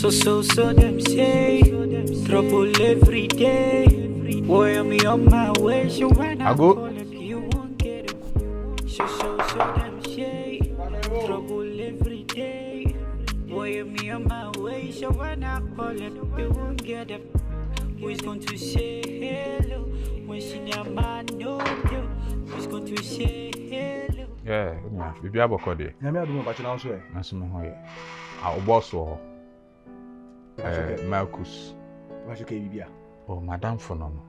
So them say, trouble every day. Boy, I'm on my way, so when I call it, you won't get it. So them say, trouble every day. Boy, I'm on my way, so when I call it, you won't get it. Who's going to say hello when she never know you? Who's going to say hello? Yeah, if you have a code, I'm not doing much now, sir. I'm our boss or Marcus. What's your KB? Oh, Madame Fonono.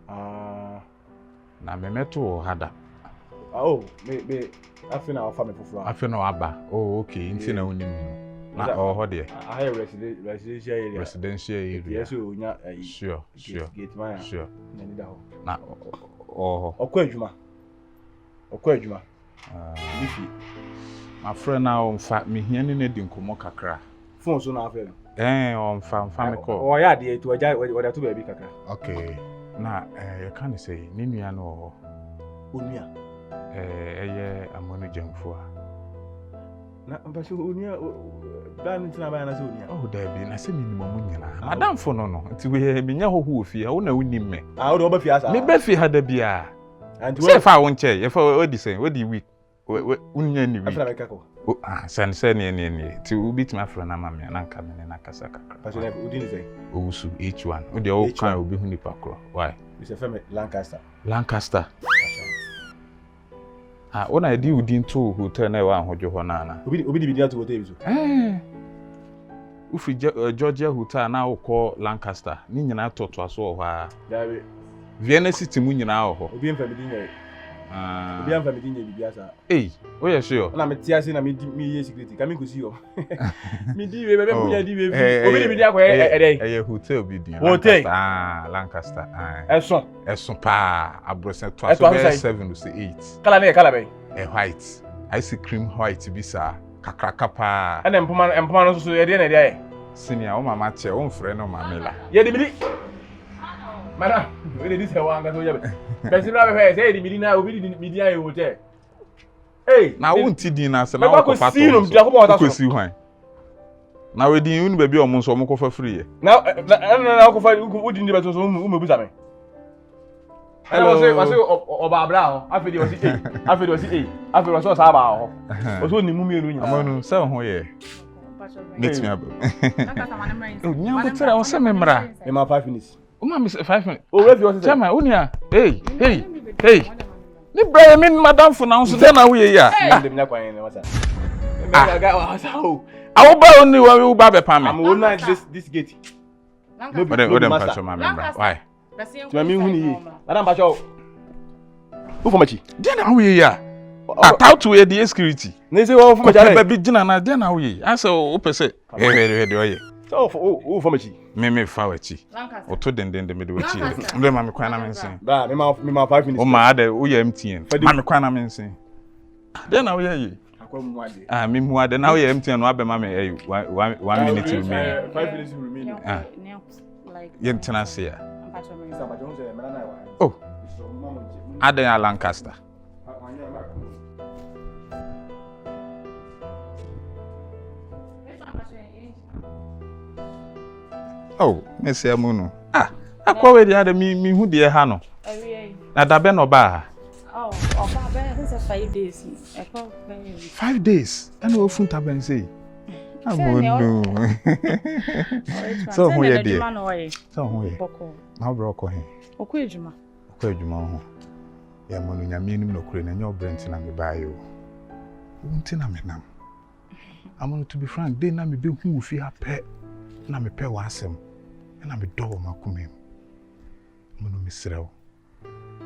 Now, me met to Hada. Oh, maybe I feel our family for I feel no Abba. Oh, okay, in Tina only. Not all Hodia. I have residential area. Residential area. Yes, sure. Get my sure. Now, or Quajuma. My friend now, in fact, me here in the Kumokakra. Phone soon after. On family call. Oh, yeah, dear, to a guy or to baby kaka. Okay. Now, you can't say, Niniano. Unia. Amonu Jamfua. But Unia, Unia. Oh, there be, I say, Minimum. Madame Fonono, until we have been who fear, I won't win me. I would overfear. Me Beffy had a beer. And to if I won't chair, if I were the same, what do we? Union, send any to beat my friend Amami and Uncle and Akasaka. But you didn't say Owusu, each one. With the old kind of Bihunipacro. Why? It's a family Lancaster. When I deal with two who turn around Hojohonana. Ubi the to what Ufi Georgia who turn now call Lancaster. Nina taught to us all. Vienna City Munin now. Ubi and family. Ubi and family. Hey, oh, yeah, sure. I'm a Tiasin, I mean, me security. Coming to see you. Me, dear, a hotel be Hotel. Lancaster. As soon pa, I brought 7 to 8. Calabe. A white. Ice cream white bisa. Kakakapa. And then Puman and Puman so at the end of the day. Senior, oh, my match, your own friend, oh, my miller. Yet, Madam, we did this one. But you never say the media will be the media hotel. Hey, now won't see dinner. So now I see him. See why? Now we didn't baby almost for free. Now, I go find who didn't even so who be me. I was say Obabra. I feel was it. I feel was it. I feel was so Saba. Was only Mummy. Amonu, so here. Meet me up. You go tell us some member. In my 5 minutes. Oh, Miss 5 minutes. Oh, where you tell my Unia? Hey. Ni Brian, Madame for now, so then I will hear. I will buy only one you buy Pam. I'm one night this gate. But my member. Why? Madame Pacho. Who for much? Then I will hear. I thought to the security. They all for my baby dinner, and then I will. I saw open say. So for much. Me fawachi. O to den the middle chi. Mbe ma me kwan na me nsen. Ba me ma 5 minutes. O ma ade o ya MTN. Ma me kwan na me nsen. Den na wo ya yi. Akwamu ade. Me mu ade na wo ya MTN no abema me 1 minute remaining. 5 minutes remaining. Like yentina se ya. Oh. Ade ya Lancaster. Oh, Messi Amonu. Akwa we dey me hu dey ha no. Na da be no ba. Oh, oba be this is 5 days. 5 days. And we funta ben say. Amonu. So who ye dey? So who ye? Na bro ko he. Okwa ejuma ho. Ya Amonu nyame nim no kure na nya obrent na me ba yo. Unti na me nam. Amonu, to be frank, dey na me be hu fi ha pe. Na me pe wa asem. And I'm a dog, my coming. Mono Missrel.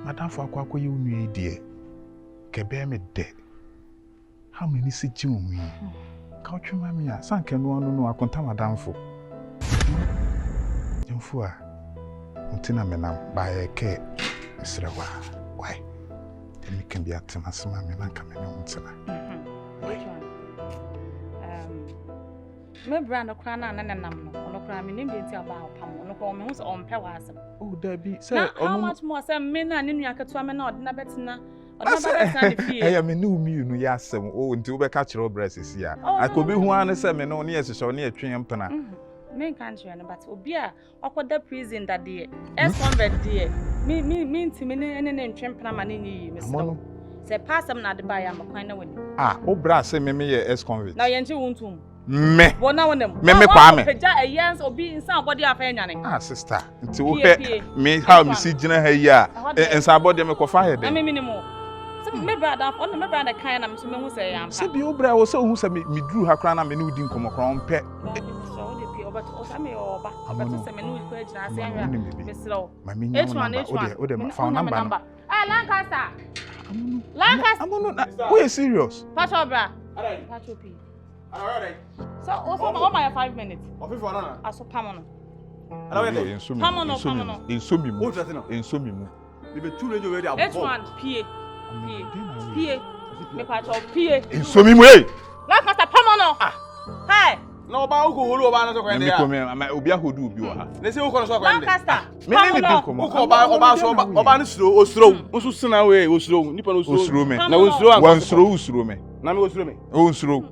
Madame for Quaco, you knew, dear. Cabé me dead. How many sit you me? Couch you, mammy, some can no, I can't Madame for. Young fool. Untina menam by a care, Mr. Why? Then you can be at Thomas, mammy, and coming on tonight. My brand of Crana and Nam, on a crime in India about Pam, on a woman who's on Pewasm. Oh, there be, sir, how much more some men and in Yakatwam or Nabetina? I am a new mew, yes, oh, until we catch your breasts here. I could be one and 7 on years or near Triumpana. main country but obia okoda prison that dey S1 dey me ntimi ne ntwempena ma ne nyi Amonu se passam na de ba ya makwan na woni obra se me ye ex-convict na yenche wontum me bona wonem me kwa me peja ayans obi insan body afa nyane sister nti wo pe me how me si gina ha yi a insan body me kofa he de me minimo so me brother on me brother kan na me so me hu se yampa se bi obra wo se hu se me duru ha kra na me ne udi nkomo kron pe but osame oba but se me no ko agina ase anwa me slow mami nya o de found number Lancaster Amonu we serious Pacho bra Alright. Pacho P Alright. so also my 5 minutes Ofi for na. aso pamono Pamono Who does it now? Enso mi mu We be too late already. H1 PA me Pacho PA enso mi mu eh Lancaster pamono hey No ba uko holu oba na so kwende ya. me obi ahodu obi wa ha Ne se uko no so kwende. Lancaster me ne bi komo Uko oba so oba ni suro osuro. Nso sina we osuro. Nipa no osuro me na osuro an. wan osuro me Na me osuro me. osuro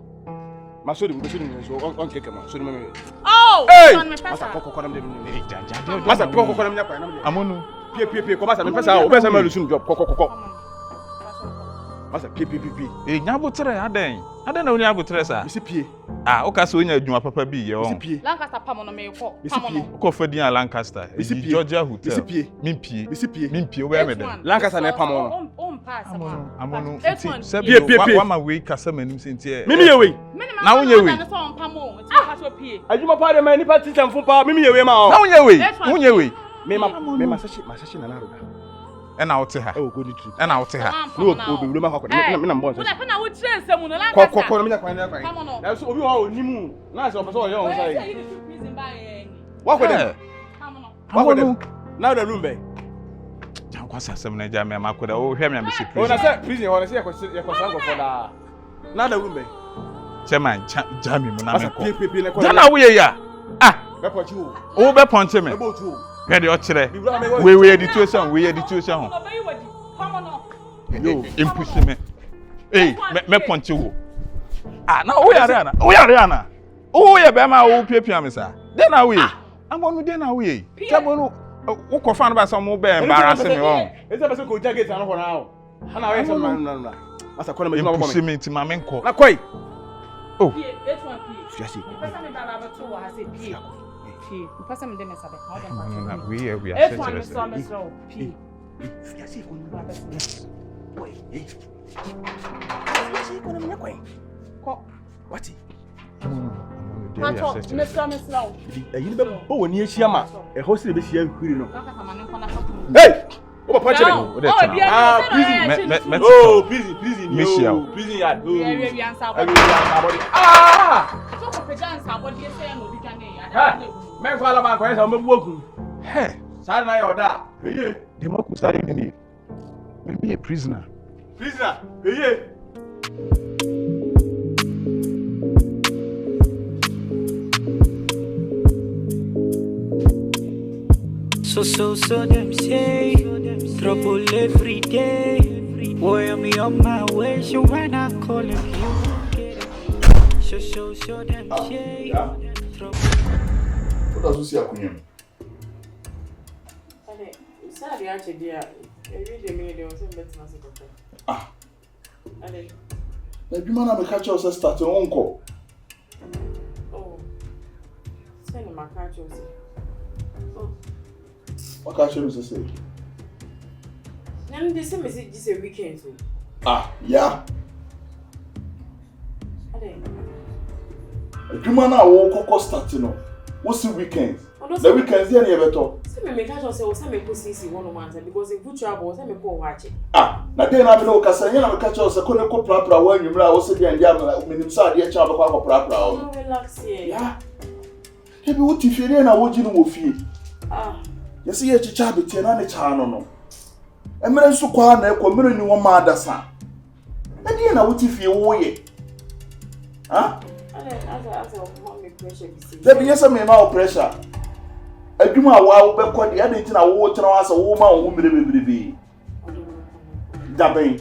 Ma so dem so on keke ma. So dem me. oh Hey! on me Masa pesa kokko nam dem ni. jaja Masa kokko nam nya kwa nam. Amonu Pie ko masa me pesa o pesa me lusum job kokko. Masa pie. nya botre aden na oni abotre sa Misi pie. o ka so onya adwuma papa bi ye Misi on pie. Lancaster pamono me ko pamono ko fa din Lancaster Misi pie. Georgia Hotel Misi pie. Misi pie Misi we me dem Lancaster na pamono. on pass Amonu H1 Pie. wa ma we kasa manim sentie Mimi ye we. na wonye we na so on pamo ti Pacho P Ajuma pa de ma nipa teacher mfo pa mimi ye we ma o. na wonye we Me ma sashi na naruga. e na wote ha E wo go di trip. e na wote ha No obi wule ma kwa me na mbon wo sashi. da na wo kire nsemu no Lancaster Kokko no me nya kwa na kwa. pamono Na so obi wa onimu na se o so ye on sai. prison ba ye Wa kwa dem. pamono Wa kwa dem. Now the room be. jan kwasa sem na ja me makoda o hwe me am se O na prison say prison ho na say ye ko sango for da. Now the room be. chairman jami mu na me ko Pie na kwa. jana wo ye ya Be pochi wo. o be ponche me E bo tu. hwe de o kire Bi bra me wo. we editation ho pamono Yo. impush me me ponche wo na o yare ana o ye be ma o piapia me sa de na wo ye Amonu de na wo ye Amonu wo ko fa no ba so mo be embarrass me won Ese be so ko jaget na ho na o. Ana we se na. Asa ko na me ma impush me ti ma me nko na koi. P H1 P Fiasi. pesa me baba beto wa ha se P pesa me de me sabe ka o na we are H1 me so me so P Fiasi ko ni ba. Yes. Oi. Fiasi ko na me koi. Ko Wati. Pacho me so Eyi be bo woni ehia ma. E ho se be hia hwiri no. Lancaster ma ne kona so Hey! O ba punch me. me Oh, prison. Michelle. Prison yard. we answer Everybody. Ah! so ko peja answer body say no di dwane Ha! Men ko ala man ko esa o mebu ogun. hey Sa na yo da. Eye. de maku sare ni me be a prisoner Prisoner. Eye. So them say trouble every day. Boy, I'm on my way. So when I call him, you won't get it. So them say trouble. What does you see akunyem? Okay, say the arch there. Every day me dey say bet na say doctor. Ale. Na adwuma na me catch us start onko. Oh. Say no catch us. Oh. What catch you say? Then they say message this a weekend too. Yeah. Ale. Adwuma na wo kokko start no. Wo see weekends. The weekends there na beto. Say me catch us say me go see one man because if you travel say me go watch it. Na dey na me no kasa nya na me catch us ko ne ko prapra wa nwumra wo se dia ndia menim sa de cha bakwa ko prapra o. No relax here. Yeah. Ebi wo tifere na wo gi no wo fie. Yesi ye chicha betie na ne cha no. Emere nso kwa na ekwo ni wo ma adasa. Na dey na wo tifie wo ye. Ale as me pressure be say. There be yes me ma pressure. Adwuma wa wo be kɔ de ade nti na wo tena wa sa wo ma wo mire bebrebe. Daben.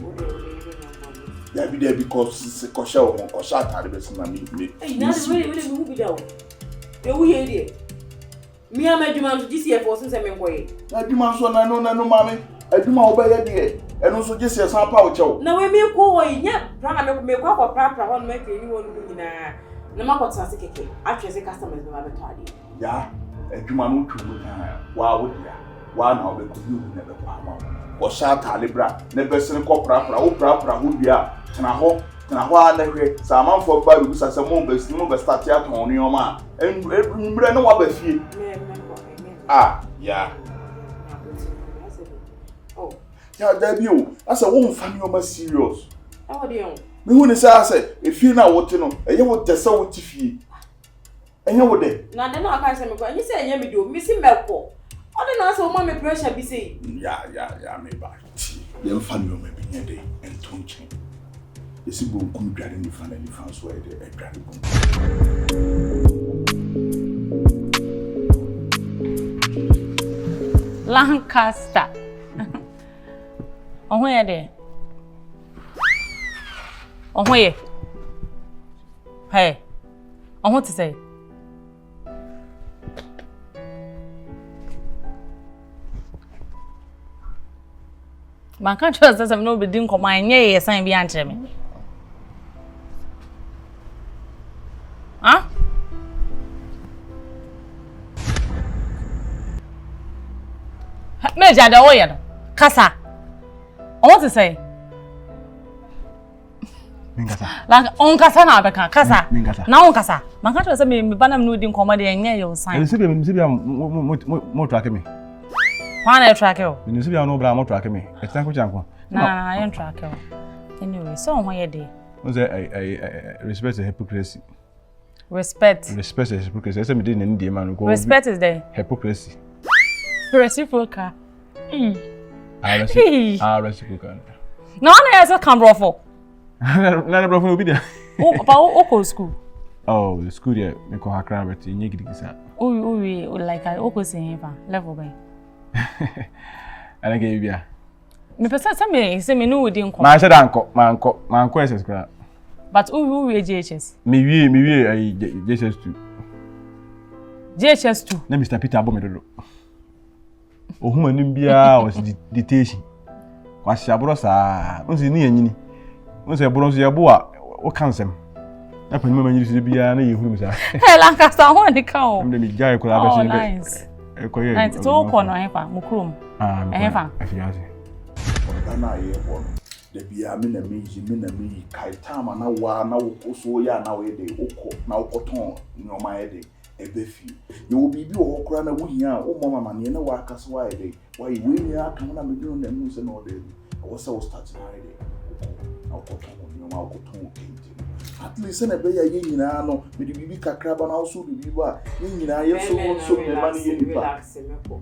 Ya bi there because se ko sha wo ko sha tare be sina me. Hey, na we be da o. E wo ye de. Me am adwuma nso GCF for since me nkoye. Adwuma nso na no mame. Adwuma wo bɛyɛ de. Ɛno nso GCF san pa wo kyɛw. Na we me ko wo nya pra me ko pra ho no make ni wo no nyina. Na makɔtena se keke. Atwe se customers be ma beto ade. Ya, adwuma no twu na wa wo dia. Wa na wo be ko ni na be kwa ma. Wo sha talibra na be sene ko pra wo pra ho bia. Tena ho na hwe sa amanfo ba bi sasa mo be start ya ton ni oma mbre no wa ba fie ya oh ya da bi o asa wo mfa ni oma serious how dey on me hu ni sa asa e fie na wo te no eye wo tesa wo ti fie enye wo de na de na aka se me ko enyi se enye me do me si meko o de na asa o ma me pressure bi sei ya me ba ye mfa ni oma bi nye de entonchen esi bo nkum dware ni fa so e de dware bo Lancaster. Oh where there? Oh where? Hey. Oh what to say? Man can't trust that I'm not be doing come my nye sign be answer me. Huh? Major the oil. Kasa. I want to say. Mingasa. Like on kasa na beka kasa. Mingasa. Na on kasa. Man can't trust me banam no din come dey nye your sign. Nsibia mo track me. Why na track you? Nsibia no bra mo track me. Etan ko chanko. Nah, I ain't track you. Anyway, so on where dey? No say I respect the hypocrisy. Respect is hypocrisy. I say me dey in the man go. Respect is there. Hypocrisy. Reciprocal. Reciprocal. No, I say come brofo. Na brofo no be there. Oh, but school. Oh, the school there me ko hakra bet nye gidikisa. Oh, like I oko say level by. Ana ge bia. Me person say me no wodi nko. Ma say da nko, ma nko SS kra. But who GHS? Me wie GHS2. GHS2. Na Mr. Peter abomedodo. Ohuma nim bia was detention. Kwasi aburo sa, onse ni anyini. Onse aburo so yebo a o kansem. Na pani mama nyiri so bia na yehuru mi sa. Hey Lancaster ho ndi ka o. Me jai ko la be se be. Nice. Ekoye. Nice. So ko no hefa, mukrum. Hefa. Afiase. Na ye bo. De bia me na me kai tama na wa na wo so ya na we de ukọ na ukoton nyoma ye de ebefi ye wo bibi wo kora na wo hia wo mama ne na wa akaso wa ye de wa yi we ni aka na me dun na mu se na o de wo se wo start na ye de na ukoton nyoma ukoton kenti at least na be ya ye nyina no me de bibi kakra ba na wo so bibi ba ye nyina ye so me ma ni ye nipa relax me ko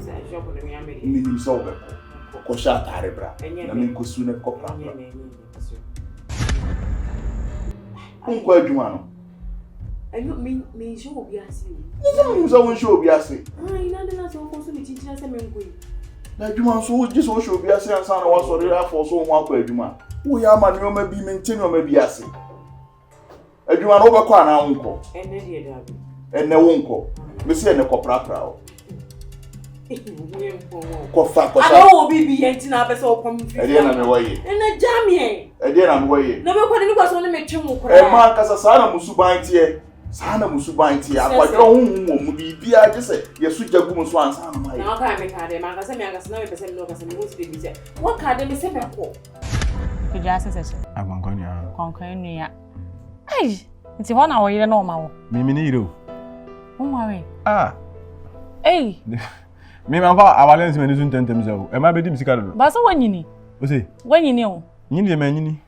se shop no me amere mi ni so be ko sha tare bra na me ko su ne ko pra Unko adwuma no. Ayo me show obi ase o. Mo so won show obi ase. Ai na na so ko so me chinchina se me nkoi. Na adwuma so ji so show obi ase ansa na wa so re afọ so ho akọ adwuma. Wo ya ma ne o ma bi maintain o ma bi ase. Adwuma no be kwa na unko. Ene de da bi. Ene wo unko. Me se ene ko pra pra o. Ko fa ko sa. Ado obi bi yenti na be so kom fi. Ede na me waye. Ene jamie. Ede na me waye. Na be kwa ni kwa so ne me twemu kora. E ma kasa sa na musuban tie. Sa na musuban tie. Akwadro honhom mu bibia je se yesu jagu mu so ansa na mai. Na ka me ka de ma ka se me anga se na me pese me no ka se me wo se bi se. Wo ka de me se me ko. Ku ja se. Agwankwan ya. Kwankwan ya. Ai, nti ho na wo yire na o ma wo. Mimi ni yiro. Wo ma we. Ah. Ei. Me ma fa awalen se me nisun tentem ze o. E ma be di bisika do. Ba so wanyini. O se. Wanyini o. Nyini de ma nyini.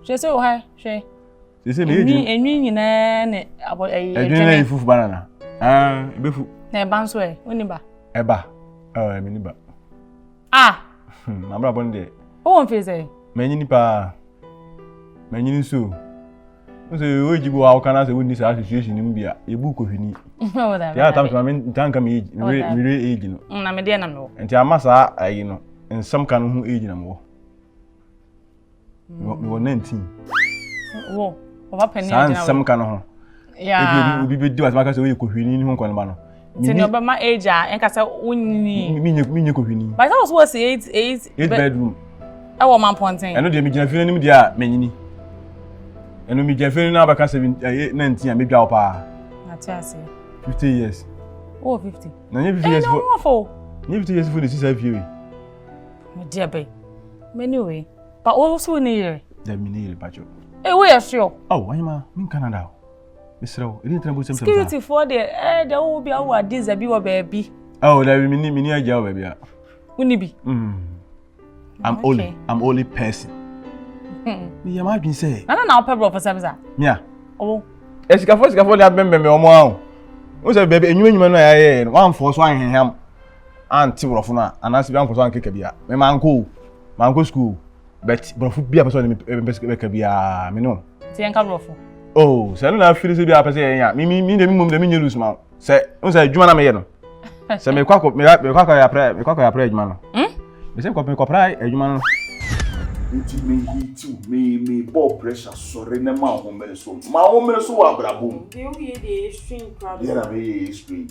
Hwe se o ha, hwe. Se me eji. Enwi nyina ne abo Edwin na ifufu banana. Ah, ebefu. Na e ban so e, oni ba. Eba. Oh, me ni ba. Ah. Ma bra bon de. O won fe se. Me nyini pa. Me nyini so. O se o jibo wa kana se woni sa situation ni mbia. Ebu ko hwini. O da. Ya tam so me tanka me age. Me re age no. Na me de na me wo. Enti amasa ayi no. Ensam kan ho age na me wo. Me wo 19. Wo. O ba pani age na. Ensam kan ho. Ya. Ebi be di wa maka se we ko hwini ni ho kon ba no. Tinyo ba ma age enka say unni. Me ko hwini. But that was 8 bedroom. I want man ponten. Eno de me gina fie nim de a menyini. Eno me gina fie na ba ka 19 a me dwa pa. Na ti ase. 50 years. Oh 50. Na nye 50 years for. Nye 50 years for the 6 fie we. Me dear bay. Anyway, but also near. Da me near pacho. Eh we are sure. Oh, anyma, min Canada. Misro, e didn't trouble security for the there will be our this a be wa baby. Oh, da me ni aja baby a. Uni bi. I'm only person. Me am adwin say. Na pebble for service. Yeah. Oh. Esika for that bembe omo ahun. O say baby enwuma no ya one for so anheham. Anti brofo na anase bi anko so ankeka bia. Me manko school. But brofo bia person me beka bia me no. Ti enka brofo. Oh, say no na feel say bia person ya. Me de mum de me nyelus ma. Say o say adwuma na me ye no. Say me kwakọ ya pra adwuma no. Me say ko pra adwuma no. Nti me hit me ball pressure sorry na ma ho mere so. Ma ho mere so wa brabom. Dey we dey extreme crowd. Yeah, na me extreme.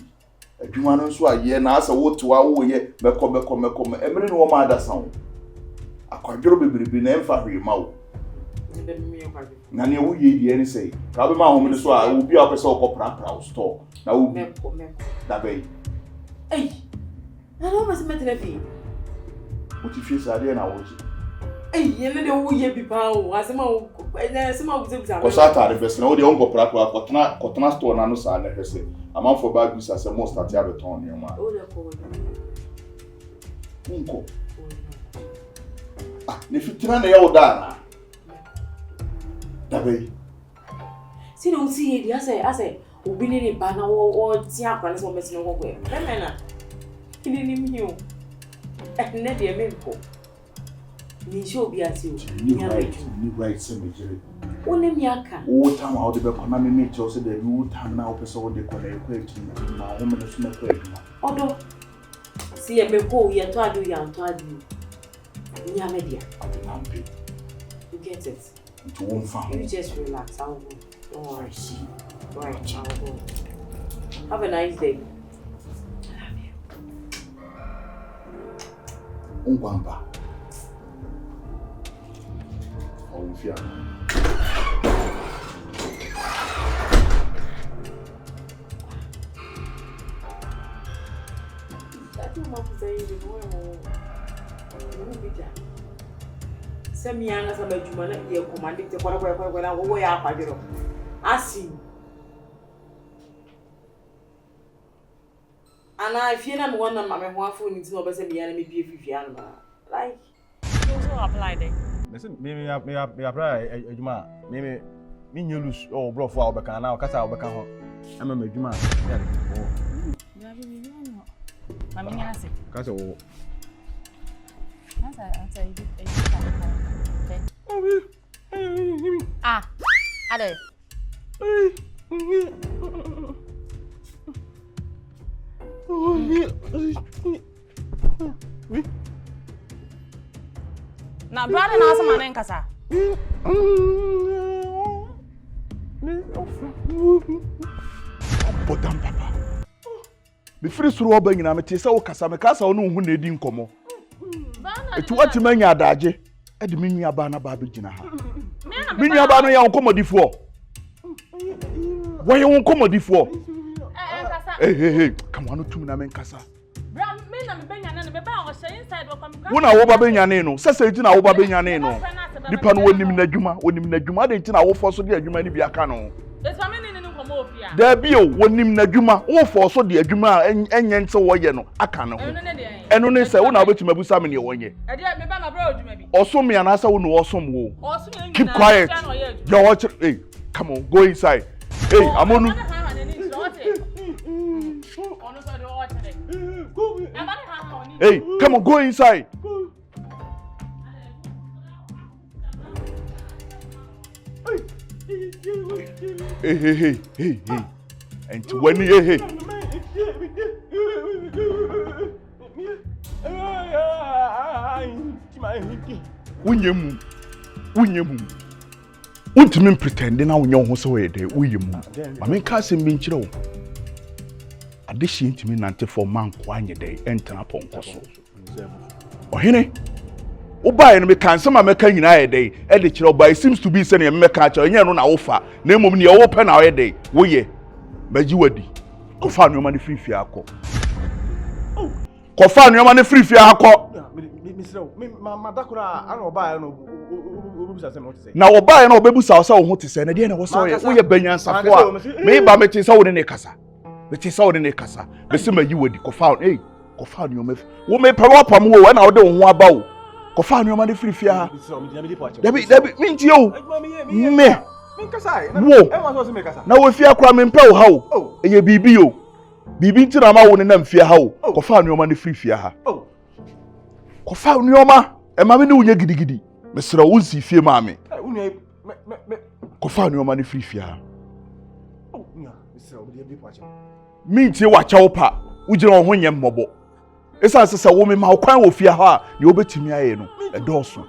Adwuma no so aye na asa wo to wo ye meko emre no ma ada san. Akwadworo bebrebe na emfa hwe ma wo. Na ne wo ye die ni say. Ka be ma ho mere so a obi a pese okopra store. Na wo meko. Da be. Ei. Na no mas metre fi. O ti fi sa de na wo ji. Ei, yele de wo ye bi pa o. Asema wo buza. Ko sa ta de best na wo de onkopra kotna store na no sa na hwese. Amanfo ba gu sa se mo start ya beton ne ma. O de ko. Unko. Ah, ne fitina na ya wo da na. Da be. Si no si ye dia say obi ni ba na wo ti akwa na so mesi no go e. Remena. Kini ni mi o. Ne de me ko. Ni show bi ati o. Ni right se me jere. One mi aka. O time how de be ko na me meet you say the you time na o pese wo de ko na e ko eki ma wo me so na ko eduma. Odo. Si ye me ko ye to adu ya to adu. Ni amedia. You get it. You just relax. I'll go. Don't worry. Right, I'll go. Have a nice day. I love you. Ungwamba. Owusu. Semiana sama juma na ye command te kwa na wo ya akwadiro asi ana ifie na me wona ma me ho afo ni ti no be se me ya na me bie fifia no like you also apply there me apply adwuma me nyelus o brofo a obeka na o kasa obeka ho ama me adwuma ya de o mami nyase kasa o ah, ade. Na brother na asema na nkasa. Bodam papa. Me free suru oba nyina me te se wo kasa me kasa wo no hu na edi nkomo. Etu wati manya adaje e de menua ba na ba be gina ha. Menua ba no ya nkomodifo. Wo ye nkomodifo. Hey, come on to me na men kasa. Bra me na me benya na be ba o hye inside wo come. Wo na wo ba benya ne no. Sese enti na wo ba benya ne no. Nipa no wonim na adwuma de enti na wo fo so de adwuma ni bi aka no. Esa me ni nkomo ofia. Da bi o wonim na adwuma, wo fo so de adwuma enye nte wo ye no aka no. Eno ne se wo na obetuma busa me ne wo nye. E dia me ba ma bra odwuma bi. Osom me anasa wo no osom wo. Osom keep quiet. You watch. Hey, come on, go inside. Hey, Amonu. Hey, come on, go inside. Hey. And when hey. Unyemu. Untimi pretend na wonyo ho so we de uyemu. Ma men ka sem bi nkyere wo. Addition to me nante for man kwanye day enter upon koso. Ohene Oba no me kan sama meka nyina ye day e de kire oba it seems to be say na meka cha onye no na wofa na emom ne wo pe na ye day wo ye baji wadi kofa no ma ne free akọ kofa no ma ne free akọ na oba ye na obebusa osa wo ho te se na de na wo so ye wo ye banyansafo a me ba me te se wo ne kasa me te se wo ne kasa be se maji wadi kofa kofa no ma wo me pe wo pam wo na wo de wo ho aba wo kofa no ma ne free ha debi minti o me wo na wo fia kra me mpa wo ha wo eye bibi o bibi ntira ma wo ne na mfia ha wo kofa no ma ne free ha kofa no ma e ma me ne unya gidigidi mesra wo nsi fie ma me kofa no ma ne free ha minti wa cha wo pa wo gira wo ho nyem mobo esa sesa wo me ma kwan wo fie ha ne obetimi aye no e doso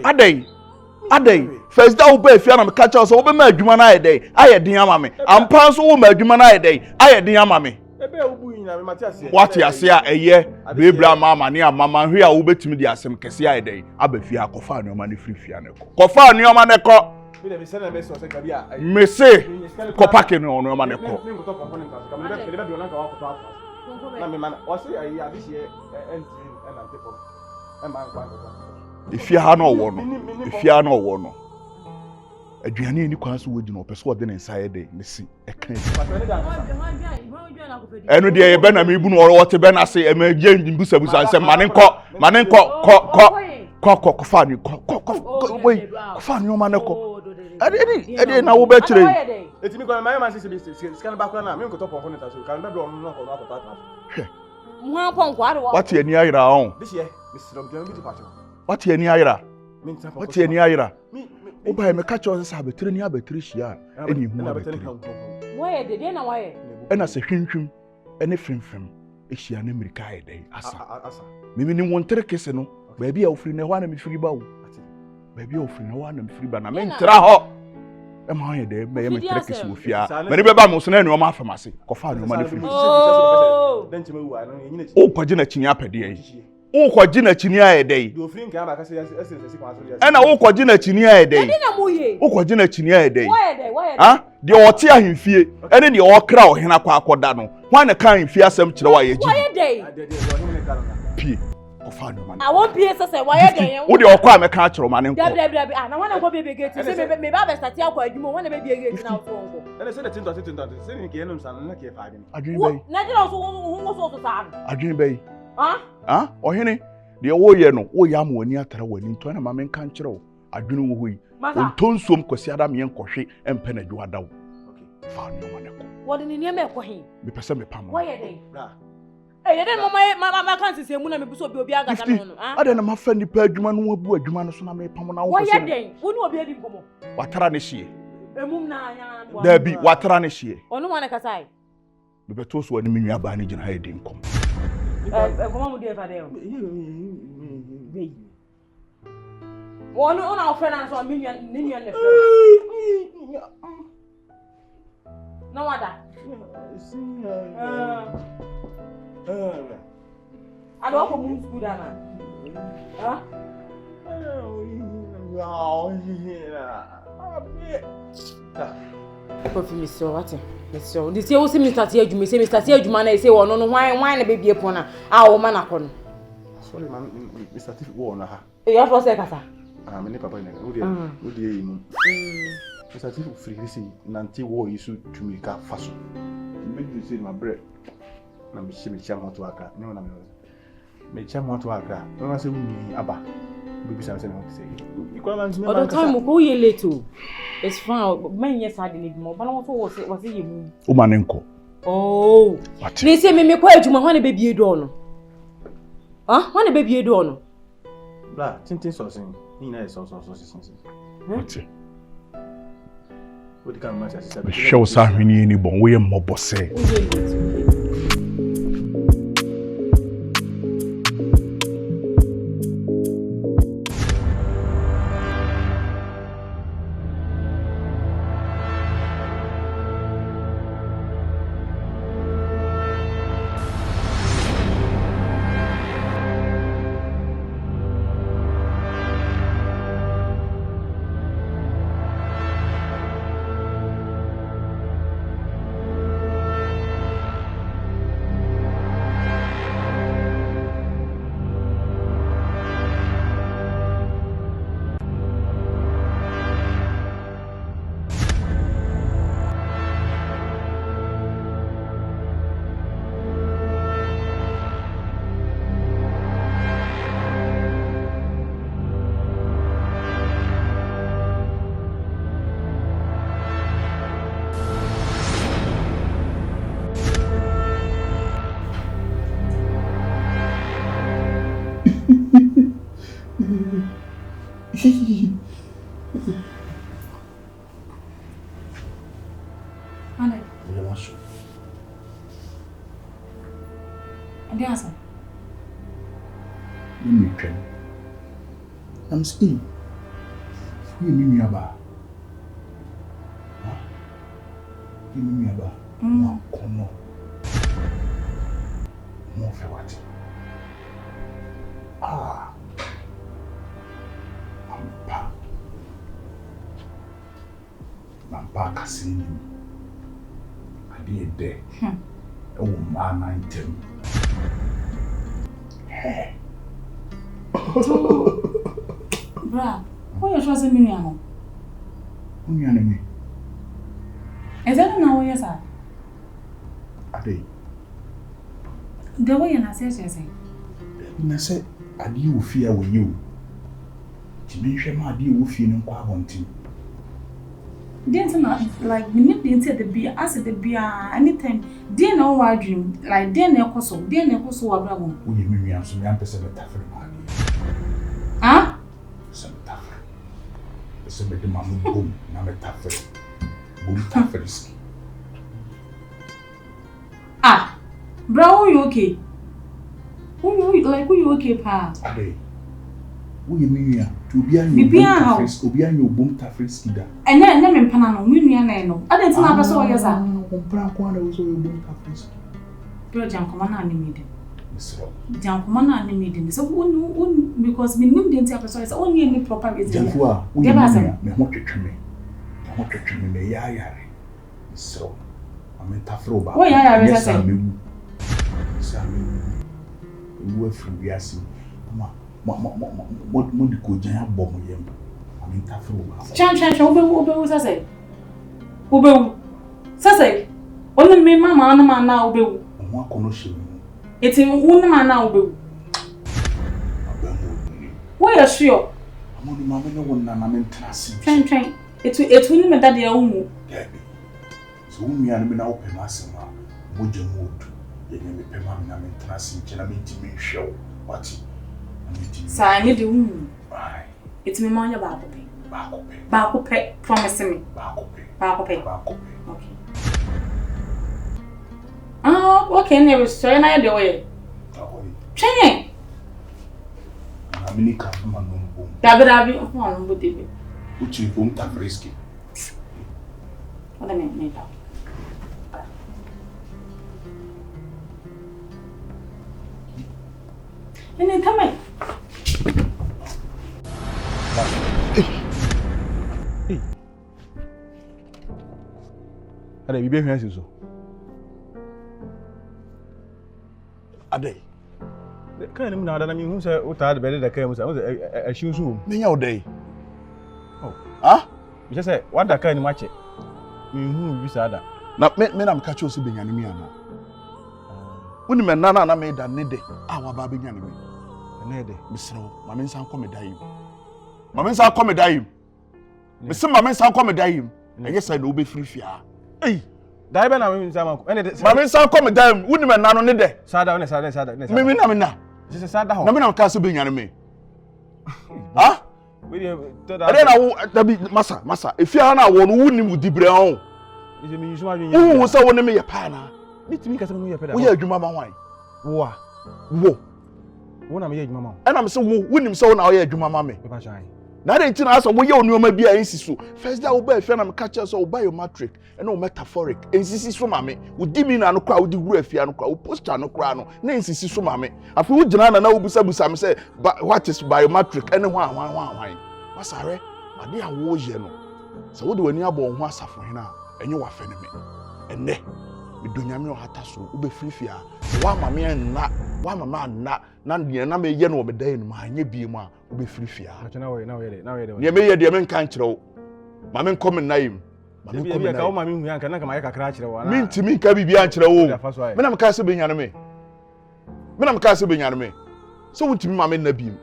adai first da wo ba fie na me ka cha so wo be ma adwuma na aye den ama me ampa so wo ma adwuma na aye den ama me ebe wo bu nyina me mate ase wate ase a eye bebra mama ne amama hwe a wo betimi di asem kese aye den aba fie akofa ne ma ne fie ne ko kofa ne ma ne ko me se ko pake ne ono ma ne ko na me man o se ayi adihie entry and antipop e man kwa ifia ha no wo no ifia no wo no aduane ni kwan so wo gina opeso o de ne nsa ye de ne si e kan enu de ye be na me bu no wo te be na se e ma je busabusa se mane ko fa ni ko fa ni o ma ne ko ade na wo be kire etimi ko ma se scan back na me ko to pon ta so kan be do no ko ta mo pon ko aro what ye ni ayira on this year Mr. Obdem bi ti pacho what ye ni ayira what ye ni ayira o ba me ka cho se abetire ni abetire hia eni hu abetire why de na why ena se hwinhwim ene fimfim ehia na America ye dey asa mimi ni wontere kese no ba bia ofiri na ho na me firi ba wo ba bia ofiri na ho na me firi ba na me ntra ho e ma ye dey me tere kese wo fia me ni be ba mo so na enu ma afamase ko fa enu ma ne firi dan ti mawu ano nyina chi o kwaje na chini apede yi o kwaje na chini aye dey do ofiri nkan ba ka se kwa so ena o kwaje na chini aye dey o kwaje na chini aye dey ha de o te ahemfie ene de o kra o hena kwa akoda no hwan na kan ahemfie asem kire wa ye ji pie ko fa enu ma I won't pay say why dey wo de o kwa me kan kire ma ne nko na wana go bebe gate say me ba be start akwa adwuma wana be bie gate na so nko ene say the tinto say ni ke enum san na ke fa ni adwin bey na je na so sa adwin bey ohene de wo ye no wo ya ma wani atara wani nto na ma me kan kire wo adwin wo hoyi ontonsom kwasi adam ye nkɔhwe empe na dwada wo okay fa no ma ne ko wo de ni ne me ko he me pese me pam wo ye dey ye den mama kan sisi mu na me buso obi agata no no ade na ma fa ni pa adwuma no abu adwuma no so na me pam na wo wo ye den wo ni obi adi nkomo watara ne hie emum na anya bo dabi watara ne hie onu wana kasai me beto so wani menua ba ne gina ha edi nkom komo mu de fa de onu ona ofre na so menua ne fre no wada ado ko mu school dana Kofi Mr. What? Mr. This year we see Mr. Tiaju, say Mr. Tiaju man say wono no why na baby epon na wo man akon. Sorry man, Mr. Tiaju wo na ha. E ya for say kasa. Me ne papa ina. Wo dey yi mu. Mr. Tiaju free say nanti wo yisu tumika faso. Me dey say my bread. Na me chama moto aka. Ne wona me chama moto aka. No say we aba. Baby say say what say. Other time ko ye late o. It's fine. Man yes I didn't more. But I was it you. O manenko. Oh. They say me kwa adwuma ho na baby edo no. Ho na baby edo no. Bla, tintin so sin. Ni na so sin. What? What can match as show sa hwini ni bon we mmobo se. Ande. Ya maso. Ande asa. Mimi twen. I'm saying. Mimi aba. Mimi aba. Ma kono. Mo fe wati. Mampa kasini. Adi ede. Oh man, item. Hey. Bra, why you trust me now? Uni anime. Is that now yes sir? Ade. The way you say. Na say adi wo fia wo you. Ti me hwe ma adi wo fie no kwa abonti. Didn't not like we need the beer as the beer anytime. Dear no wild dream like dear no coso, dear no coso wa bravo. Wo ye me nwan so me ampese metafre ma adi. Ah? Some metafre. Ese me de mamu bom na metafre. Bom tafre ski. Ah. Bro, you okay? Who you okay pa? Ade. Wo ye me nwan to bia no bom bom tafre ski da. Na me mpana no me nwan na no. Ade nti na abeso wo yesa. Comprar com a uso eu bom tafre ski. Bro, jam come na ni me dem. Misro. Jam come na ni me dem. So one because me nim dem ti abeso yesa only any proper reason. Janfua, wo ye me ho twetwe me ya yare. Misro. Ame tafre oba. Wo ya yare sasa. Wo afiri wiase. Mo di ko jan abọ mo yem. Ame tafre oba. Chan obewu sasa. Obewu. Sasa. Onu me mama na obewu. Mo akono hye. Eti wonu ma na obewu. Wo ya sure? Amonu mama ne wonna na me trase. Twen. Etu ni me dade ya umu. Gabi. So unu ya me na open asema. Mo jemodu. Ye me pema me na me trase nche na me ntimi hwew. Wati. Sa ni de umu. Ai. Eti me ma nya ba ko pe. Promise me. Ba ko pe. Okay. Ah, okay, never so na de way. Twen. Na me ni ka ma no bom. Dabi ho no bo debi. Uchi bom ta friski. Oda me ta. Ene tame. Ade bibe hwan asiso. Ade. Kan ni na da mi hu se o ta de be de kan mu se o se a shi su. Me nya odai. Oh. Ah? Mi se wa da kan ni ma che. Mi hu bi sa da. Na me na me ka che o se benyane mi ana. Woni me nana na me da ne de. Ah wa ba benyane mi. Ne de. Misro, ma me nsan come dai. Ma me nsan come dai. Me se ma me nsan come dai. Enye sai na obe free fia. Ei. Dai be na me nsan ma ko. Ene de. Ma me nsan come dai. Woni me nana ne de. Sada ne sada. Me na. Se sada ho. Na me na ka se benyane mi. Ah? We dey to da. Ade na wo dabi masa. Efia na wo no woni mu dibre ho. Ise mi yusu adwen. Wo se wo ne me ye pa na. Mitimi ka se me ye pa da. Wo ye adwuma ma hwan? Wo a. Wo. Wo na me ye adwuma ma. Ena me se wo wonim se wo na wo ye adwuma ma me. Me pa shan. Na dey ntina asa wo ye onuoma bia ensi so. First day wo ba efia na me ka che so wo ba your matric and no metaphoric. Ensisi so ma me. Wo di mi na no kwa wo di guru afia no kwa wo poster no kwa no. Na ensisi so ma me. Afi wo gina na wo busa me say what is biometric ene hwan. Masare ade a wo ye no. Se wo de wani abɔ ho asafo hena enye wa fe ne me. Enne medonyame o hata so wo be frifia. Wa mama na na ne na me ye no wo be dan no ma anye bie mu a wo be frifia. Na we de. Ne me ye de me nka nkyerɛ wo. Ma me nkɔ me naim. Ma me nkɔ me naim. Ka wo ma me hu yanka na ka ma ye kakra kyerɛ wo na. Me ntimi nka bibia nkyerɛ wo. Me na me ka se benyane me. So wo ntimi ma me na biem.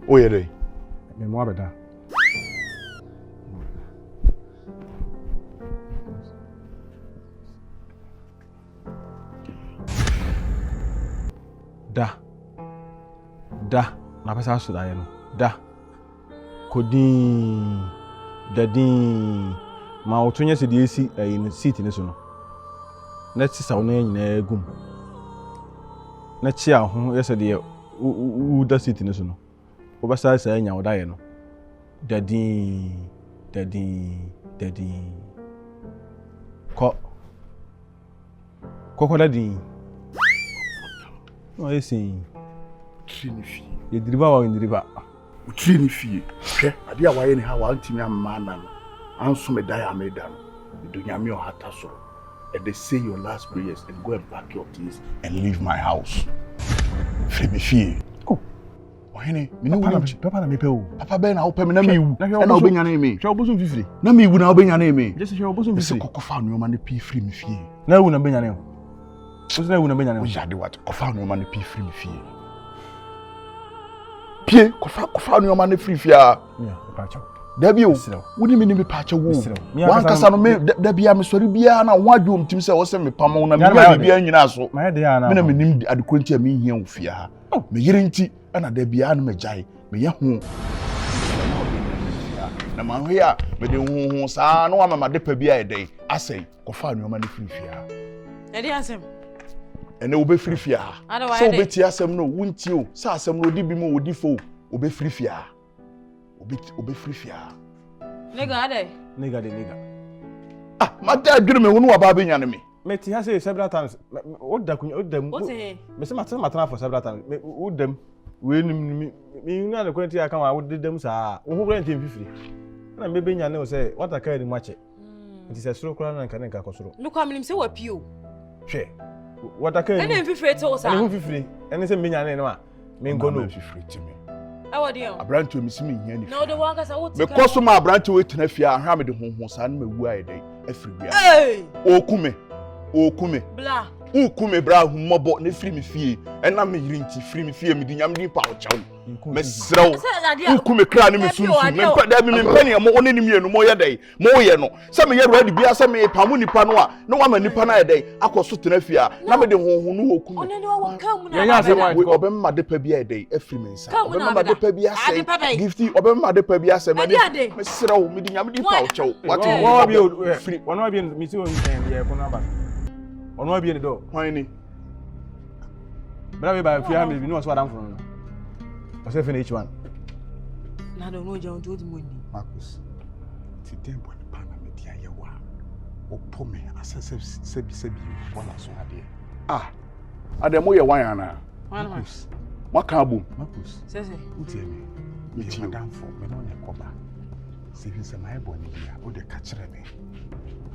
Oye dey. Me mo abeda. Da na pesa so da ye no da kodin dadin ma otonye se de esi in seat ni so no na ti sa wona nyina gum na chi aho ye se de u da seat ni so no o ba sa nya wo da ye no dadin ko dadin o esi Trinifie. Ye diriba wa ndiriba. Trinifie. Hwe, ade a waye ne ha wa ntimi amma na no. Anso me dai ameda no. Do nyame o hata so. And they say your last prayers and go and pack your things and leave my house. Trinifie. Oh. Ohene, me no papa na me pe o. Papa be na wo pe me na me wu. Na obenya na me. Hwe obosun fifiri. Na me wu na obenya na me. Just hwe obosun fifiri. Se kokofa no ma na pi firi me fie. Na wu na benya na. Osun na wu na benya na. O jade wat. Kofa no ma na pi firi me fie. Pie kofa no ma na firi fie a. Yeah, pacha. Dabi o. Woni me ni me pacha wo. Wan kasa no me dabi a me sori bia na wo adwo mtim se wo se me pam na me bia nyina so. Ma de ya na. Me na me nim adekonti a me hia wo fie ha. Me yire nti na dabi a na me jai. Me ye ho. Na ma ho ya me de ho saa no ama ma de pa bia e dai. Asai kofa no ma na firi fie ha. E dey asem. Ene wo be firi fie ha. So wo beti asem no wunti o. Sa asem no odi bi mo odi fo. Wo be firi fie ha. Obe free fia. Nigga ade. Nigga. Ah, my dad give me wonu aba be nyane me. Me ti ha say several times. What dem. What say? Me say matana for several times. Me wo dem. We me na the quality aka wa wo dem sa. Wo ho rent fifiri. Na me be nyane o say what aka ni mache. It is a soro kura na nka kosoro. Me kwa me say wa pio. Hwe. What aka ni? Ene fifiri to sa. Ene fifiri. Ene say me nyane no a. Me ngo no fifiri ti me. Abranto mi simi hia ni. No the one kasa what. Me koso ma abranto we tena fia ahwa me de honhon sa na mewu aye dai afiri bia. Hey! Okume. Bla. Ukume bra humobo na firi me fie. Ena me yiri nti firi me fie me di nyam din pa o chawo. Me srew. Ukume kra ni me sunsu. Me pa da me mpani mo oni ni mienu mo ye dai. Mo ye no. Se me ye ready bia se me pamu nipa no a. Na wa ma nipa na ye dai. Akoso tena fia. Na me de honhon no okume. Oni no wa kam na. Ya se wa we obemma de pa bia dai afiri me nsa. Obemma de pa bia se. Gifty obemma de pa bia se me srew me di nyam din pa o chawo. What wa bi o free. One wa bi mi ti o ye ko na ba. Ono abi ni do. Hwan ni? Bra we ba fia me bi no so adam fun no. O se finish one. Na do no je on to di money. Marcus. Ti tempo ni pa na me dia ye wa. O po me asese se bi wala so ade. Ah. Ade mo ye wan ana. Marcus. Maka abom. Marcus. Sese. Utie me. Me ti madam fo me no ne koba. Se bi se mai bo ni bia o de ka kire me.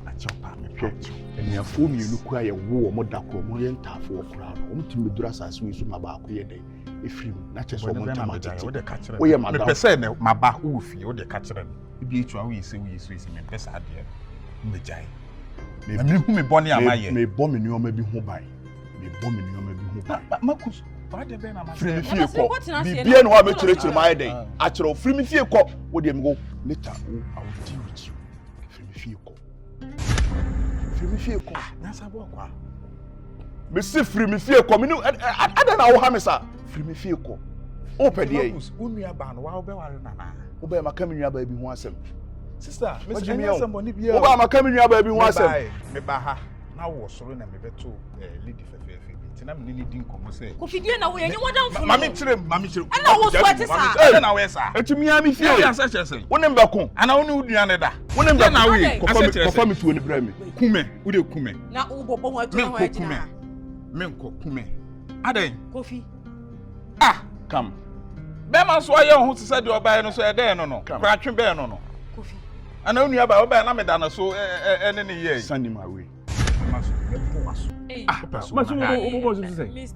Achopa me hwe. Eniafo mienu ku aye wo mo dakro mo ye ntafo okura no. O mtimi medura asase we so maba akoye den. Efrim na cheso mo ntama tete. O de ka kire. O ye madam. Me pese ne maba wo fie o de ka kire. Ibi etu a wo yesi me pese ade. Me jai. Me hu me boni amaye. Me bo me nuoma bi ho ban. Marcus, why de be na ma? Free me fie ko. Bibia no wa me kire ma ye den. A kire free me fie ko. Wo de me go later I will deal with you. Free me fie ko. Free me fie ko. Na sabo kwa. Me si free me fie ko. Me no ada na wo ha me sa. Free me fie ko. O pe de Marcus, unu aba no wa obeware na na. Wo be maka me nua ba bi ho asem. Sister, me say any somebody be. Wo ba maka me nua ba bi ho asem. Me ba ha. Na wo soro na me beto lady fefefe. Tina me ni din komo say. Ko fidie na wo ye nwa dan fu. Mami kire. Na wo so ati sa. Na we sa. Etumi ami fie. Ya say say. Wo nem ba ko. Ana wo ni udua ne da. Wo nem ba na we. Kofa me tuo ni bra me. Kume, wo de kume. Na wo bobo ho atu ho ati na. Me nko kume. Aden. Kofi. Ah, Come. be man so aye ho se de obae no so e de no no. Kwa twe be no no. Kofi. Ana unu aba obae na me da na so ene ne ye. Send him away. Mr.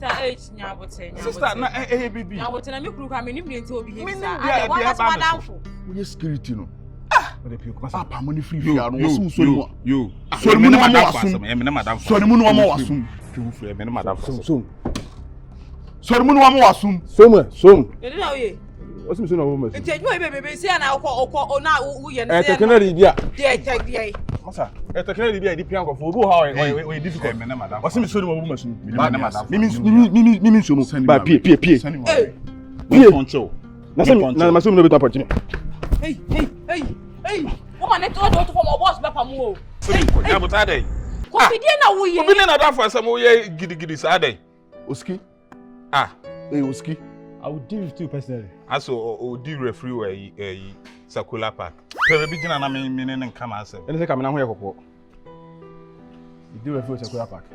H nyabote. Sister na bibi. Nyabote na me kuru kwa me ni mnenti obi he Mini sa. dia Wa so adamfo. We security no. O de pio ko Ah, pa mo ni free fia no. Wo so mu. Yo. So mu no ma wasum. Me ne madam. So mu no ma wasum. Twu fu me ne madam. So mu no ma wasum. Som. Ye na oye. O sim so na wo ma. Nti adwo e bebe se na okọ na wo ye Eh tekena ri dia. Dia. Osa, technically be the piano for how we difficult. Me na madam. What's me so mo masu? Me na madam. Me so mo. Ba pie. Poncho. Na masu no be to approach me. Hey. Woman net to for my boss be pam o. Hey, ya butade. Ko bi dey na wo ye. Obi na da for asem wo ye gidi sa dey. Oski. Oski. I will deal with you personally. Aso o di referee we circular park. Pere bi gina na me ne nka ma asem. Ene se ka me na ho ye kokko. You deal with circular park.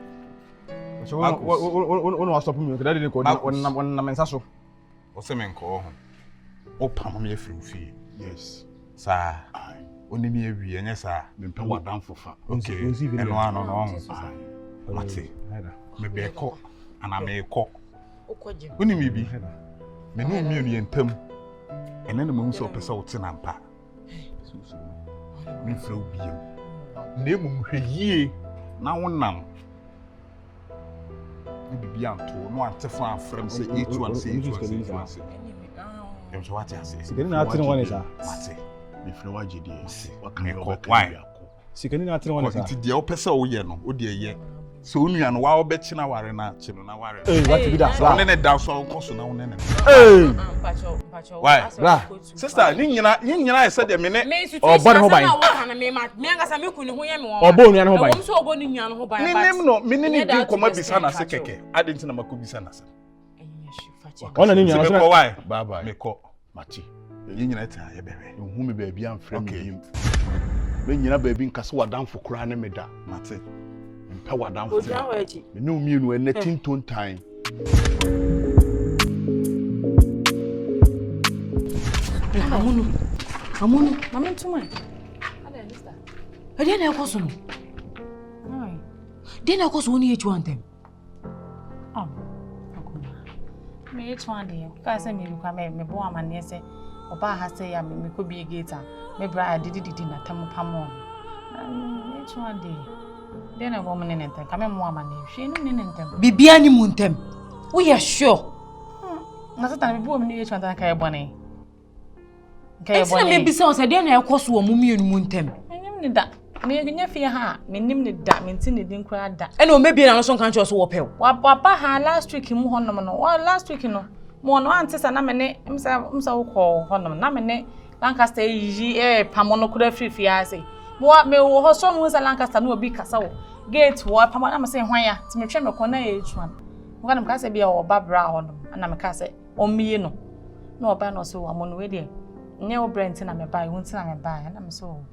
So one stop me. That didn't call on na mensa so. O se me nko ho. O pam me free fie. Yes. Sa. Oni mi ewi enye sa. Me pɛ wadan fofa. Okay. Eno ano no. Mate. Me be ko ana me ko. Okoje. Oni mi bi. Me no mi enu yentam. Ene na mahu so pese o te na mpa. Me frɛ obiem. Na emu hwɛ yie na wonam. Me bibi anto no ante fa afrem se etu say. Em so what you say? Sikani na atene one sa. Mate. Me frɛ wagye die. Wakan ko. Why? Sikani na atene one sa. Nti de o pese o ye no, o de ye. So onua no wa obechi na ware na chi no na ware. What be that? One ne da so nkoso na one ne. Pacho. Why? Sister, ni nyina say de me ne. Obo ne ho ban. Me angasa me kunu ho ye me won. Obo nua ne ho ban. Wo so obo ni nua no ho ban. Nim no, me ne di koma bisa na se keke. Adenti na makobisa na se. Ona ni nua no. Why? Bye. Me ko. Mate. Yin nyina ta ye bebe. Hu me ba bia mfrɛ me yim. Me nyina ba bi nkase wadan fo kura ne me da. Mate. Mpa wadan fo. Oja wa eji. Me no mienu ene tinton tan. Amonu, mama ntuma. Ada ndista. Ade na ekoso no. Ai. De na ekoso woni echu antem. Me echu ande. Ka se me kwa me bo amane se. Oba ha se ya me ko bi gate. Me bra didi na tam pam. Echu ande. De na go me ne ntem. Ka me mo amane. Hwe ni ne ntem. Bibia ni mu ntem. Wo ye sure. Na satan me bo me echu ande ka ye bone. Enti me bisa o se de na ekoso wo mu mienu mu ntem. Enyim ni da. Me nya fie ha, me nim ni da, me nti ni din kura da. E na o mebie na no so kan cho so wo pew. Wa papa ha last week mu honom no. Wa last week no. Mo no antisa na me ne msa wo ko honom na me ne Lancaster yi pamono kura fie ase. Me wo ho so mu sa Lancaster no obi kasa wo. Gate wo pamono na me se hwan ya. Ti me twa me ko na e etuan. Mo ka na me ka se bia wo ba bra honom. Na me ka se o miye no. Na oba no so Amonu we de. Nye wo brent na me buy, won na me buy. Na me so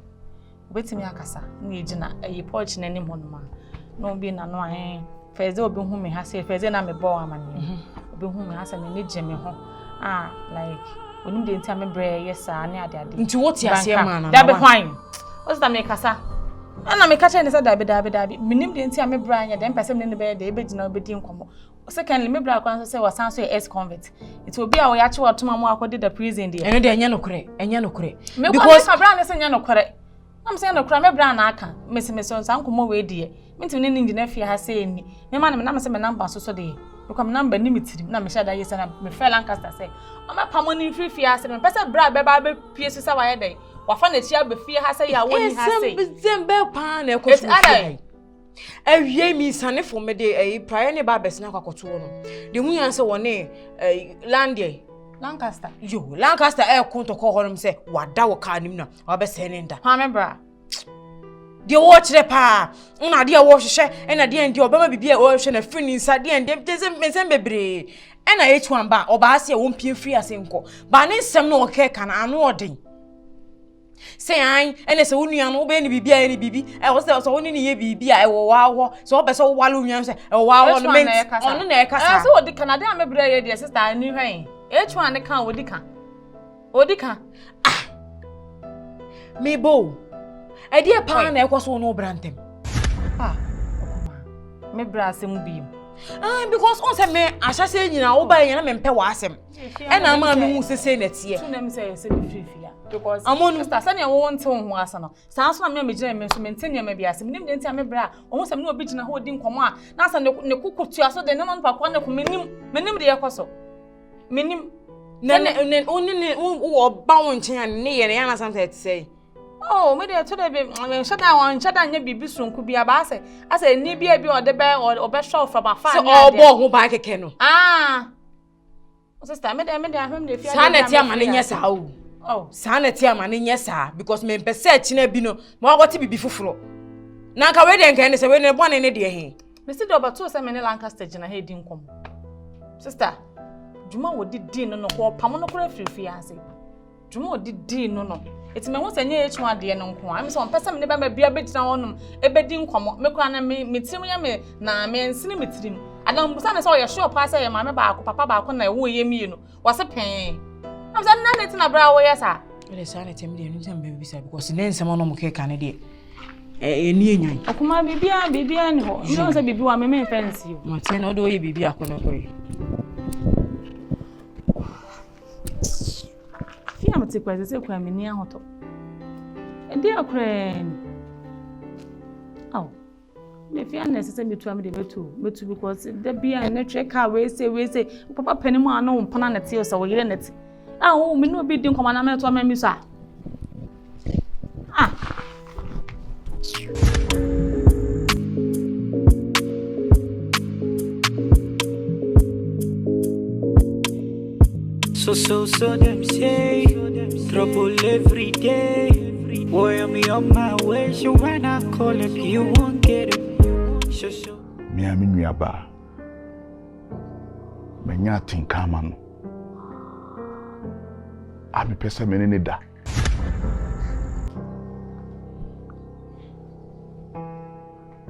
obetimi akasa na ejina eyi porch na nim honoma no bi na no feze obi hu me ha se feze na me bo amane obi hu me ha se me je me ho like onim de ntia me bre yesa ne ade nti woti ase ma na da be hwan o sta me kasa na me ka che ne se da be minim de ntia me bre anya de mpese me ne be de be gina obedi nkomo secondly me bre akwan se wasan so ex convert it obi a wo ya che watoma mu akodi da prison de eno de enya no kore because abra ne se nya no kore I'm saying no crime brand aka mesi so nkomo we die minti ne ningi na fie ha se ni me ma na me se me number so de because me number ni mitirim na me sha da yesa na me fell Lancaster say o ma pamo ni fie ha se me pese bra be ba be pie so sa wa ye dey wa fa na chia be fie ha se ya woni ha se zembe pa na ekoso fie awie mi sane fo me de prayer ne ba besna kwakoto no de hu yan se woni landie Lancaster konto ko honom se wada wo ka nim na wa be se ne nda ha me bra de wo kire pa na de wo hwehwe na de ndi obama bibia wo hwehwe na fini nsa de ndi me bebre na echuan ba oba ase wo mpie free ase nko ba ne nsem no ke ka na anu odin se an ene se wonua no be ni bibia ni bibi wo se so woni ni ye bibia wo wa ho so wo be so wo wala onua se wo wa ho no me onu na e kasa so odi Canada a me bra ye de sister ni hwan echuan ne kan odi kan me bo e dia pa na ekoso no brantem me bra asem bi because on say me ahase nyina wo ba nyina me mpe wa asem e na ma me hu sese na tie tu na me say se bi fifia because Amonu sister say na wo wonte ho asa no san so na me gina me so maintain me bi asem nim de ntia me bra o hu sem na obi gina ho di nkomo a na asa ne kukutu aso de ne no pa kwa ne ko menim de yekoso menim ne oni ne wo ba won chen ne ye na something say Oh, me dey to dey be shut down nye bibi sunku bia ba ase ni bia bi o de be o be show from afar. So obo ho ba keke no. Sister, me dey ahwem dey fia. Sa na ti amane nye sa o. Oh, sa na ti amane nye sa because me pese chine bi no, mo agoti bibi fufuro. Na nka we dey nka ne se we ne bone ne de he. Me si do obato se me ne Lancaster gina he di nkom. Sister, Juma wo di no ko pam no kora frifi ase. Juma wo di no. Eti me won se nye echu ade no nko. Am se on pese me ne ba ma bia be gina wonum e be di nkom. Me kora na me tirim ya me na me nsini me tirim. Adam busa na se o ye sure pa se ye ma me ba ko papa ba ko na e wo ye mi no. Wo se pen. Am se na net na bra wo ye sa. Ele sa na tem de no tem be bisa because ne nsem no mo ke ka ne de. Eni enyan. Akuma bibia ni ho. Me won se bibi wa me fancy o. Ma tie na do ye bibi akono ko yi. Fia mate kwa se kwa me ni ahoto. E dey akra ni. Aw. Me fia na se me tu am de metu because da bia na treka we say papa panimu ano mpana na tie o so wo yire na ti. O me no bi di nkoma na me to am mi so So them say, trouble every day. Boy, I'm on my way, so when I call it, you won't get it. So. Me a minu aba. Me nya tinka ma no. Abi pesa me ne da.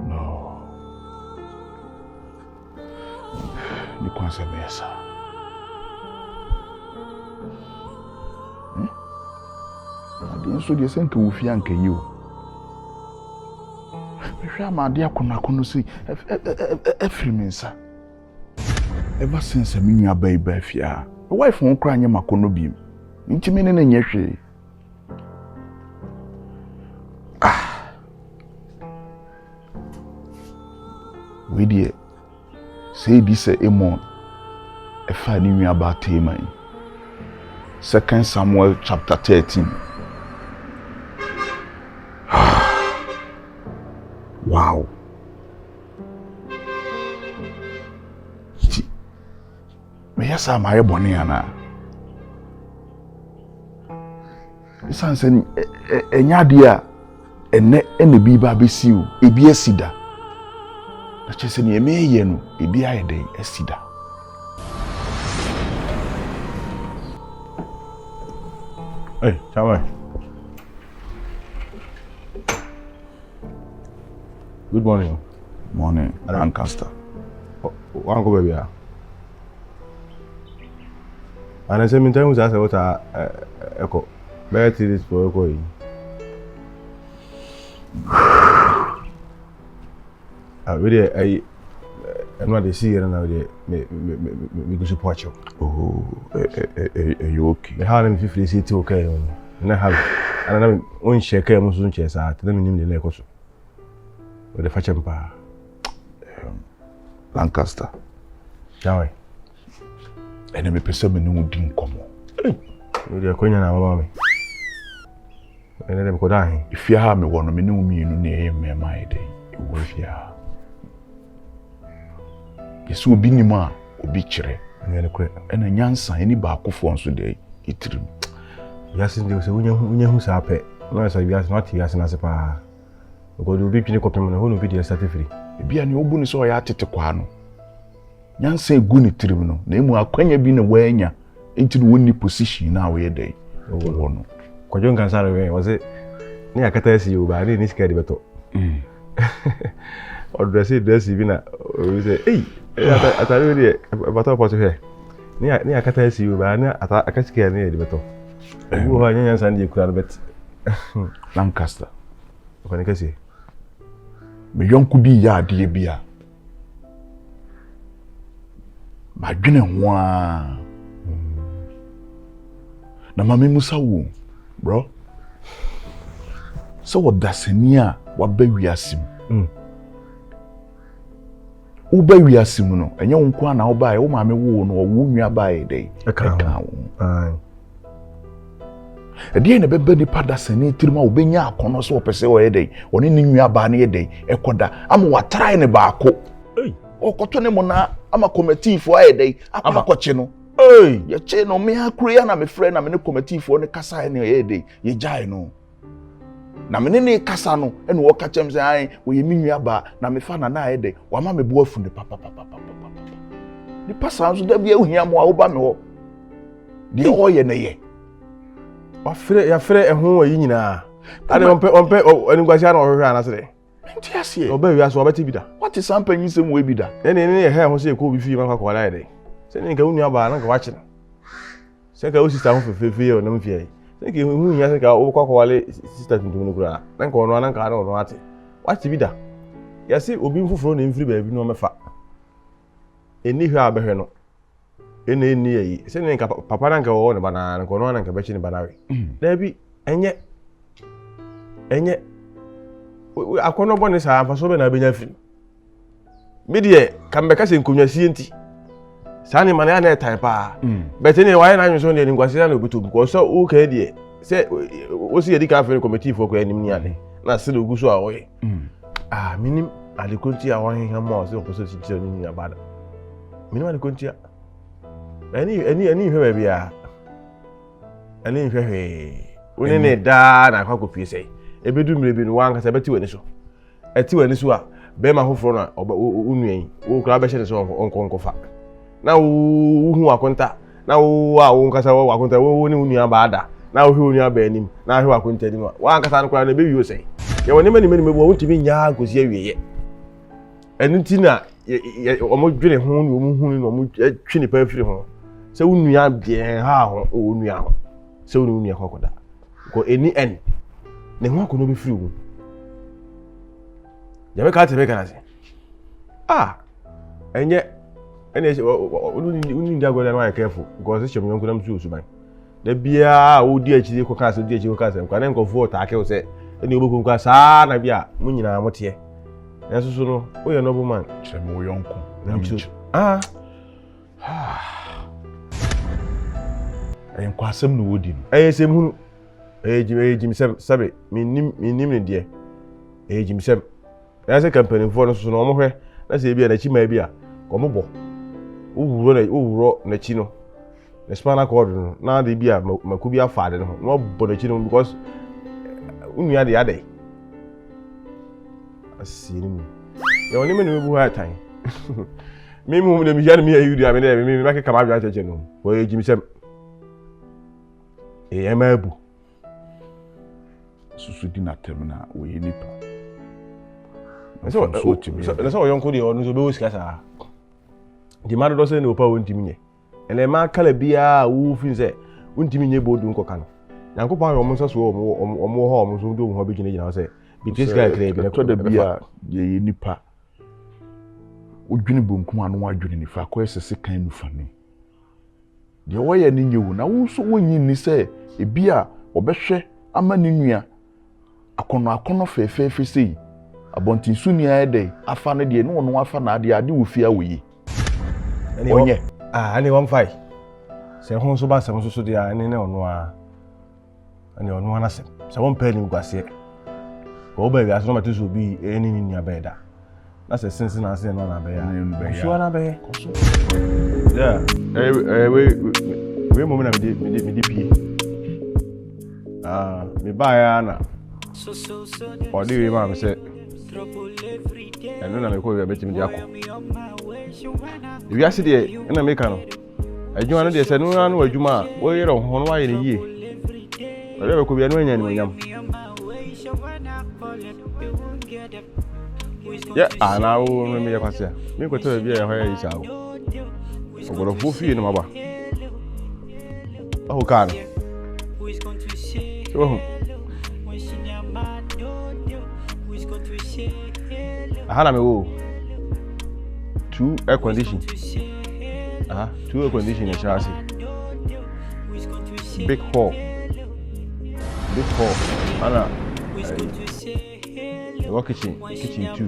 No. Ni kwanse me esa. So de senka wo fi anka yi o. Hwa ma de akonakono si efrimensa. Ever since me nua bai ba fia. My wife won kra anya makono bi. Nti me ne na nye hwe. We die say this Amonu efa ni nua ba tema. 2 Samuel chapter 13. Wow. Me yasa ma ye boni ana. Isan sen enya dia ene bi ba besiu ebi asida. Na chese ne emeye no ebi ayede asida. Hey, Chawai. Good morning. Morning, Lancaster. One go baby. And I say me time was ask what echo. Better this for echo. Really I'm not the see here now me go support you. Oh, you okay? Me have them 50 city okay. And I have and I one share care mo so nche sa tell me nim de na ekoso. We the fetch pa. Lancaster. Jawai. Ene me pese me no di nkomo. We dey akonya na mama me. Ene dem ko da hin. Ifia ha me wono me no mienu na eye me mai dey. E wo fia. Yesu obi ni ma obi kire. Ene kure. Ene nyansa eni ba akofo nso dey itirim. Yasin dey se wonya hu sa pe. No say bias not yasin na se pa. Go do bi twini kopem na ho no bi dey start free. Bia ne obu ni so ya tete kwa no. Nyansa egu ni tirim no. Na emu akwanya bi na wanya. Enti no woni position na we dey. Wo no. Kwajo nkan sare we was it ni akata si o ba ni sika di beto. O dress bi na we say hey atare we beto pot here. Ni akata si o ba ni akasika ni di beto. Wo ha nyansa ndi kura no bet. Lancaster. Ko ni kasi. Me yonku bi ya ade bia. Ma dwene ho a. Na mama musa wo, bro. So what dasani a wa ba wiasim. Wo ba wiasim no, enye wo nko na wo ba e wo mama wo no wo nua ba e dey. Eka wo. ɛdeɛ na bɛbɛ nipa da sani tirima obenya akono so opese o yɛdɛ ɔne ne nua ba ne yɛdɛ ɛkɔda ama watrai ne baako ɔkɔtɔ ne mo na ama committee fo ayɛdɛ akɔkɔkye no yɛkye no me akure ya na me frɛ na me ne committee fo ne kasa ne yɛdɛ yɛgyae no na me ne kasa no ɛne wɔka kyɛm sɛ ai wo yɛ me nua ba na me fa na na ayɛdɛ wa ma me bo afu ne papa ni pasa so da bia ohia mo a wo ba me ho de ɔyɛ ne yɛ ya frɛ ɛho ayi nyinaa ade ɔmpɛ anigwasia na ɔhwehwɛ anasɛ nti asie ɔba wi aso ɔbɛte bi da what is sampan yisem we bi da ne yɛ ha ho sɛ ko bi fi ma kwakwa la yɛ sɛ ne nka wo nua ba na nka wakyɛ sɛ ka wo sister ho fefefe yɛ ɔnam fie sɛ ka hu nya sɛ ka wo kwakwa le sister tuntum no kura na nka ɔno na nka na ɔno ate wakyɛ bi da ya sɛ obi mfoforo na mfiri baabi no ɔmɛfa eni hwɛ abɛhwɛ no eni yi sɛ ne nka papa na nka wo ne bana nka ɔno na nka bɛkye ne bana we da bi enye akono bɔ ne saa afa so bɛ na bɛnya firi me de ka mbɛka sɛ nkonwa sie nti saa ne mane ana ɛtan paa bɛte ne wayɛ na anwo so ne ngwase na obuto ko so o ka de sɛ o si yɛ di ka afɛ committee fo ko anim ni ade na sɛ ogu so a ɔyɛ minim ade konti a wɔn hɛn ma o sɛ o so si ni nya bada minim ade konti a ani hwɛ ba bia ani hwɛ woni ne da na akwa kopie sɛ ebedu mire bi no wan kasa beti wani so eti wani so a be ma hoforo na onuan wo kra be hye ne so onkonkofa na wo hu akonta na wo a wo kasa wo akonta wo ne onuan ba ada na wo hwe onuan ba anim na hwe akonta anim wan kasa no kra na be wi o sɛ ye woni mani mebo wo ntimi nya nkosi awieye enu ti na omo dwene ho ne omo hu ne omo twi ne pa firi ho sɛ onuan bien ha ho onuan ho sɛ onuan kokoda ko eni en ne ho akono be free wo ya be ka te be kana se enye uni ndia go na careful because chem yonko nam su osuban da bia wo di akiri ko ka se di akiri ko ka se kwa ne nkofo ta ke wo se eni oboku kwa sa na bia mu nyina mote yeso so no wo ye no bo man chem wo yonko nam su en kwa asem no wodi no sem hunu jimi sabe minim ne de jimi sem na se company for no so no mo hwe na se bia na chi ma bia ko mo bo wuro na chi no na spana cord no na de bia makubi afaade no no bo na chi no because unu ya de ade asinim ya woni me no bu ha tan me mu de mi ya me ayu dia me de me make kama bia cheche no wo jimi sem emabu susu di na termina wo ye nipa so yonko di onu so be wo sikasa di ma do so ne opa wontimi nye ele ma kala bia wo fin se wontimi nye bodu nkoka no yankopon ayo mo so omo ho omo so do ho be gina se bi tiska kre bi na to da bia ye nipa odwini bonkum anu adwini nifa ko esese kan nufa me de wo ye ni nyewu na wo so wonyi ni se ebia obehwe ama ni nua akono fefefe sei abontin sunia ede afa ne de no afa na ade wo fia wo yi onye ani 15 se ho so ba se mo so de ani ne ono ani ono na se won pe ni gwase ko ba wi aso ma to so bi eni ni nia beda na se sense na se no na be ya so na be yeah we mo na me pie me ba ya na odi we ma me se eno na me ko we betimi di akọ wi ase de na me ka no adwuma no de se no na adwuma wo yere ho no wa yere yie ore be ko bi eno anya ni nyam ya ana wo me ya kwase me ko to bi ya ho ya isa wo ogoro fufi ni maba aho kan ahana me wo two air condition two air condition in chassis big hall ana the kitchen too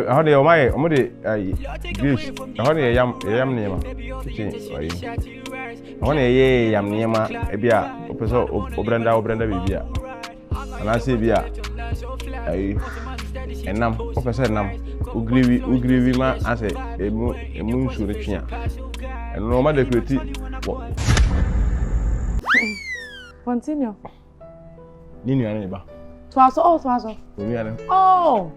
how they my omode grease how they yam ne ma kitchen One ye yam niema ebia opeso obranda bibia. Ana se bia ai enam opeso enam ugrivi ma ase emu nsu ne twia. Eno ma decorate. Continue. Nini ane ba? Twaso. Omi ane. Oh.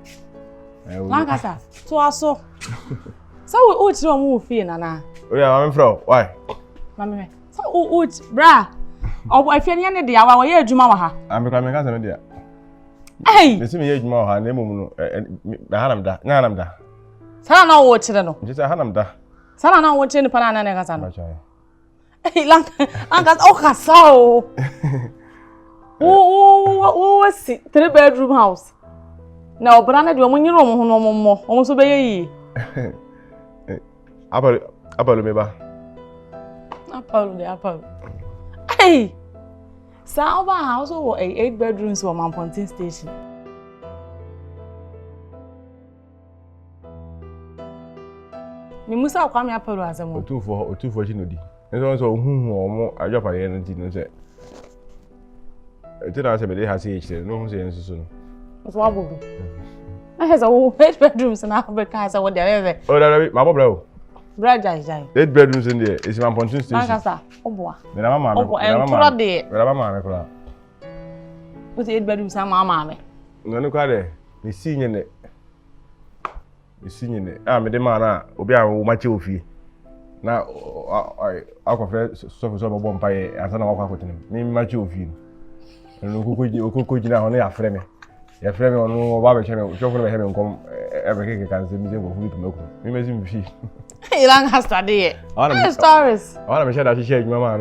Lankasa. Twaso. So we chiro mu fie na. Oya mami fro, why? Mami. So bra. Obo afie ne de awa wo ye adwuma wa ha. Amekwa me ka se me dia. Hey. Nesi me ye adwuma wa ha na emom no hanam da. Sala na wo chire no. Nje se hanam da. Sala na wo chire ni pana na kasa no. Hey, Lankasa o kasa o. Oh, see, 3-bedroom house. Now, Brana, do you know more? Almost obey ye. Apple, meba. Apple. Hey, Salva house or 8 bedrooms for Confrontations station. We must have come up as a 2 for Chinodi. And also, whom or more, I drop my energy, no say. Did I say they has age? No, say soon. What's wobble? I has a 8 bedrooms and half a casa what they're oh, that my bro. Bread jai. 8 bedrooms in there. It's my pontoon station. Oh, boy. Then I'm mamma. I'm what's 8 bedrooms? I'm mamma. No, quite. The senior. I'm the man. Obia, my children. Now, I confess, so for bomb pie and son of a me, my children. Who could you only a frame? A frame on no barber channel, chocolate having come every can see me with milk. We may seem fish. He long has studied. All the stories. All I'm sure that she shared mamma.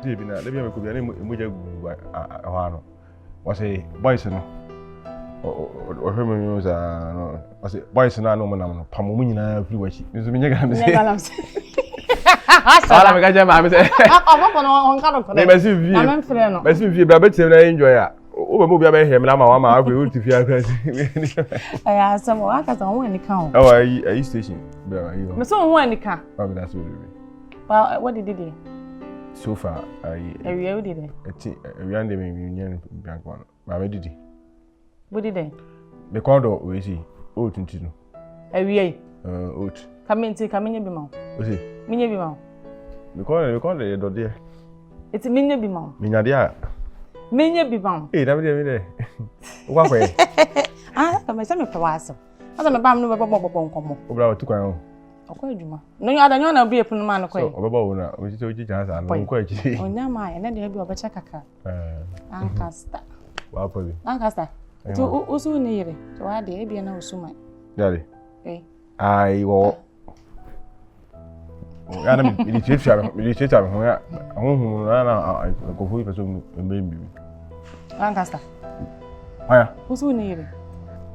Let me could be any much was a bison or Herman was a bison. I know man, Pamumina, flew she is a I'm going to enjoy it. Oh, movie about him. I'm a good to feel. I asked some workers on when you come. Oh, are you station? So when you come. That's well, what did you do? So far, I did it. We are the union bank one. I did it. What did they? The condo, we see. Oat and Tino. Oat. Come in, come in, be mouth. Minya bi ma. Me call the do there. It's minya bi ma. Minya dia. Minya bi ma. Eh, da me there. Wa kwa. Ah, ka say me pa waso. Asa me bam no be bobo nkomo. Obra wa tukwan o. Okwa adwuma. No ya da nyo na bi epunu ma no kwa. So, obaba wo na, o ti oji chance anu kwa echi. Onya ma, ene de bi obecha kaka. Ankasta. Wa pa bi. Ankasta. To usu ni yire. To wa de e bi na usu mai. Yare. Ai wo. I am military. I go for person baby. Lancaster. Aya. Who's who need it?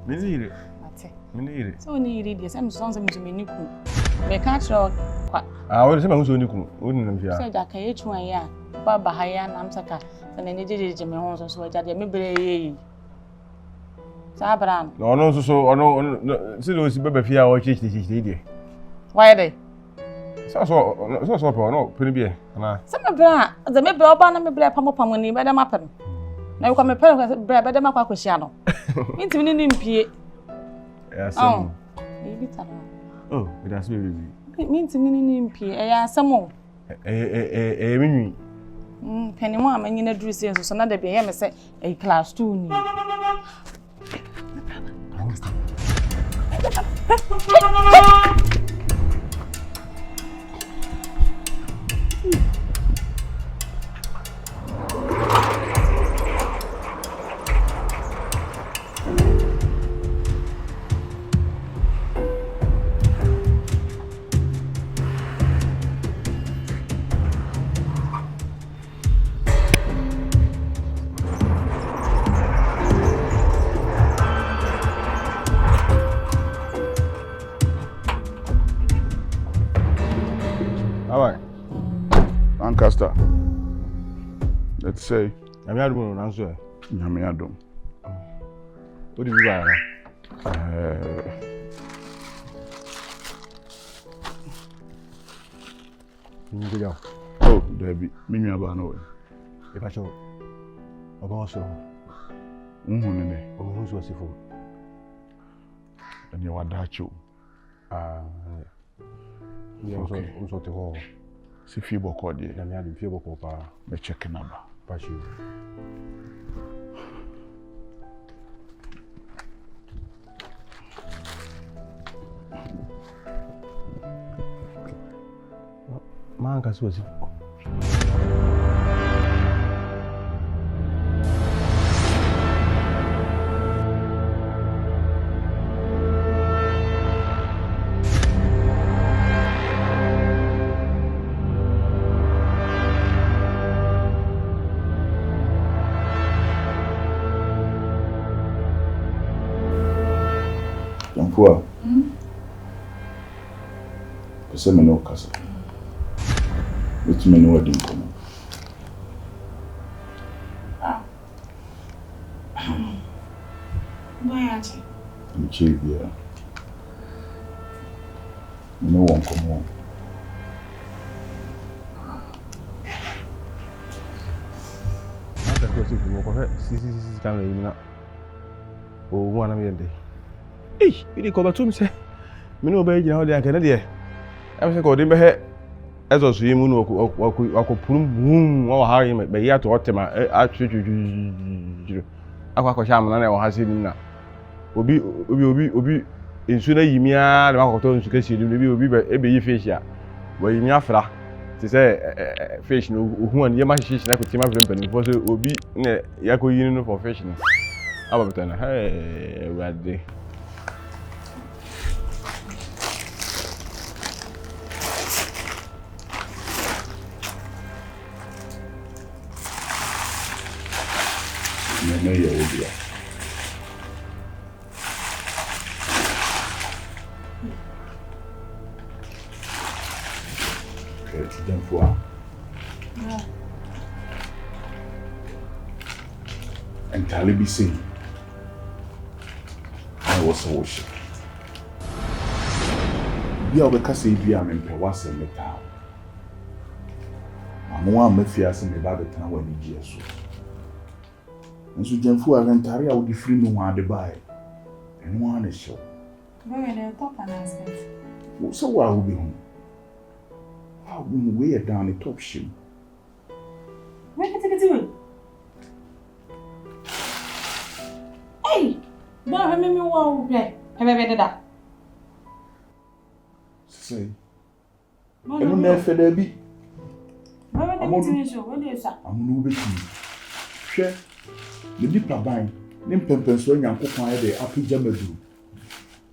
Miniri. Miniri. So need it. Yes, I'm so to me niku. Me catch rock. Ah, what is my who's niku? Wouldn't you? Say that I one ya. Baba haya na amsaka. And then je me hon so ja de me bre. Sabran. No so no. See those baby fear or chich dey. Why they? So no peni bi na se me bra ze me bra oba na me bra pam ni be da mapen na ko me pere bra be da makwa kwhia no intimi ni mpie ya sam e bi ta no it has been me intimi ni mpie e ya sam o minwi peni mo amanyi na duru se so na da be ye me se e class 2 ni Lancaster. Let's say. I'm not going to answer. Yamiadum. What do you buy? Ngiga. Oh, Debbie, me aba no. E fa cho. Oba so. Ne. O so sifo. Ani wada cho. O so te ho. Si fi boko de. Na me ade fi boko pa. Me check number. Pa shi. Man ka so sifo. Jamfua. Pese me no kasa. Which me no wedding kono. Boyachi. Mchibia. Me no won kono. Ata ko sifo mo ko fe si kan yi na. O mo na me yende. Idi ko batum se. Me no ba gina ho de anka na de. Am se ko de be he ezo so yimu no akopuru bum wa ha yi be ya to otema a twetwetwetwetwe akwa sha amana na wa ha se nim na obi ensu na yimia de makoto ensu ka sie nim obi be yi fish ya wa yimia afra ti se fish no ohu an ye ma hihie na kotima frem panim fo so obi na yakoyi no for fish no aba betana hey wade Me ya odia. Okay, Jamfua. And Talibi say, I was a worship. Be able to say, be a member, was a metal. Abrewamafia se me ba betana wani Jesus. Nso Jamfua rentare a wo di free no wa de bae. Eno ana show. Boy, the top announcement. Wo so wa wo bi hu. Wa wo we down the top shim. Where get it? Hey, don't me wow, be. Have that. Say. Eno na fe da bi. Amonu be ti. Hwe. Le nipa ban, ne mpempenso nyankopon aye de apija maduru.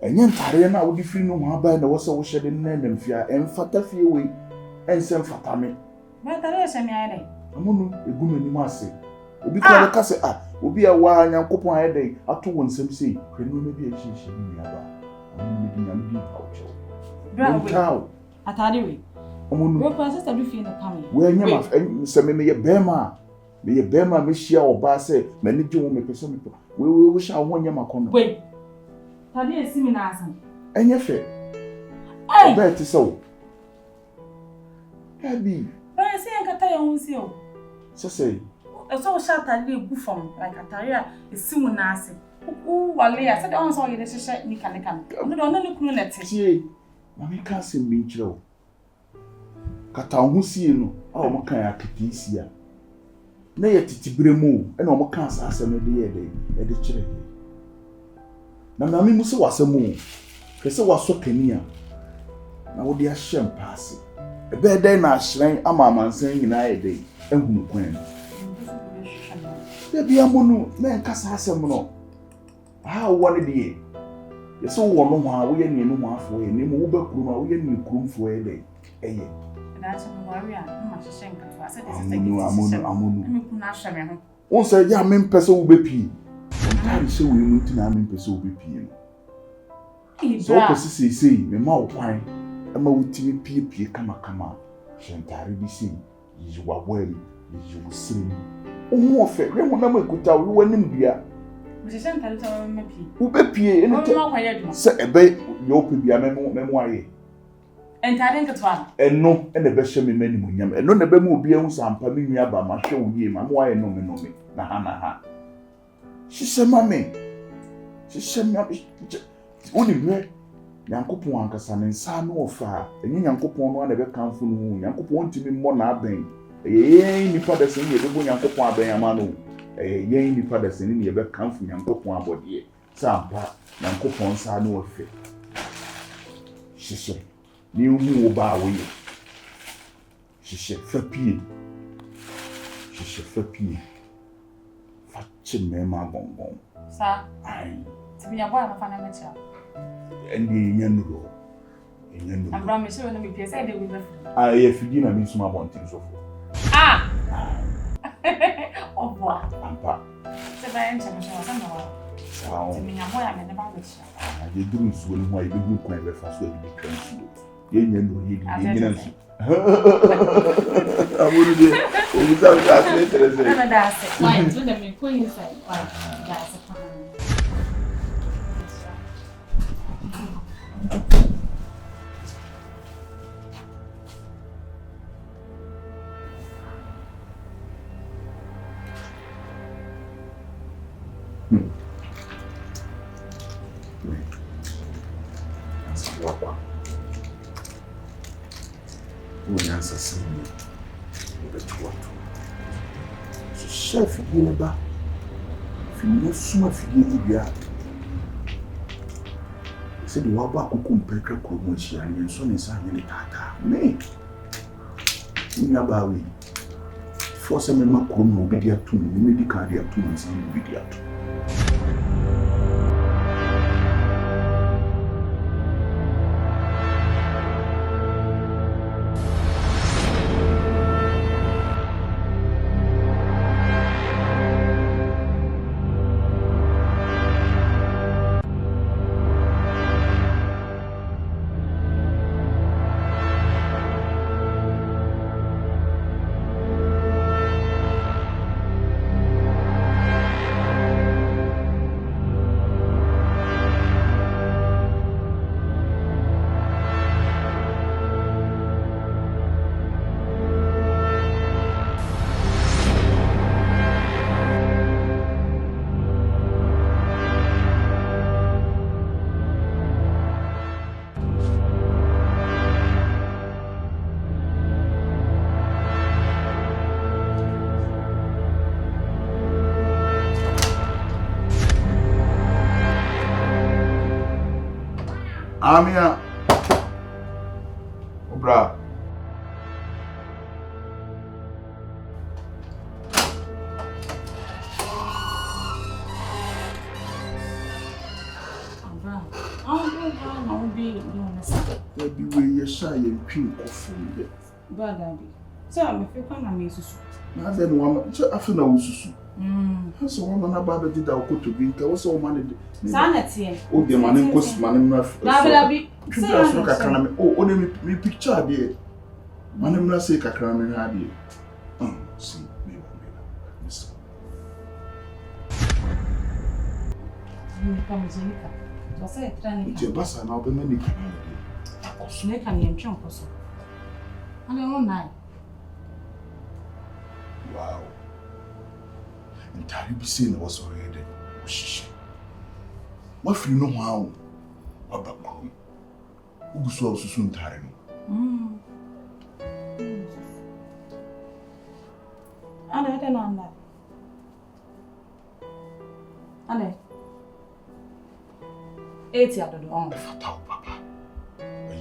Enye ntare na wo di free no ho ban na wo se wo hye de nenam fia emfata fie we ensem fata me. Ma tare se me aye de. Amonu egu manim ase. Obi kwa ka se obi a wa nyankopon aye de ato won nsem sei, hwe no me bi a hye ni aba. Amonu me di nyam di paucho. Bravo. Atade we. Amonu. We kwa sister do fie na pam. We nyama se me ye bema. Me ye bema me hia oba se me ni gye wo me pese me we sha wo nyama kono. We. Tade esi mi na asan. Enye fe. Oba ti se wo. Abi. Ba se nkata ye ho si o. Sese. So sha tade egu fam like atare a esi mu na ase. Wale ya se de on so ye de hye ni kan. No do na ne kunu na te. Tie. Na me ka se mi nkyere wo. Kata ho sie no, a wo kan ya kiti a. Na ye titibire mu, e na wo kan sa asem de ye de kyere. Na na me mu se wasemu. Kese waso kania. Na wo de ahyem paase. E be den na ahyren ama amansan nyina ye de ehunu kwan. Be Amonu na nkasa asem no. Wo ne de. Ye so wo no ho a wo ye ne no ho afo ye, ne mu wo bakuru ma wo ye ne kurumfo ye de. Eye. That's why we are not sharing. I said, Amonu. Once I ya men person will be pee. Sometimes so we need to na men person will be pee. So person say me ma wo kwan. E ma wutimi pie kama. Shentare bi say yi wa boy yi wo srim. Ohu ofe, we mo na makuta wo wanim bia. Me shentare so me pie. Wo be pie ene te. Se ebe yo pe bia me mo aye. Entare nketwa. Eno ene be hye me mani munyam. Eno na be mu obi ehu sampa me nua ba ma hwe wo yie ma mo aye no me na ha. Hyehyɛ mame. Hyehyɛ mame. Oni hwe Nyankopɔn ankasa ne nsa no ofa. Enye Nyankopɔn no na be kanfo no. Nyankopɔn ntimi mmɔ na aben. Eye nipa da se ne be bo Nyankopɔn aben ama no. Eye nipa da se ne be kanfo Nyankopɔn abɔde. Sampa Nyankopɔn nsa no ofa. Hyehyɛ ni hu wo ba wo ye. Hyehyɛ fapie. Hyehyɛ fapie. Chimema bonbon. Sa. Ai. Tibi ya boya mafana mecha. Endi nyanuro. Abra me se we no me pie say dey we be. Ah, ye fidi na mi suma bontin so fo. Ah. Obo. Ampa. Se ba enche me so na wa. Sao. Tibi ya boya me ne ba mecha. Ah, ye duru nsuo no ho ye behu kwan be fa so ye bi kan nsuo. Ye nyanuro ye nyina nsuo. Amonu de. O bisa ka se interesse. Na da se. Why? Do them me put inside. Why? That's a Chef Gilba, Fino Suma Figlia. Said the Waba Kukum Petra Kumunchi and son is hanging tata. Me. Nabawi. For some Macrum will be there to me, medical there 2 months and be there. Amia. Obra. Maybe we shy and pink of food. Bad idea. So I'm a fake one. I'm a susu. Now then, one after Owusu. So one about the did our coat to drink. I was all money. Sanity. Oh, the man cost money. Dabi. Oh, only me picture there. Man, I'm say Kakram and see, maybe. It's bus and I'll be many. Snake and the chunk or so. And I won't lie. Wow. And Taribi seen was already. What if you know how? About Owusu soon tiring. And I don't know that. And 80 out of the on. Fatal, Papa.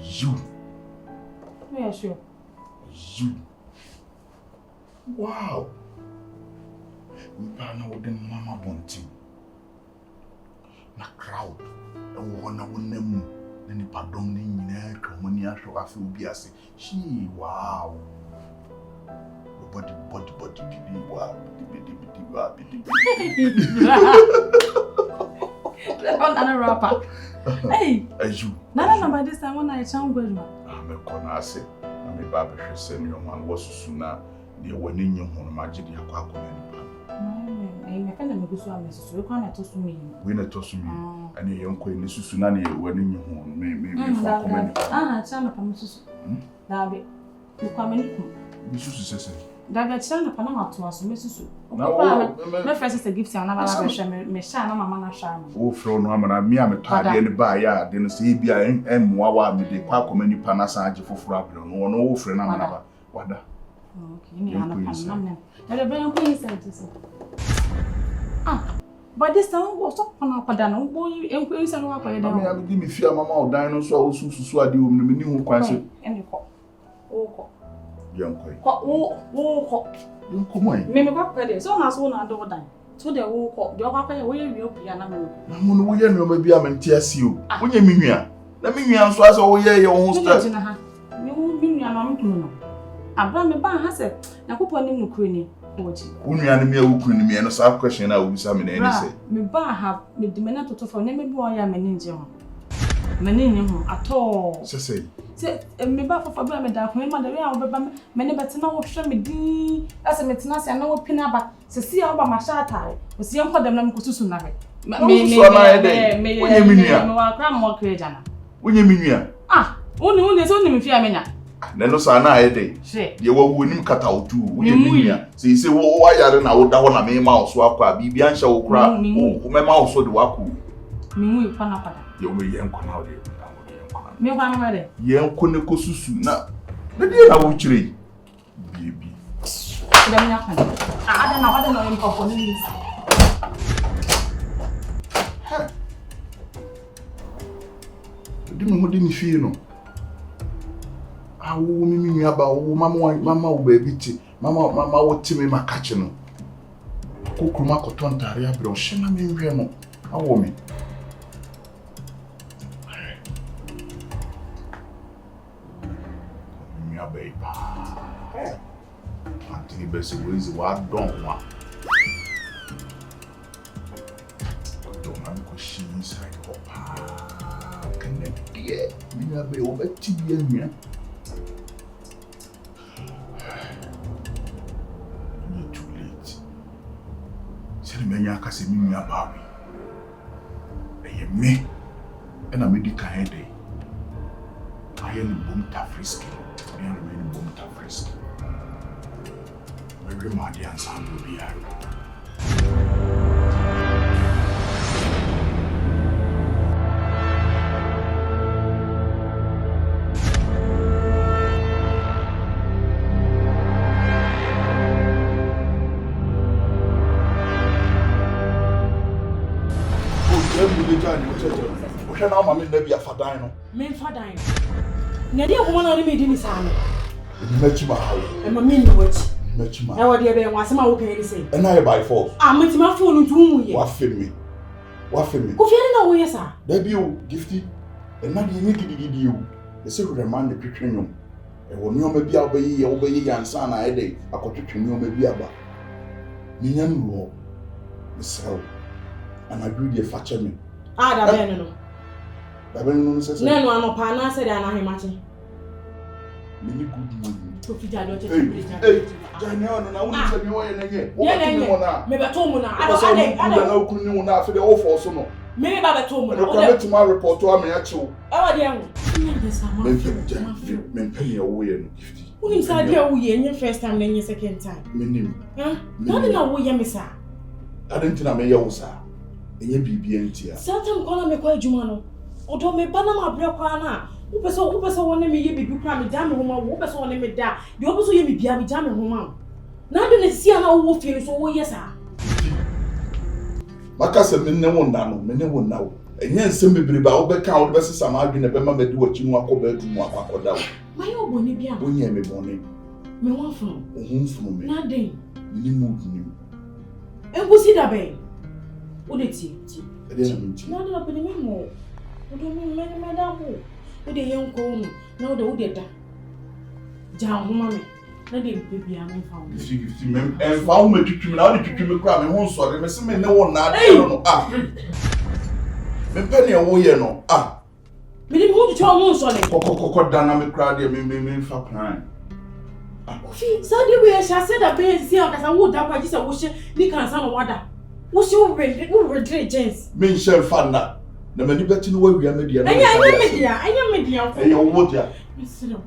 You. Yeah, sure. You. Wow. We partner with them Mama Bonti. Na crowd. And one of them. Then the pardon in there, Commonia show I feel biased. She, wow. Body, wow. Another rapper. Hey, you. No, by this time when I sound good, man. I'm a conase. I'm a barber. Send your man was sooner. The one in your home, magic. You can't come any. I can't go so I'm so you can't toss me. We not toss me. And your young queen is Sunani when in your home. Maybe for comment. Ah, Chama, Dabi. Ukwameniku. Bisusu sese. Dabi chana pa na mato aso mesusu. Me first is a gift and na bala me sha na mama na sha no. Wo fro no amana me a me pade ne ba ya de no se bia emmoa wa me de kwa komani pa na san age foforo abro no no wo fro na amana ba wada. Okay, ni ana pa na me. Dabi be yanko yin say this. But this time was up on our padano, boy, and queen and walk away down. I give me fear, mamma, dino, so I do me new question. And you call. Oh, young queen. You come on. Maybe what petty, so as one I don't die. So they will call your papa, will you be an ammo? I'm going to maybe I'm in tears you. When you mean, let me answer as all year your own stuff. You won't be your mamma to know. I brought me by herself, now put on him, Queenie. Unu ya me wu kunu me no sa question na wu sa me na any say. Me ba ha me de me na toto for na me bi o ya me ninje ho. Me ninje ho ato. Say. Me ba fofa ba me da ko me ma da we a wo beba me ne bete na wo hwe me din. Ase me tena se na wo pina ba. Se si a wo ba ma sha atare. O si enko dem na me kususu na he. Me onye minua. Me wa kra mo kreja na. Onye minua. Uni so ni me fia menya. Neno sa na ede ye wawu nim kata otu wo ye minua se wo ayare na wo da ho na me ma wo so akwa bibia nhya wo kura wo me ma wo so de wako minwu ipa na pada ye wo ye enko na wo de me kwa na de ye enko ne ko susu na de na wo kire bibi dem nya kan ada na em ko ni de me ho de mi fie no awu mi nua ba wo mama wo ba biti mama wo timi makache no kokruma kotontare abre o hye na me nhwe no awo mi nua ba ipa antini bese wezi wa don wa don na ko shi inside opa kenne die nua ba o ba tibia nua menya akase mi nua ba mi eye me na me di kan de aye ni bom ta friski me na me ni bom ta friski me re ma di ansa do bi ya Ohwe na mama na bia fadan no me fadan na dia kuma na me di ni sa no me chima hawo e ma me ni wachi me chima e wo dia be wasem a wo kan ni say e na by force me ti ma fo no tu mu ye wa fe me ko fi na wo ye sa da bi o gifty e na di ni gidigidi o e se ko man de twetwenyo e wo nyoma bia wo be yi ansa na e de akotwetwenyo ma bia ba ni nyam wo misrawo ana gudi e fache me da ben no da ben no se no ano pa na se da na hemache mini good morning to fi jado che jani ono na woni se mi wo ye na ye wo ba tumi mo na me beto mu na ada na okunu ni wo na afede wo fo so no me ba beto mu na o ko beto ma report o am ya chewo wa dia ho me sa ma me mpani wo ye no Gifty unim sa dia wo ye nye first time na nye second time menim na wo ye me sa adentina me ye wo sa enye bibia ntia satam ko na me kwa adwuma no odo me ba na ma bre kwa na wo pese wona me ye bibi kwa me da me homa wo pese wona me da de wo pese ye me bia me ja me homa na do ne sia na wo fie so wo ye sa makasa me ne wonda no me ne wonna wo enye nsem bebre ba wo be ka wo be sesa ma adwene be ma me de wo chi mu akọ ba du mu akọ da wo maye oboni bia onye me boni me won fun ohun fun me na den ni mood ni engusi da be o de ti e de na me ti na do na pe ni me mo o do me da mo o de yen ko mu na o de da ja homa me na de baby am fa wo Gifty me en fa wo me twitwim na wo de twitwim me kra me ho nsore me se me ne wo na de no me pe ne wo ye no me ni mo de cho mo nsore kokokoko dana me kra de me fa plan fi sa de we sha se da be si akasa wo da kwa ji se wo hye ni kansa no wada wo si wo redre gens me nhye fa na mani beti no wa wia media anya media wo dia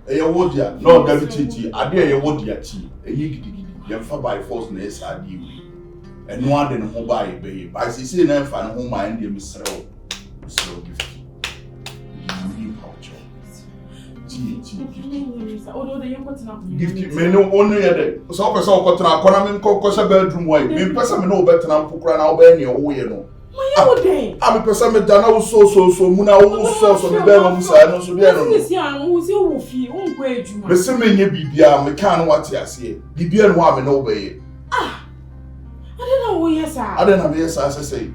Eye wodia no gravity ade eye wodia chi eyi gidigidi ye fa by force na esa ade wi eno ade no ho ba ye be by say na fa no ho ma ndie misrew gift ni pouch gift me no onu ye de so person okotena akona me nko se bedroom why me person me no obetena mpokura na oba ne wo ye no I'm a person me dana wo so muna wo so me be mo sa no so bia no me se me nye bibia me kan what ase bibia no am no be I don't know who yes are. I don't know yes are say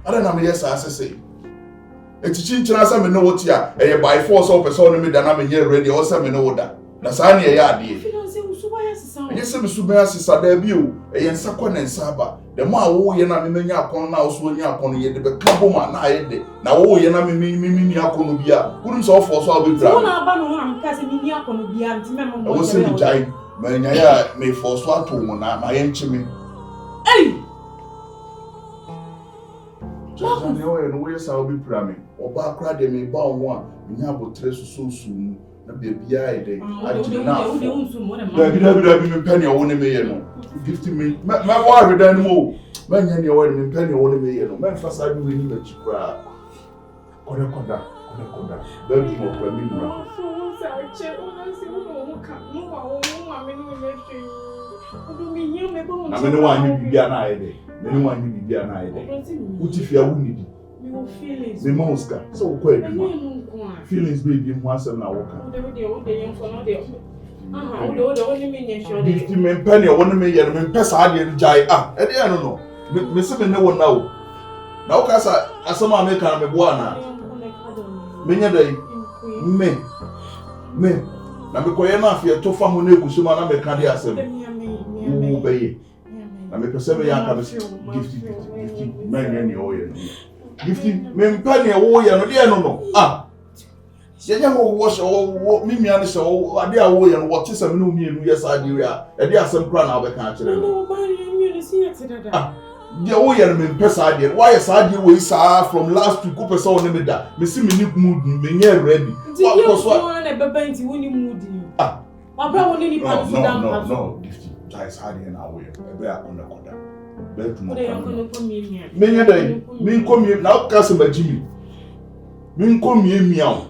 I don't know yes are say etichi nchira say me no what ya e by force of person me dana me nye ready o say me no da na sa na ye ade yes me suba asisa da bi o e nsa kwa na nsa ba the more wo ye na me menya akon na so nya akon ye de be kabo ma na ye de na wo ye na me ni akon bia wudum so for so abedra wo na aba no ho am ka se ni akon bia nti me mo wo se mi jai me nya ya me for so ato mo na ma ye nchimi jaja ne wo ye no wo ye sa obedra me oba akra de me ba wo a nya abotre so mu na bia e de ajina dabi me penny o ne me ye no gift me ma wa redan mo ma nya ne o me penny o ne me ye no ma fa sa bi ni na chikura koda dabi mo kwa mi mura na me ne wa nyi bibia na ye de uti fia wu ni di me mo Oscar so ko e bi feelings baby mo asem na woka Gifty me penny won me ye me pesa ade no jai e de no me se me ne won na o na wo ka sa asem a me kan me bo ana me nya dai me na me koye na afia to fa mo na ekusuma na me kan de asem wo be ye na me pesa me ya ka me Gifty me nya ni o ye Gifty me penny wo ye no de no Yenya wo mimi ani se wo ade a wo ye no wo tese me no mienu yes ade we a e de asem kra na obeka a kire no ba mienu si yete dada de wo ye no me pesa ade why yes ade we sa from last week ko pesa wo ne me da me si me ni mood me nye ready what ko so na beba nti wo ni mood ni wa bra wo ni pa so down no Gifty guys ade na wo ye e be akona koda be tumo me nye dai me ko mi na ka se magimi me ko mi o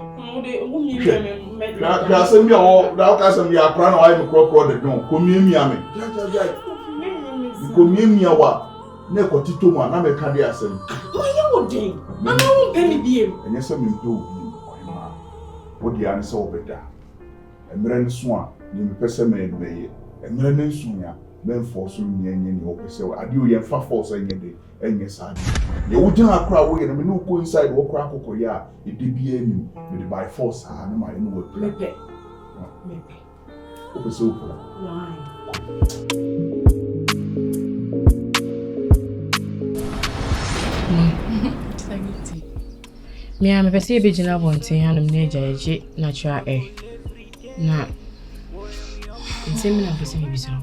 na asem bia o da ka asem ya pra na wai me krokro de don ko miemia me ko miemia wa na ko tito mu na me ka de asem oye wo den na na wo pe mi biem enye se me do bi ko ma wo dia ne se obeda emre ne so a ni me pese me beye emre ne nsu ya ben force mi enye ni o pese ade o ye fa force enye de enye sa ade ye wo din akra wo ye no me no ko inside wo kra kokko ya e de bia ni me by force ha na ma ye no wo mepe o pese o kra me am pese e be gina bonten hanum na ejaje natural air na insemina pese me bisa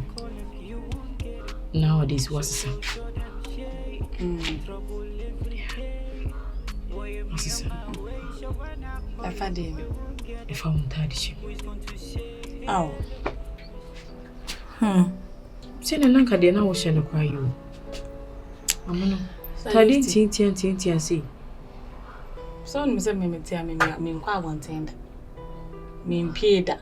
nowadays what's up Afade. If I'm tired, Oh. Say na nanka de na wo hye no kwa you. Amonu. Tadi tinti say. So me say me nkwa wonten da. Me mpie da.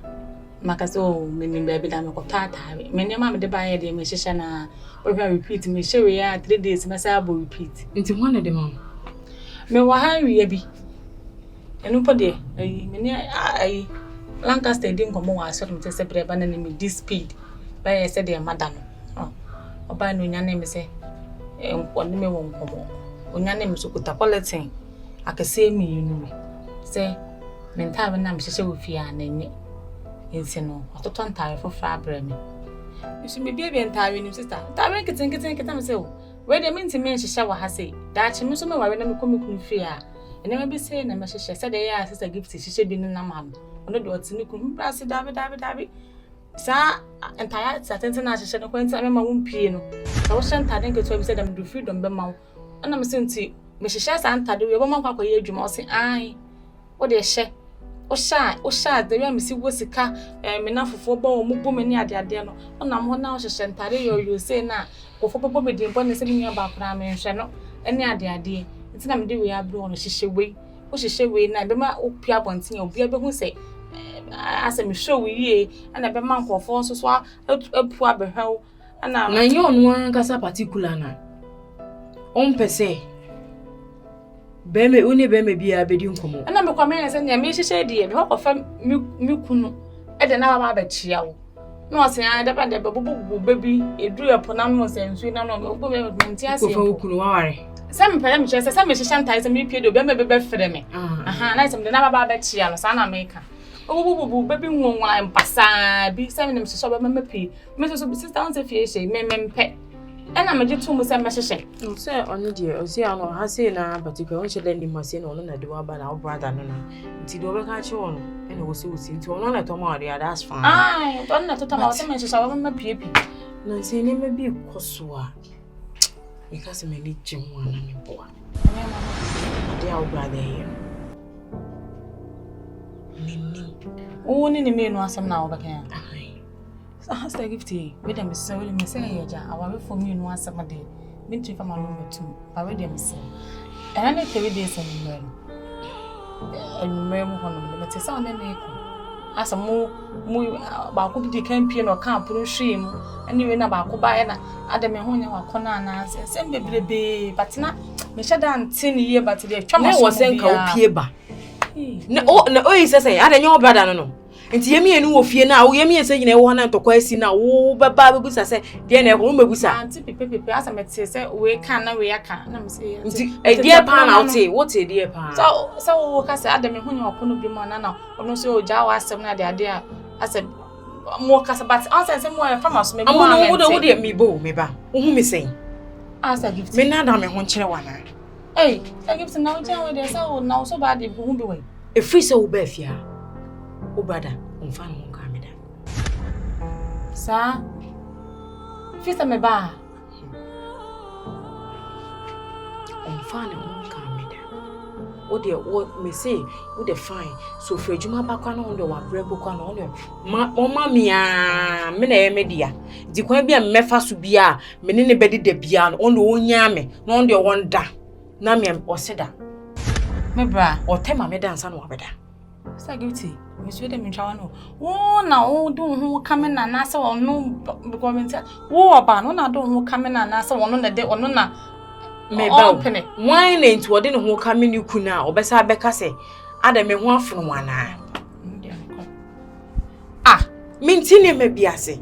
Makaso me ni baby da me ko tataare. Me ne ma me de ba ye de me hyehye na we repeat me hye we ya 3 days me say abo repeat. Nti ho na de ma. Me wa han wiye bi. Enu po de ayi me ni ayi Lancaster din komo wa so me say breba na me this speed. Ba ye say de madam. Oba no nya na me say enkwone me won komo. Onya na me so kuta politin. Akase mi yunu me. Say me nta na me hyehye wo fia na nye. Ensi no ototo ntare fofra abrami. Isu me bia ntare ni sister. Ntare keten me say o. We de me ntime hyehye wa ha say. Daachi me so me ware na me komi kun fia. Ene me be say na me hyehye say de ya sister Gifty hyehye bi na mam. Ono de otini kun brase dabi. Sa entire certain na hyehye no kwenta me ma wo mpie no. Sa wo hyehye ntade nketo bi say dem do freedom be ma wo. Ona me say nti me hyehye sa ntade we bo ma kwakwa ye adwuma o say ai. Wo de hyehye Osha, the way Missy Wosika, Menafo, Mubu, many adiano, on I'm one now, Shantari, you say now, or for Bobby, the bonnet sitting about Pram and Shano, any idea. It's not me, we are blown, she way. What she say, we never Pia one thing, or be able to say, as I'm sure we ye, and a monk of forces, so a poor behell, and now you on one casa particular now. On per se. Beme uni beme bia bedin komo. Na me kwame nse nya me hihye de me hokofa me kunu e de na ba ba chia wo. No se an de ba de bobo baby edu epona no se nsu na no obo me menti ase. Ko fa kunu waware. Se me pele me che se me hihye ntai se me pie de beme be fere me. Aha na se me de na ba ba chia no sa na me ka. Obo baby nwonwa empasa bi se me nem hihye ba me pie. Me so sister on se fie hye me mpe. And I'm a little more message. No, sir, only dear, or see, I know, I say now, particularly lending my sin on a do about our brother. Until you over catch on, and it was so seen to honor tomorrow, that's fine. I don't know to talk about some messages. I want my peepee. No, say, may be a cosua because I may need Jim one boy. Dear brother here. Only the main was some now, but so has the Gifty, with them so will me say, I want for me in one summer day, been to from number 2, I read them say. And I 3 days and remember one of the sound and echo. As a more about could be campaign or camp, put shame, and you know about Kubayana, Adam and Honia or Conana, send baby, but not Michelle 10 years, but today, Chama was saying, Pieba. No, he says, I don't know brother, no. Nti yemi enu ofie na wo yemi ese nyina wo na ntokwa asi na wo baba bebusa se de na ho mebusa anti pepepe asa mete se we kan na we aka na me se nti e de pa na wo te de pa so wo ka se adam ho nya okono bi mo na ono se o ja wa asem na de ade a asa mo ka se but ansa se mo farmer so me mo na wo de me bo me ba wo hu me sen asa gift me na da me ho nkere wa na gift na wo ja we de sa wo na so ba de hu bi we e free se wo ba afia o brother umfana mo kameda sa fisa me ba umfana mo kameda o de o me say o de fine so for adwuma ba kwa na o de wa brebo kwa na o de ma mia me na ye media di kwa bia mefa so bia me ne bedi da bia no on de onya me na on de wonda na me o seda me bra o tema me dansa no abeda sa Gifty Monsieur de Minchano. Oh, now do who come in and answer or no government. Oh, about no, don't who come in and answer one on the day or none. Maybe open wine ain't what didn't who come in you could now, or Bessa Becca say, Adam may want from one eye. Ah, Mintini may be a say.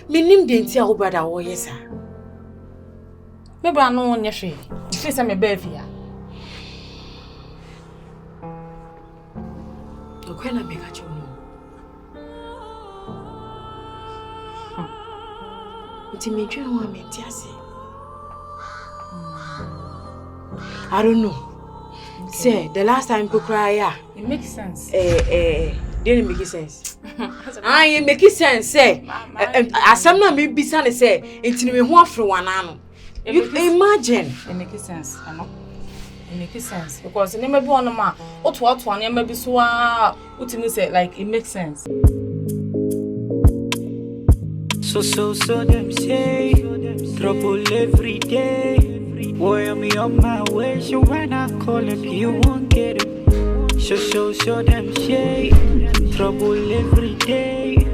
Minim didn't tell brother or yes, sir. Maybe I know on your tree. If it's a baby. When I make a joke, it's a major woman. I don't know. Okay. Say the last time you cry, it makes sense. Didn't make sense. I make sense. Say, as some may be son say, it's me one for one arm. You imagine. It makes sense. I know. It makes sense because it never be on ma. What one never be so what you say like it makes sense. So them say trouble every day. Boy, I'm on my way. So when I call if you won't get it. So them say trouble every day.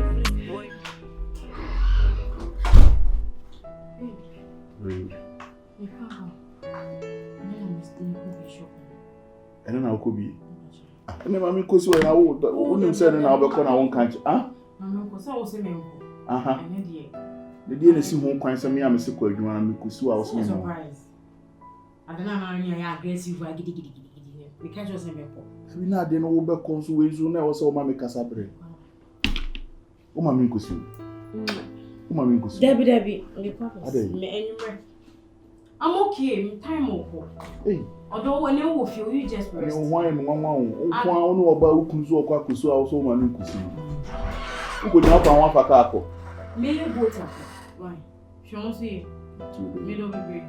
And then I could be. And then I could see when I wouldn't say that I'll be calling one country. The DNA see home coins and me, I'm a sequel. You want me to sue our surprise. I don't know how you're aggressive. I get it. We can't just say, we not then over consuation. Never saw Mammy Casabre. Oh, Mammy Cusu. Oh, Mammy Cusu. Debbie, I'm okay. Time over. Hey. Although when you feel you just rest. Why am I know about Kusu or Kusu also Mammy Cusu? Who could help on one for Capo? May you go to why? She won't see middle of the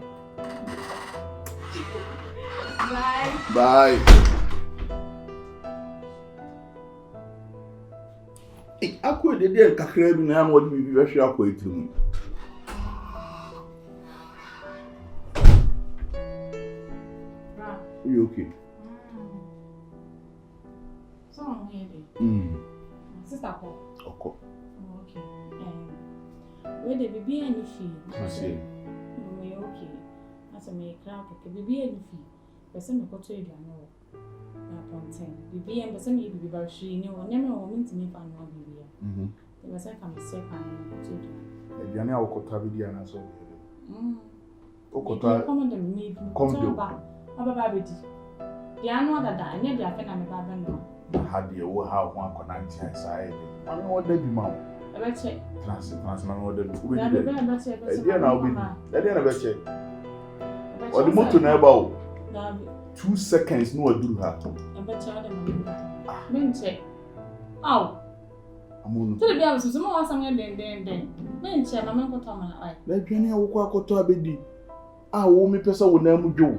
Bye. Bye. Akwa de de kakra bi na no de bi hwe akwa etimu. You okay? So I'm here. Sister Paul. Okay. Okay. Where the baby any fee? I see. Me okay. As a me crack, baby any fee. Person me go to you no. Na ponten. Baby and person me baby ba shi ni o nyame o minti me fa no baby. The person can be safe and to do. E biane a okota bi dia na so. Okota. Come on me. Come ba. Ababa bedi. Dia no dada, anya dia fe na me ba be no. Ha de wo ha ho akona nti asai de. Mami wo da bi ma wo. E be che. Trans mami wo da bi. Wo bi de. E dia na wo bi. E dia na be che. O di moto na e ba wo. 2 seconds no aduru ha. E be che o de mami. Me che. Aw. Amonu. To de bia so mo wasam den. Me che na me nkoto ma na ai. Na dwane a wo kwa akoto abedi. A wo mi pesa wo na mu dwo.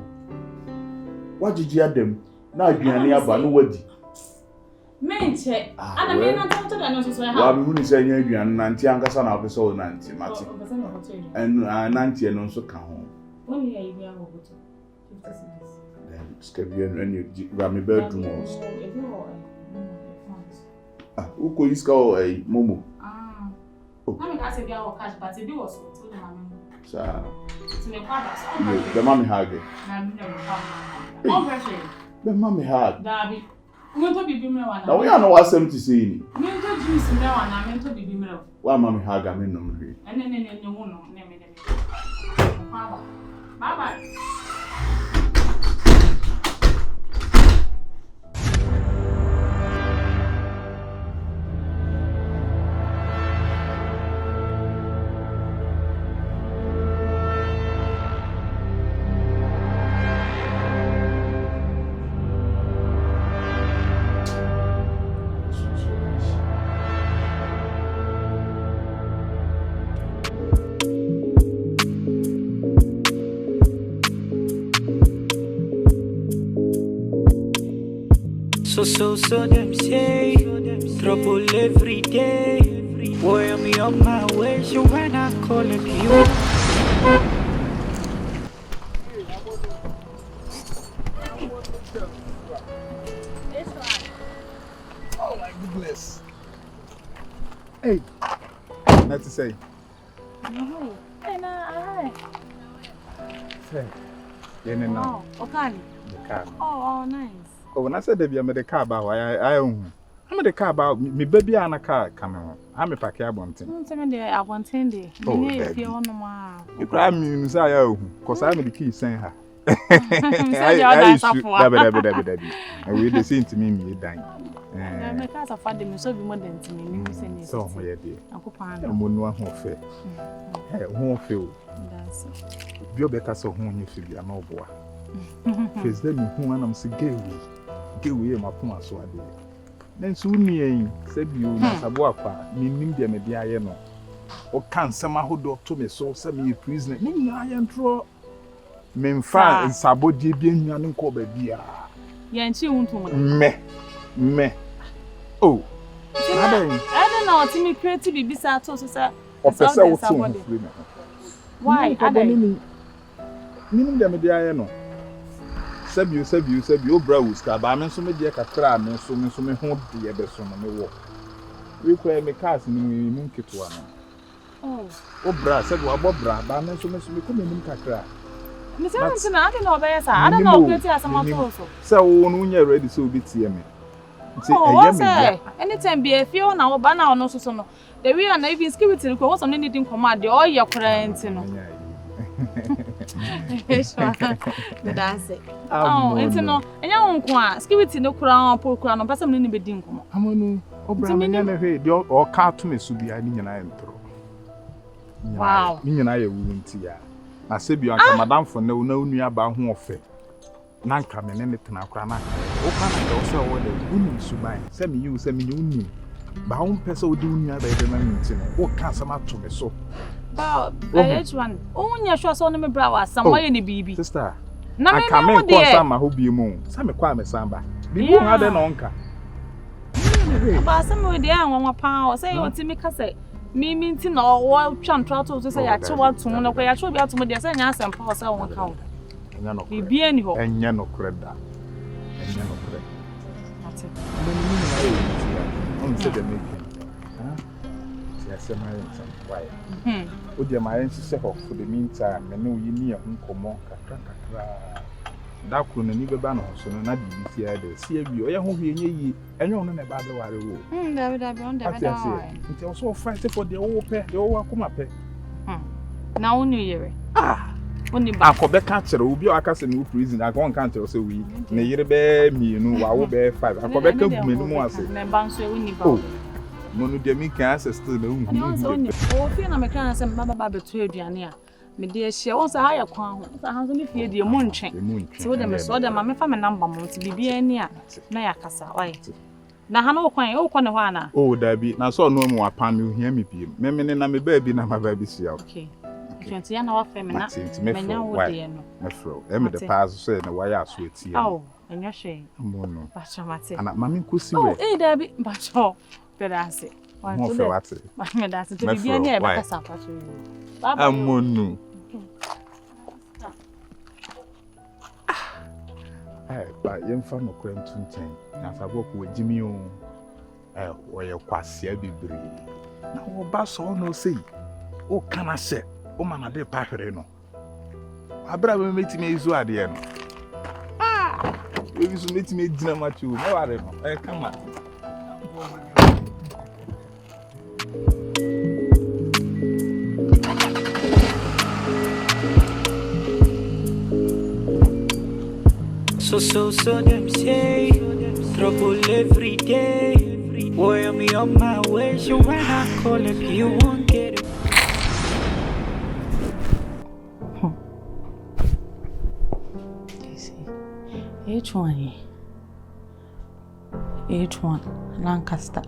Wajiji adam na adwane aba no wadi. Menche ana me na tanto da no so ha wa mi hunu se nya aduane na nti ankasa na opese wo na nti mate en na nti no so ka ho woni ya ibi awo goto 50 cents then skabia no any wa mi bedroom house uko iska o momo na me ka se bia wo cash but bi wo so to na me sa ti me kwa ba so be mami hage na mi no mo pressure be mami hage dabi Mento bibi mre wana. Na we are no wasem to say ni. Mento juice mre wana, mento bibi mre. Wa mami haga me no mre. Ne hu no, ne me. Bye. So them say, trouble every day. Boy, I'm on my way, so when I call it you. Oh my goodness. Hey, not to say. No, I. Say, no. Okay. The car. Oh, nice. Oh, when I said that I'm the car about I own. I'm the car about me, baby, and a car coming on. I'm a pack. I want him. I want him. Oh, if you want to, you cry me, because I'm the key saying her. I used to and we the same to me, dying. My cars are finding me so be more than to me. So, my dear, I'm going to fair. Won't feel. You're better so when you feel no boy. Face them who I'm say gay my puma so ade. Then soon ye said you Sabuapa, meaning the media no. O can some who to me so send me prisoner. I am true. Men fa and Sabo Jibian and Coba Bia. Yanchi won't me. Oh, I don't know, Timmy creative be beside so sir. Officer, why? I don't meaning the media no. Sabi you browse ka ba men so me dia kakra men so me ho de be so no me wo we kwa me cars ni mu nketwa no o bra sabi wa bo bra ba men so me ko me nim kakra me say unti na ade na obeye sa I don't know create asama to so wo no nya ready so be tie me nti eye me ya anytime be afie na wo ba na ono so no the we na even security ko wo so no need command the all your current no that's it. Oh, it's no. And you won't security no crown, poor crown, but some little bit dinkum. Amonu, Obramania, the or cartoon is to be I mean, I am through. Wow, me and I won't see ya. I said, you are Madame for no near about who offer. None coming anything I cry. Oh, also, what the woman should buy. Send me you, send me you. Bound person doing the other man. What can't some to me so? But one. Oh, you're sure so me bra was somewhere in the baby. Sister. I come in for some who be moon. Some quite me samba. Be more than onka. But some way there one pound say you me ka say me nti na o twa ntrato so say ya che wa to no kwa ya che obi ato mo de say nya asem pa say won ka wo. Enya no. Bibia ni ho. Enya no kreda. Enya no kreda. That's it. I'm say the make. Huh? See I why? O de my ensi se for the meantime me no yi ni e ho komo kakra. Da kru na ni beba no so no na bibisi ya de sie bi o ye ho hwe enye yi enye ono na ba de ware wo David on David nti o so fight for the wo pe the wo akoma pe na onu yere oni ba akobe ka kire obi o aka se no prison akon kan kire so wi na yere be mienu wa wo be 5 akobe ka gu menu ase na ba nso oni ba monu de mi kan ase still na unhu o fi na me kan ase baba ba beto aduane a me de ehia won sa ha ya kwan ho sa ha so me fie de mu ntwen ti wo de me so de ma me fa me number mo ti bibia ni a na ya kasa why na ha no kwan o kwan ne ho ana o da bi na so no mu apan me ohia me piem me na me ba bi na ma ba bi sia okay twenty ya na wa fe me na me nya wo de no me fro e me de pass so na wa ya so eti oh enyo hwe Amonu ba chamate ana ma me nkosi we oh da bi ba cho pedase mo fe wate ma me da se ti bibia ni e ba kasa pa so baba Amonu ba yemfa no kwantunten na sabo ko wagimi o wo ye kwase abibiri na wo ba so no sei o kana se o mana de pa hwere no abra be metime izu ade no we bisu metime dina machu me ware no kama So them say trouble every day. Boy, I'm on my way. So when I call if you won't get it. H1 Lancaster.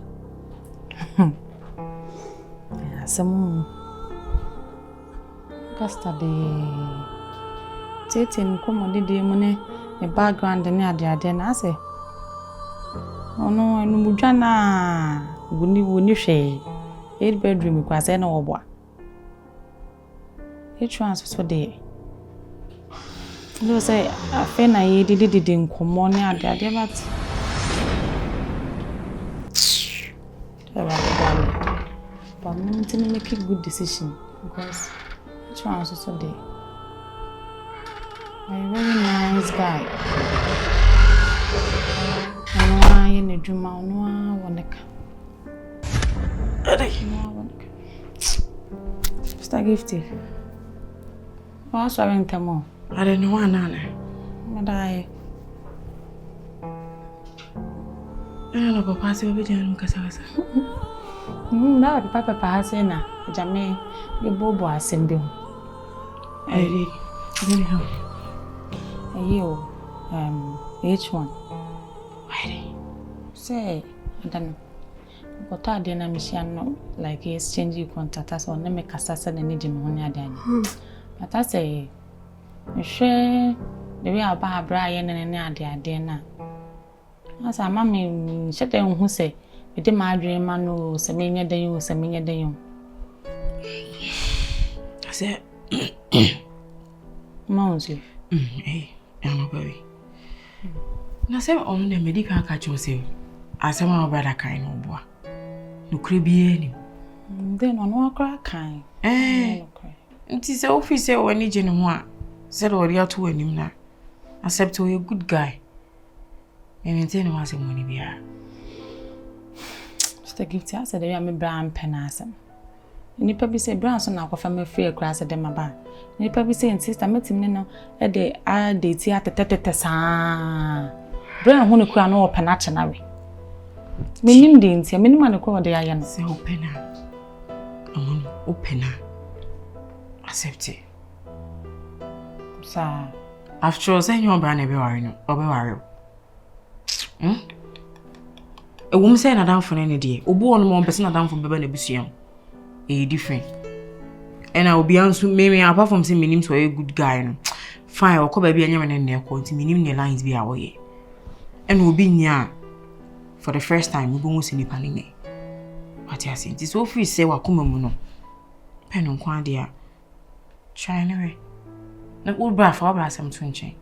Yeah, some Lancaster de Tatin come de money. The background ni ade na ase ono enu mudwa na woni hwe 8 bedroom kwa se na oboa so de no say afa na ye didi nkomo ni ade but but me need to make a good decision because so de a very nice guy. I in a dream, no one. Mr. Gifty. What's having Tamo? I don't know, Nana. But I don't know, Papa, so we don't because I was. No, Papa Passena, Jamie, your bobo assemble. I did. You, H1. Why? Say, I don't know. But I didn't mission like exchange contact us or name Cassasa and Nijim on but I say, you share the way about Brian and Nadia dinner. As a mammy, shut down who say, it did my dream, Manu, Samina de you, Samina de you. I said, Monsey. I'm a baby. Na say on the medical catch yourself. As my brother kind of boy. No cribby any. Then on one crack kind. It is the officer when you genuine. Said or you to him now. Accept to a good guy. And intend was a money beer. Mr. Gifty, I said, I am a brown penasem. Ni papi say Branson na kwa me free class dem aba. Ni papi say sister metim ne no e de a de ti atetete saa. Bran hu ne kura no open na chenare. Menim de ntia menim an kwa de aye no. Say open na. Amonu open na. Accept it. Sa after all say your brand e be worry no. Obe worry. E wom say na dan for ne de. Obu ono mo person na dan for beba na busuam. Different. And I will be answer maybe apart from saying meaning to a good guy. No. Fine, or come baby and you're in there, quality meaning the lines be away. And will be near for the first time, we go see nipa ni. What you say? This office say wa kuma mu no. Pen on kwa dia. Try anyway. Na old bra for bra some to nchen.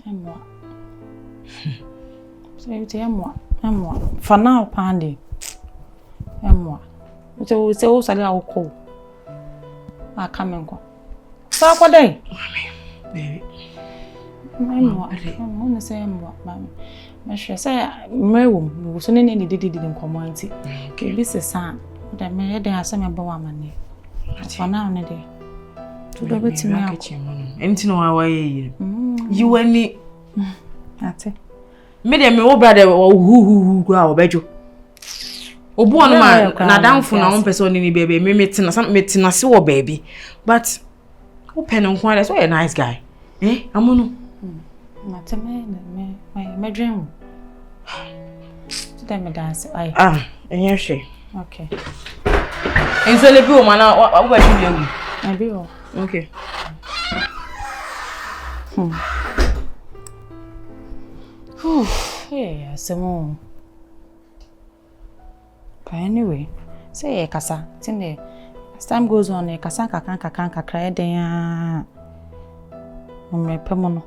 Emwa. So you say emwa. For now pandi. Emwa. So say o sale awko. I come and go. So what day? Baby. Emwa. I'm gonna say emwa, mami. Mashe say mewum, we so ne did nkomo anti. Ke bi se san. Da me ye den asem ebe wa mane. For now ne dey. To do beti me akọ. Enti no wa ye. You any ate. Me dem me wo brother hu go a obejo. Obu on na downfo na one person ni baby me metina se wo baby. But open on kwa so a nice guy. Amonu. Mate me dream. Today me dance. Enye hwe. Okay. Enso le bi o mana wo ba twi ewu. I be o. Okay. Yeah, Simon. But anyway, say kasa. Tinde as time goes on, kasa kakan cry den. Me pemono.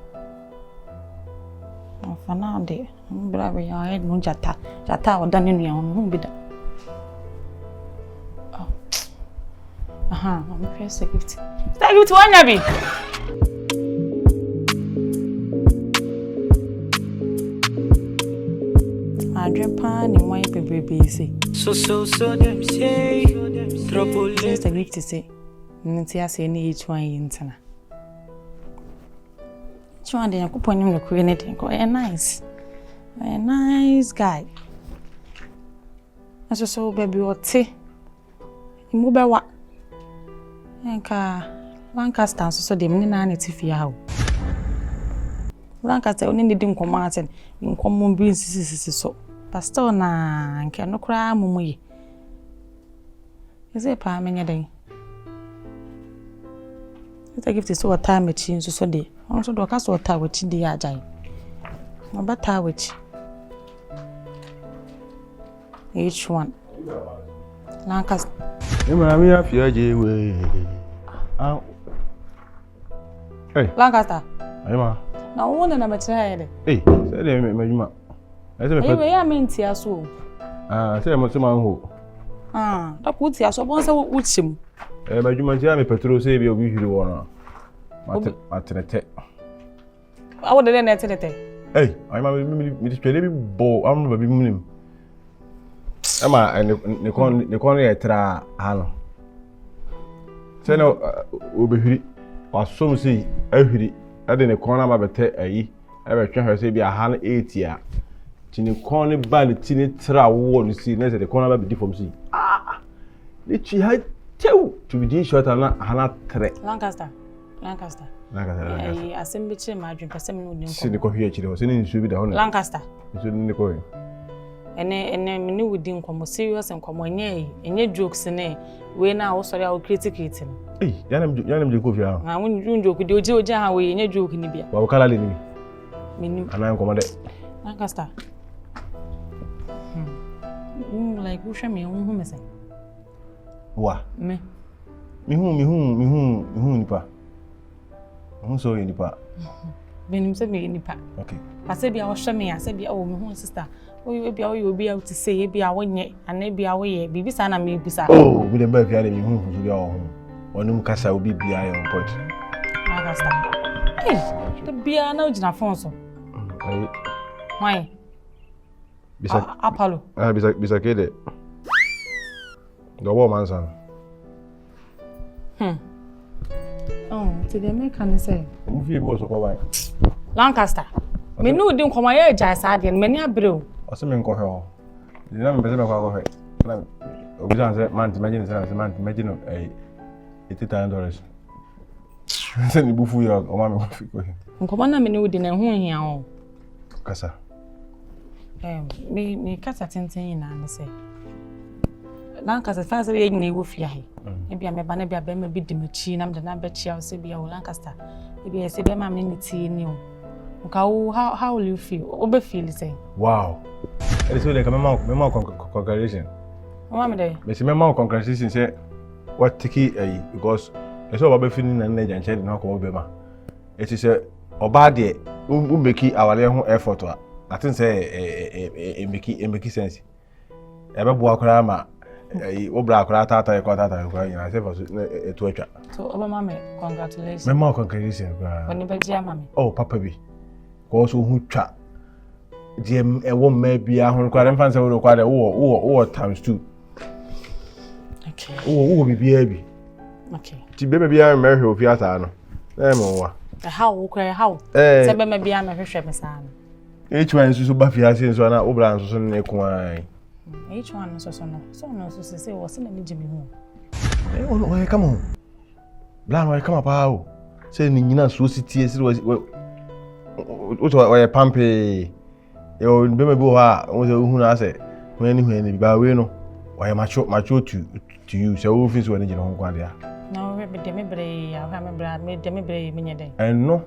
For now, de. Bravo, your head no jata or done in your own bida. I'm first a gift. Thank you to one yabi. I dream pan in my baby say. So them say. Trouble. Just a gift to say. Ntia say ni each one intana. Each one dey kupon him no create ko a nice guy. So baby ote. Imu be wa. Enka Lancaster so dem ni na netifia ha. Lancaster oni ndi nkomo aten nkomo bi sisi so. Pastor na nke no kra mumuye. Eze pa menye den. Ita gift so wata mechi nso so de. On so do ka so wata wachi de ajai. No bata wachi. Each one. Lancaster. Abrewamafia jewe. Hey. Lancaster. Ayma. Na wona na mechi ha de. Hey, say de majuma. Ese me pet. Ewe ya menti aso. Say mo se man ho. Da ku ti aso bon se wuchim. Majuma ti me petrol say bi obi hiri wona. Matenete. Awo de na tenete. Hey, ayma me twele bi bo am no bi munim. Ama ne kon ye tra hano. Say no obehiri wasom sei ahiri ade ne kon na ma bete ayi e be twa hwe say bi aha no 8 a tini kon ne ba ne tini tra wo no si na say de kon na ba bi from si ne chi ha tew to be di short na hana tre Lancaster eh asembe chi ma adwen pesem no ni si ne ko hwe chi de so ne nsu bi da ho na Lancaster so ne ko ene mini wudi nkomo serious nkomo enye jokes ne we na wo sori a wo criticate no yanam je ko fi ha na won joke de oje ha we enye joke ni bia wa kala le ni mini ana nkomo de Lancaster like who me who me say wa me hu nipa hu so ye nipa benim se me nipa okay ase bia wo hwe me ase bia wo me hu sister oyo bia oyo obi out say bia wo nye ana bia wo ye bibi sa na me bisa we dem ba fi ale me hu bia wo hu wonum kasa obi bia ye on point Lancaster the bia na ojina phone so why bisa apalo bisa kede do mansan to the American say mu fi bo so ko bai Lancaster me no di nkomo ye ja sa de me ni abrew o se me nko he o na me be se me ko he na obi san se man imagine se man imagine $80,000 se ni bufu ya o ma me fi ko he nkomo na me ni wudi na hu hia o kasa me kasa tenten na ne se Lancaster fa se ye nyina ewo fia he e bia me ba na bia ba me bi di machi na me na be chia o se bia o Lancaster e bia se be ma me ni ti ni o How will you feel? Obe feel say. Wow. It is like a memo congratulation. Mama day. Me say memo congratulation say what tiki because I saw Obe feeling and legend and no ko Obema. It is a oba de make our effort. I think say make sense. Ebe bo akora ma obra akora tata you say for to etwa. So Obama me congratulations. Memo congratulation. Oni be dia mama. Oh papa bi. Ko so hu twa. DM e wo ma bia ho kware mfa nse wo kware wo times 2. Okay. Wo bibia bi. Okay. Ti be bia me hwe ofi asa no. Na me wa. How wo kware how? Se be bia me hwehwe me sa no. Each one so ba fi ase nso na obra nso ne ko an. Each one so no. So no so say wo se na me jimi hu. Oh, come on. Blan why come up how? Say ni nyina so sitie se wo pampe. Yo be me bo ha wo se hu na say when ba we no why macho to you say wo fin so ni gina ho kwa dia. Na we be de me bre ya ha me bra me de me bre me nye den. Eno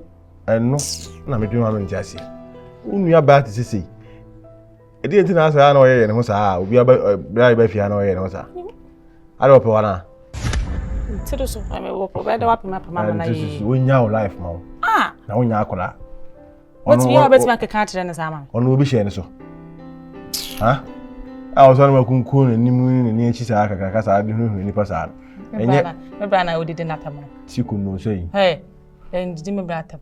na me dwuma me ntiase. Unua ba ti sisi. E di ntina asa na oye ne ho sa obi bra ba fia na oye ne ho sa. Ado pe wana. Tido so I me wo pro be de wa pe mama na yi. We nya o life ma. Na wonya akola. What you are better make catch na sama. Ono obi share ne so. Ha? I was on my kunku ni mu ni echi sa aka sa ade hu ni pasa. Enye me bra na odide na pam. Siku no sei. Hey. En di me bra tap.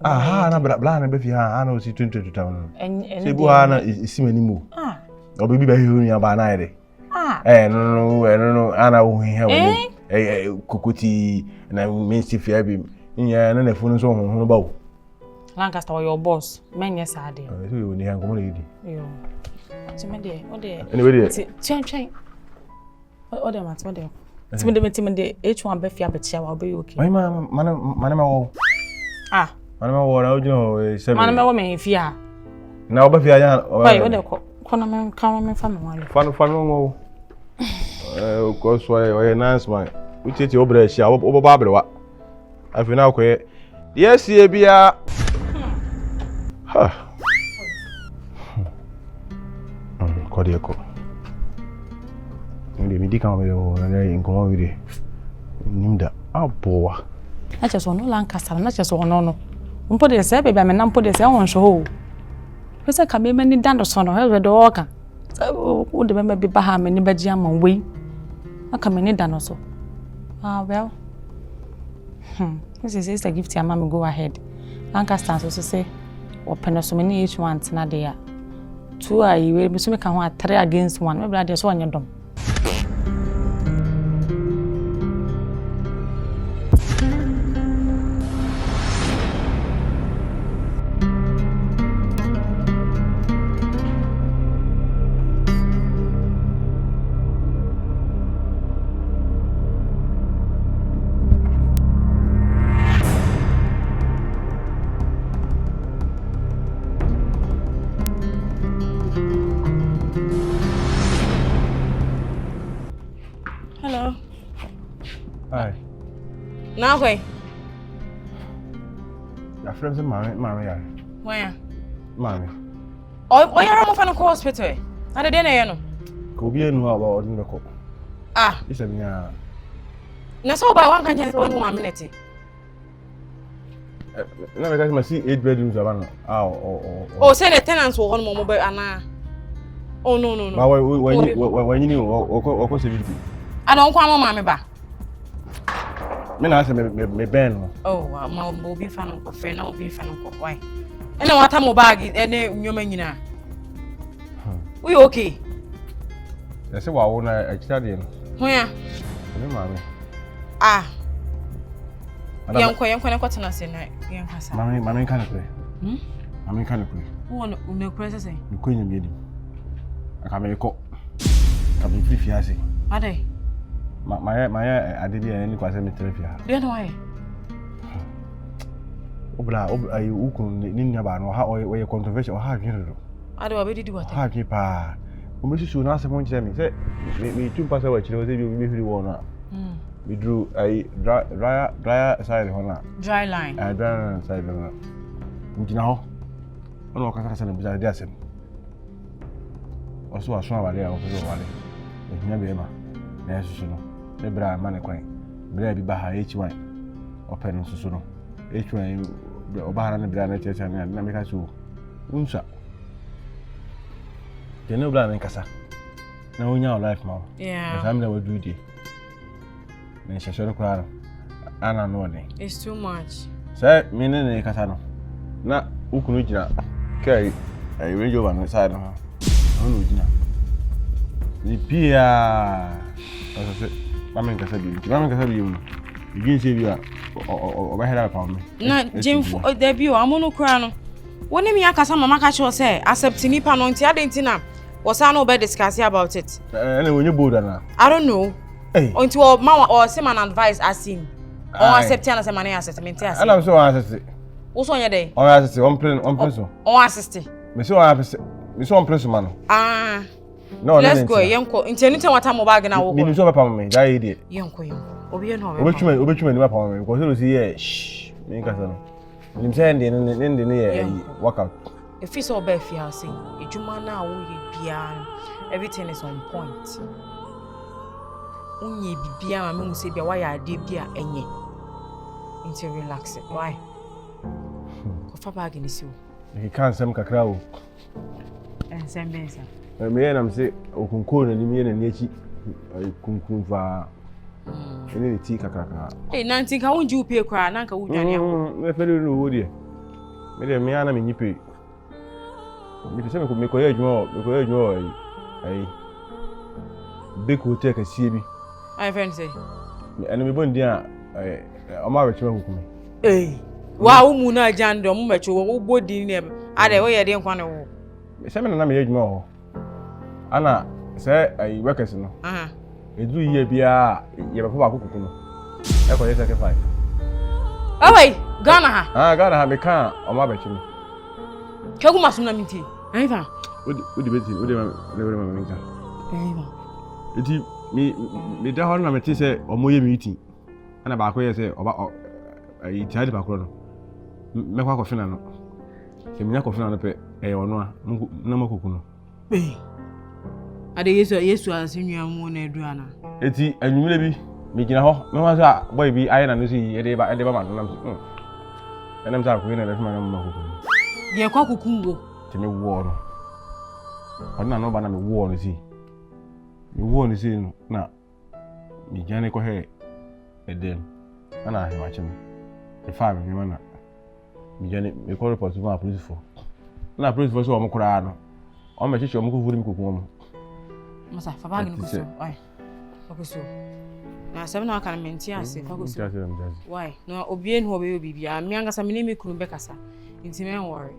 Aha na bra na be fi ha na o si 2022 no. Se bu ha na isi mani mu. Obi bi ba hi hu ya ba na ide. No ana wo hi ha wo. Kokoti na me si fi abi. Nya na na fu no so hu ba wo. Lancaster your boss. Men yes are there. So you ni hango mo yidi. Yo. Timende, ode. Anyway there. Chen. Ode ma timende. Timende H1 be fia be chia wa be okay. Ai ma wo. Mana ma wo na ojina ho se. Mana me wo me fia. Na oba fia ya. Bai ode ko na me kan me fa me wale. Fan wo. Ko so e nice man. Uche ti obra hia obo ba abrewa. Afi na ko yes ye bia. Ha. Kodieko. Ndi mi dika mo yo na nkomo wi de. Nimda aboa. Na cheso no Lancaster na cheso no. Mpo de se be me na mpo de se won hwe ho. Pese ka me mani dando so no he do oka. O de me be ba ha me ni ba gi ama we. Aka me ni dano so. Well. This is a Gifty and Mama go ahead. Lancaster so say open so many each one na there. 2 are you will so make 3 against 1. My brother so on dom. Now where? Your friends are married. Where? Mommy. Oh, you're almost on a hospital. I didn't know. Could be no about the cook. It's a mere. No, so by 1 minute. Never got my see 8 bedrooms around. Oh, say the tenants were on mobile Anna. Oh, no. When you knew or possibility. I don't come on, mammy back. Me na say me ben. Oh, ma obi fa no kofe na obi fa no kokwan. E na wata mo bag e na nyoma nyina. We okay? Yes, wa wo na ekita de no. Ho ya. Me ma me. Yanko na kwatena se na yan kasa. Mami kan kure. Mami kan kure. Wo no kure se se. Ni ko nyam yedi. Aka me ko. Ka me fi fiase. Ade. My adidi and kwase me trafia. Do you know why? Obla ayi uku ni nyaba no ha o controversial ha dwere do. Ade wa be didi what? Ha dwi pa. O me susu na asemo nkyere me say me tum pa say wa kyere o say bi me hiri wo na. We drew a dry side ho na. Dry line. Dry side ho na. Ngina ho. ono okasa na buza de asem oso aso awale a okozo wale ehia be ma na yesusu no ne bra ma ne kwan bra bi ba ha h1 open no susu no h1 obahara ne bra na checha na me ka so unsa de no bra na kasa na onya life ma yeah family we do dey na shashoro kwara ana no ne it's too much say me ne kasa no na ukunu gina kai ai range over no side no no gina ni pia ose mama nkasa bi mu igin se bi a obahera pa me na jimfo da bi o Amonu kura no woni me akasa mama ka cho say accept nipa no nti adentina wasa no be discuss about it na wonye bold na I don't know until o ma or say man advice asim or accept na say man accept me nti asim ana so accept wo so nyede o accept on preso o assist me so on preso man no let's go yenko nti anytime wata mo bag na wo me so be pa me da idea yenko obi no obetwuma ni ma pa me ko so si ye me nkasa no nim say ndi ne ye workout if it's all be fi house ejuma na wo ye bia everything is on point unye bibia ma me mu se bia wa ya ade bia enye nti relax why ko fa bag ni si o e kan sem kakra o ensem bensa me ye na me se okunko na ni me na ni achi kunkun fa ene ti kakaka nanti ka wonji upe kwa na nka wudwane aho me fere no wo de me de me ana me nyipe me se me ko ye adwuma ai beko te ka sie bi my friend say ene me bondi a o ma re chima hukumi wa wo mu na jando mo mecho wo bodi ne ade wo ye de nkwa ne wo se me na me ye adwuma ho ana se ai workers no edu ye bia ye ba fa akukuku no e ko ye sacrifice awai Ghana Ghana ha me kan o ma ba chimi kegu masum na minti aiva odi beti odi ma minka aiva eti me da ho na me ti se o mo ye meeting ana ba ko ye se oba ai tiade ba ko no me kwa ko fina no ke me nya ko fina no pe e ono a na makuku no ade Yesu asenua mu na aduana eti anwumre bi me gina ho me wa sa boy bi aye na no si e ba ma no nam enam sa ko ni na fima na makuku ye kwa kukungo ti me wo no ona no ba na me wo no si me wo no si no na me gane ko he edem ana he wa chim e fa me ma na me gane me ko report to police for na police for so mo kura no o me chichi o mo ko vuri mi kokun mo masa fa bag ni ko so ai ko so na se na aka menti ase fa ko so why no obie no obe bibia me angasa me ne me kunu be kasa nti me worry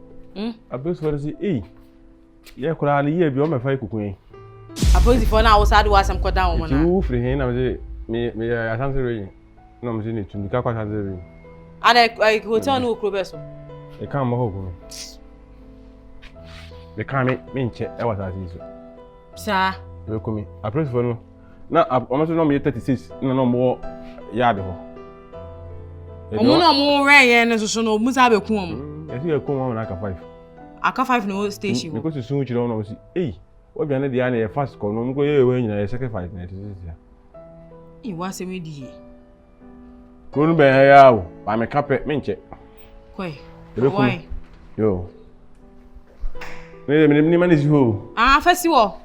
abes for say ye kura ni ye bi o me fa kokun apozi for na wo sade wasam ko down mo na ti wo free hin na me asanse re no me ni tumi ka kwa asanse re ana hotel no okro be so e kan mo kokun me kan me nche e wasa so sa we komi apres for no na o so no me 36 na no mo yard ho omo no mo re ye ne so no musa be ku omo e si e ku omo na aka 5 aka 5 no station because so chiro no si o bia na dia na ye fast ko no ko ye we nyina ye sacrifice na 36 ya wa se me di ko no be ya o ba me kape me nche koi why yo me mani si ho fasi wo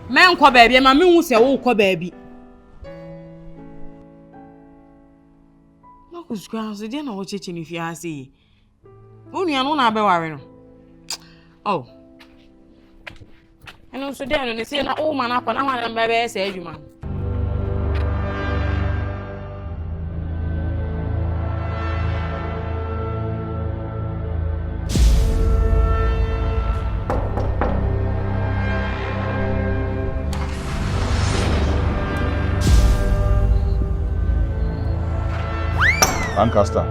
me nko ba bia ma me hu se wo ko ba bi ko skwa so dia na wo cheche ni fi ase onu ya no na be ware no eno so dia no ne se na o ma na pa na ma na be se adwuma Lancaster.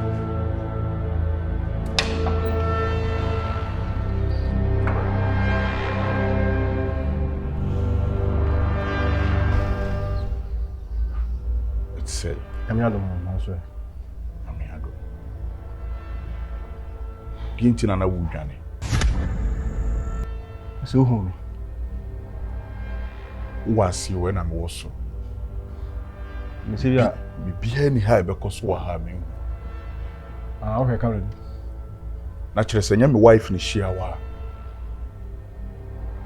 It's said. Amiado mo so. Amiado. Ginti na wudwane. So home. Was you when I'm also? Me say ya be any high because we are me. Ah, okay, come. Naturally, say my wife ni share wa.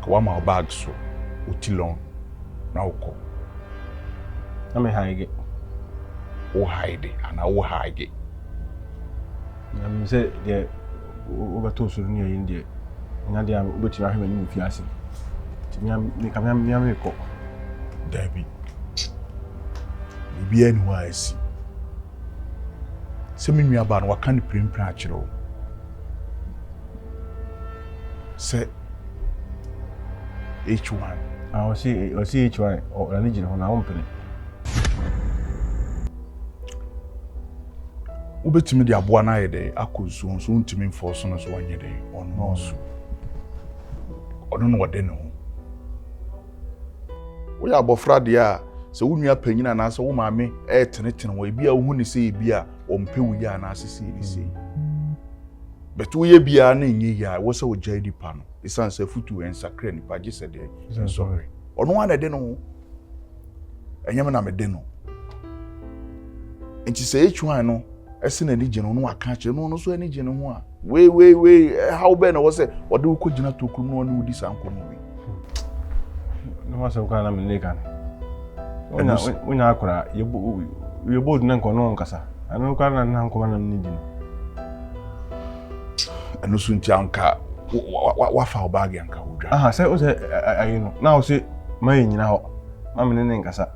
Kwa my bag so. Utilon. Na uko. Na me hide. O hide and o hide. Na me say the over to so ni yin de. Na de am obeti ahwe mani mu fiase. Ti me kam me ko. Dabi. Be any wise. Se me nua ba no waka ne prempren a kire o. Se H1. Ah, o si H1 o la ni jine ho na wo mpene. Ubetimi de aboa na yede akozu so ntimi mfo no so wanye de ono so. Ono no wode no. Wo ya abofra de a se wo nua panyina na se wo maame tenetene wo bia wo hu ni se bia o mpe wo ya na asese ni se. Beto ye bia na nyi ya wo se wo gya di pa no. Isan se futu ensakra ni pa gise de. Sorry. Ono wa na de no. Enyem na me de no. Enti se H1 no ese na ni gine no aka kire no so ani gine ho a. We how be na wo se wo de ko gina tokru no na udi sanko no we. No wa se ko na me ne kan. Unya akura yebo na nko no nkasa. Anu kwa na nko na ni gine. Anu sunti anka wa fa bag yanka wodwa. Aha, say o say ayi no. Na o say mai nyina ho. Ma me ne nkasa.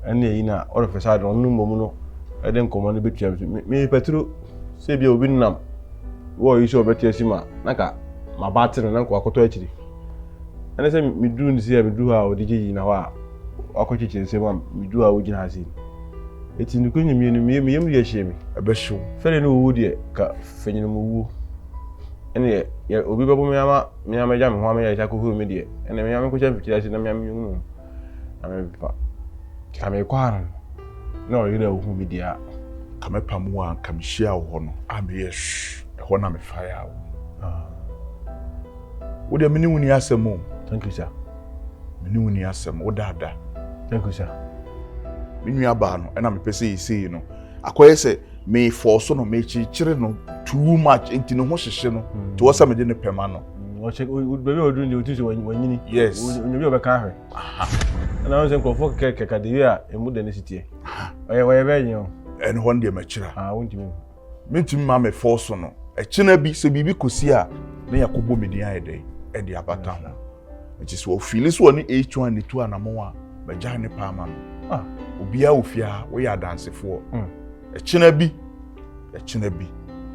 Ene yi na o refesa do no mom no. E de nko no betua me petro say bia obi nam. Wo yi so betia sima naka ma batire na nko akoto akiri. Ene say me duru ni say me duru ha o dije yi na ho a akochichi say ma me duru ha o gina ha say. Eti ndiko nyemi no me yem de ahye me. Ebehyew. Fere no wo de ka fenyin mo wo. Ene ya obi babo me ama ja me ho ama ya ja ko hu me de. Ene me ama ko cha fikira si na me ama yunu. Na me pa. Ka me kwara. No you know hu me de a. Ka me pamu a ka me hia wo no. A me yesh. E ho na me fire wo. Wo de meni wuni asem o. Thank you sir. Meni wuni asem wo dada. Thank you sir. Menu aba no na me pese yi no. Akoye se me force no me chire no too much enti no ho hyehye no to wasa me de ne pema no o check baby o do ndi otu so wanyini yes onye bi obeka ahwe na won se nkofo keka de wi a emu de ne sitie oye be yin en ho ndi ma chira wontimi mentimi ma me force no e china bi se bibi kosi a na yakobo me din ayede e de abata ho enti so feel so ni H1 ni 2 anamo a ba gya ne pa ma no obia ofia wo ya dansefo e china bi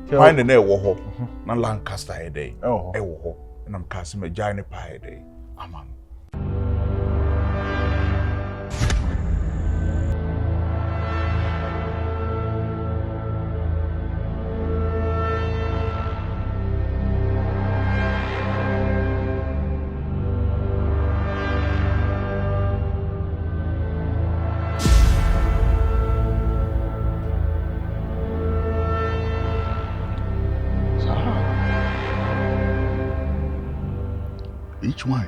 find the wo ho na Lancaster head wo ho na mka se ma gya ne pa head ama no H1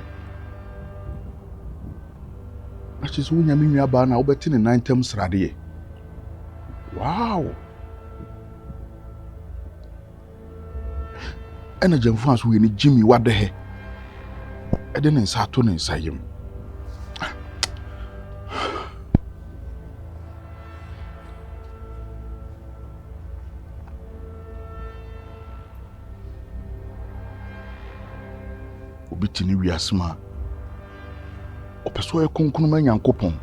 Achis wo nya menua ba na wo beti ne 9 term srade wow ena jamfa so we ni Jimmy wade he e de ne nsa to ne nsa yim obitini wiasma opeso e konkunu ma nyankopon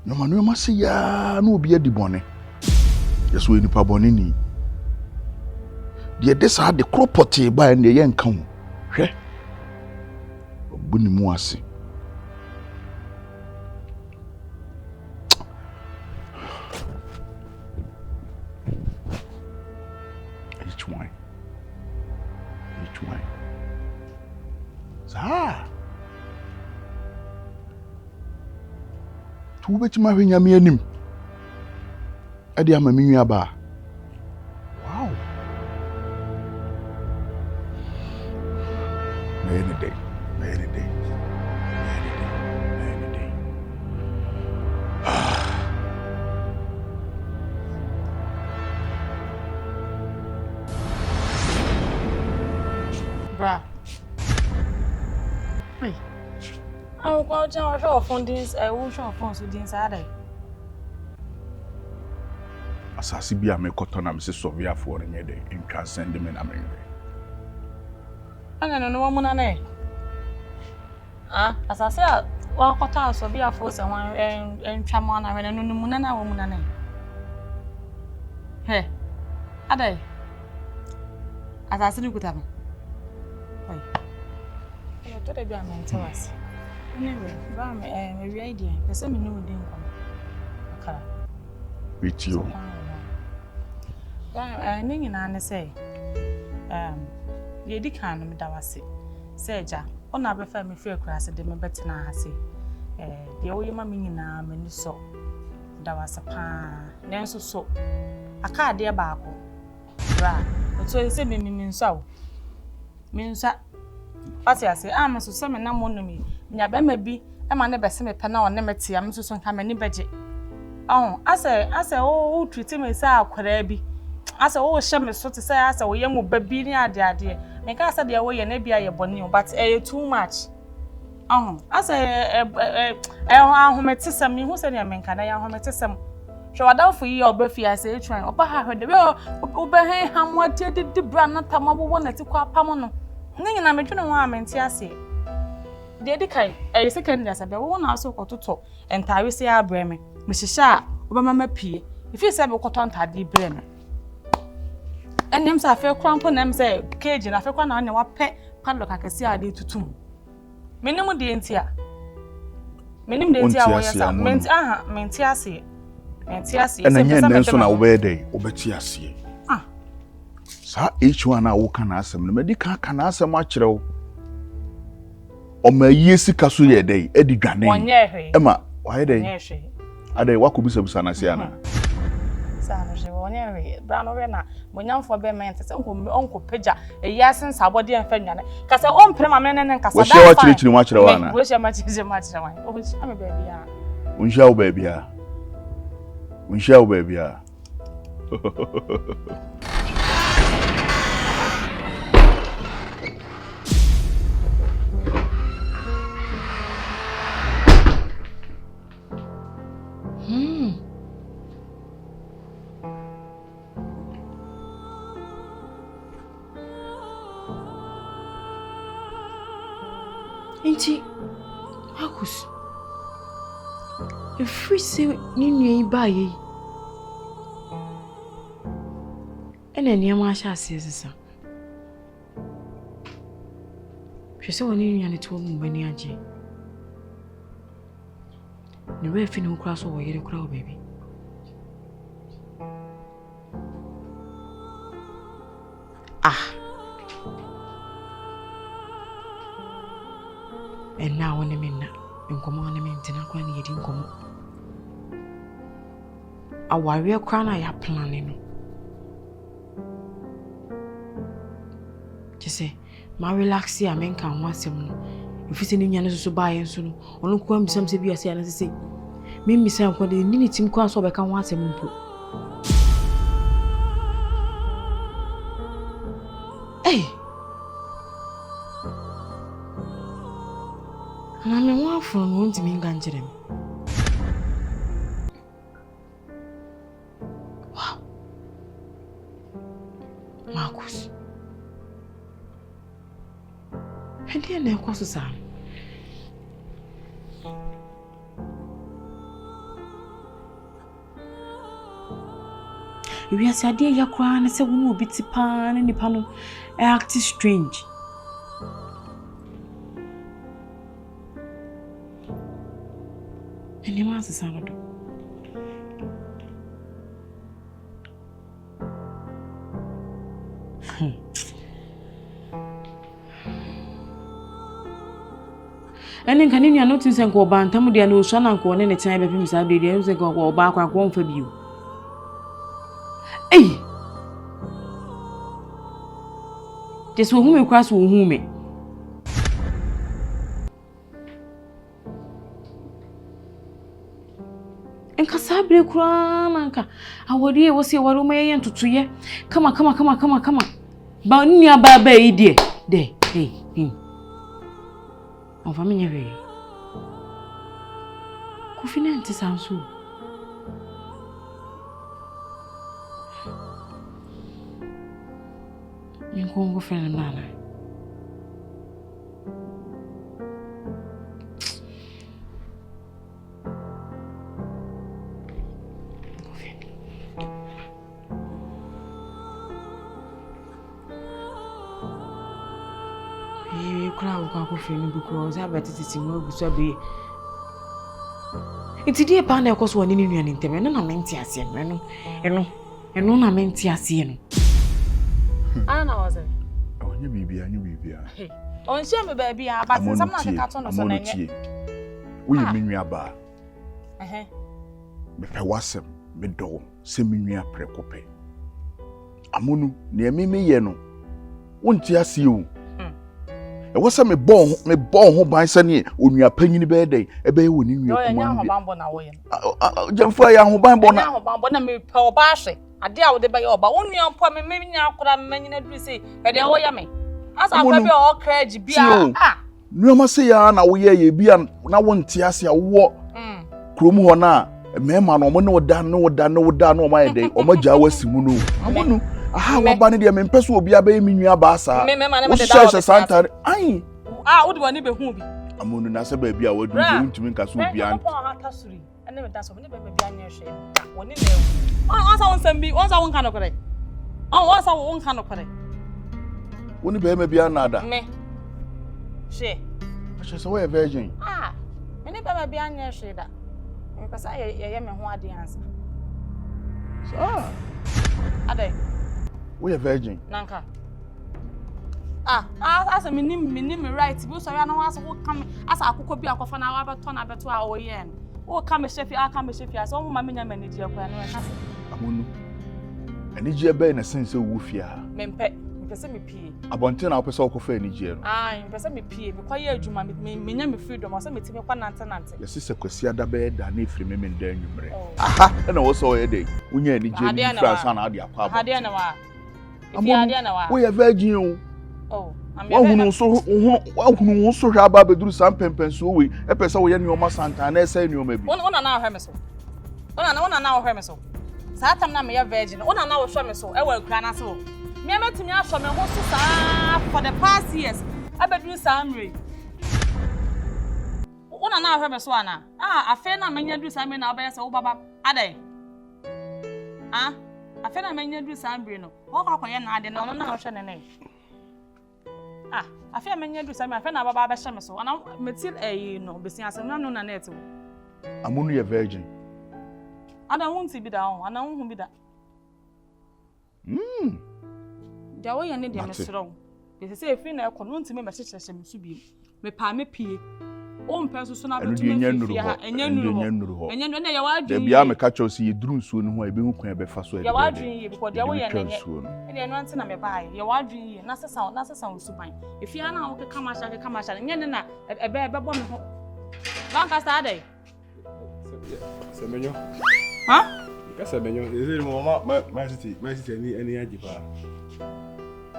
nyoma ma se ya na obi adibone yeso enipa bone ni de desa de kropoti ba ne ye nka ho hwe obuni mu ase H1 tu beti ma hwenya me anim e de ama me nua ba wow na any day I'm going to show fundings. I will show funds with inside. Asasi bi amekoto na mse sovia for nye de ntwa send me na menwe. Ana no woman na asase a wakoto asovia for se wan ntwa mo na hwe no mu na wo mu na he adai asase ni kuta me oi yo to de bi amente wase anyway ba me wi idea pese me no din ko akara with you. Ningi na ne say ye di kan no me da wase say ja ona be fa me free class de me betina ha say de wo yema me nyina me ni so da wase pa nenso so aka de ba ko bra so say me nsa ase ase am so se me na mo no me nya be ma bi e ma ne be se me pe na one me tia me so nka me ni beje ase o treat me say akwara bi asa wo hye me so te say asa wo yemu babi ni ade me ka asa de wo ye na bia ye boni but too much asa ahometesem hu se ne me nka na ya ahometesem hwe wadafo yi obafi asa etwan oba ha hwede we obahen hamwate de bra na tamabo na ti kwa pam no ne nyina medwene ho amenti ase de di kai second asa be wo na aso kototo entawe se abreme me hihya obama mapie ifi se be koto ntade breme enem sa fe krampo nem se cage na fe kwa na wa pe padlock akasi ade tutum menim de entia wo yesa menti ase ena nye nenso na wo be dey obeti ase sa H1 na wo kana asem no medika kana asem a kirew o ma yesi kaso ye dey edi dwane ema why dey ade wakobisabusa na se ana sana je wonye we bra no we na monyamfo be ment se onko peja eyasen sabode enfa nwane kasa ompre ma menen nen kasa da wo wa chiri mu akire wa na wo she ma chiri wan o shi am baby a unja wo baby a Inti Marcus if we say ni nua ba yi ena ni ama sha asesa hwese woni nua ne to mu bani age ni we fi no kra so wo yire kra o baby and now when I'm in command, I'm in Tenakwan, getting come. A warrior crown I have planning. Just say, my relax here, men can once him. If it's in Indian, so buy and soon, or look when some severe say, and say, Mimi Sam, when the minute him cross over can once him. Hey! I'm one from one to me ganjere. Wow. Marcus. And then there was Sam. We are said ya kwan say we no bit pan ni pano act strange. And you must sound. And then can you notice and go bantam with the no son and go on any time of himself, the years ago go back and go for you. Hey! Just whom you cross whom me. And Casabre Crananka, I would hear was your Warumay and to ye. Come on. Banya Baba, dear. Day, hey, him. Of a minute. Confident sounds so. You go friend nana. Crowd go for because I bet it is in no so be. It's the pan e cause one ni nua ni ntem no na menti ase no eno na menti ase no. Ana was it? Onye bibia. On share me baby but some na the carton so na nye. Wo ye menua ba. Me pe wasem me do se menua prekope. Amonu na me ye no. Wonti ase o. E wasa me bon ho ban sane onua panyini be dey e be woni nua kuma. Yo nya ho ban na wo ye. Jemfa ya ho ban na. Nya ho ban na me pe oba hwe. Ade a wo de be ye oba. Onua mpo me nya akora me manyina duru sei. E de wo ye me. Asa pa bi o crazy bia. Nua ma se ya na wo ye bia na wonti ase a wo. Krom ho na mema no mo ne woda no ma ye dey. O ma gya wasimu no. Amonu aha waba ne de me mpeso obi aba emi nua ba asa. Me de da santare ai. Wo de wani be hu bi. Amonu na se ba bia wadu je ntumi nka so obi an. Ko ha tasuri. Ene me da so me be bia anya hwe. Woni na ewu. Onsa won sambi, onsa won kan okore. Onsa won kan okore. Woni be me bia na da. Me. She. Acha so we virgin. Me ne be bia anya hwe da. Me pesa ye me ho ade ansa. Ade. We a virgin. Nanka. As a minim right. We so ya no was wo come as akoko bi akofa na wa beto na beto a wo ye no. Wo come shefi so wo ma menya manage akwa na ka se. Amonu. Anije be na sense wo fia. Mempe se me pie. Abonte na wo pese okofa anije no. Me pese me pie, me kwaye adwuma menya me freedom, so me timi kwa nante. Yesi se kwasi ada be da na efiri me nda anwumre. Aha, na wo so ye dey. Unya anije ni France na ade akwa aba. Ade na wa. We a virgin. I'm wahunu so hwa ba beduru sam pempen so we e pese wo ye nyoma santa na ese nyoma bi. Ona na hwe me so. Ona na hwe me so. Sa tam na me ya virgin. Ona na wo hwe me so. E wa kura na so. Me ametimi ahwe me ho so sa for the past years. E beduru sam re. Ona na hwe me so ana. Afa na manya duru sam na oba ye se wo baba. Adai. Afa na manya duru sam re no. Wo kwa ye na ade na ona na hwe ne. Afa menya du sami afa na baba ba hye me so ana metil no besia asem na no na net wo. Amonu ye virgin. Ana wonti bi da ho, ana hu bi da. Da wo ye ne de me soro. Be se efi na ekọ no ntimi me hyehyehye me so bi. Me pa me pie. O mpe so na betu me fi ha enya nuru ho. Enya nuru na ye wa adwin. Da bia me ka cho si ye duru nsuo no ho e be hu kwan e be fa so e. Ye wa adwin ye because da wo ye ne nye. Ene no ante na me bae. Ye wa adwin ye na sesa osuban. Efi ha na wo ke kama sha nye ne na ebe bo me ho. Lancaster adai. Semenyo. Ka semenyo. Eze mo ma city any ajipa.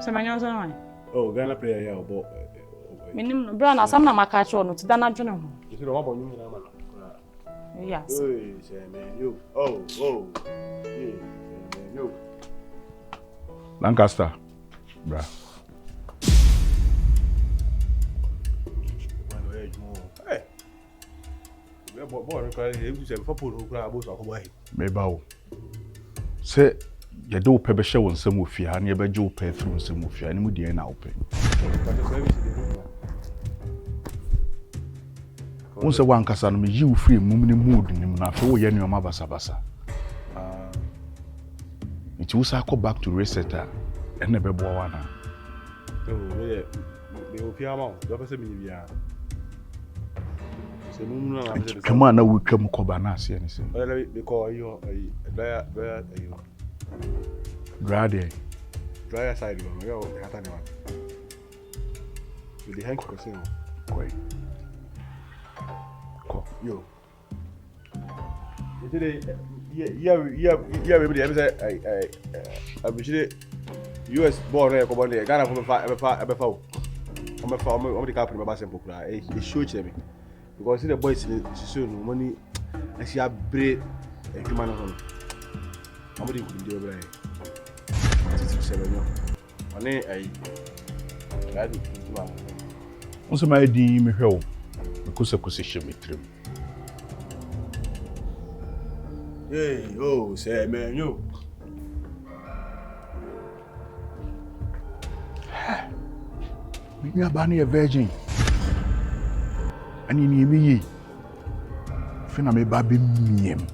Semenyo so na. Ghana player here obo. Minim no bra na sam na maka cho no ti da na dwene ho. Ese no mabonyu na ma no. Yes. Semenyo. Semenyo. Lancaster. Bra. Me bawo. Se ye do pe be hye won sam ofia na ye be je wo pe through sam ofia ni mu die na wo pe. Won se wan kasa no me yi wo free mum ni mood ni mu na fe wo ye nyoma basa. It was go back to resetter and never bo wana. Me ofia ma do pe se me ni bia. Come on, now we come Kobanasi and say, they call you a dry side. You with the hank person. Quite. Yo. Today, US born there, come on there. Ghana from the company, my simple cry. It shows me. Because the boys soon money I see a break a human home. Nobody could do it. 67 years. I do. Also, my dear, me help. Because I could see me through. Hey, oh, say, man, you. Me abani a virgin. Ani ni me. Fina me baby miem.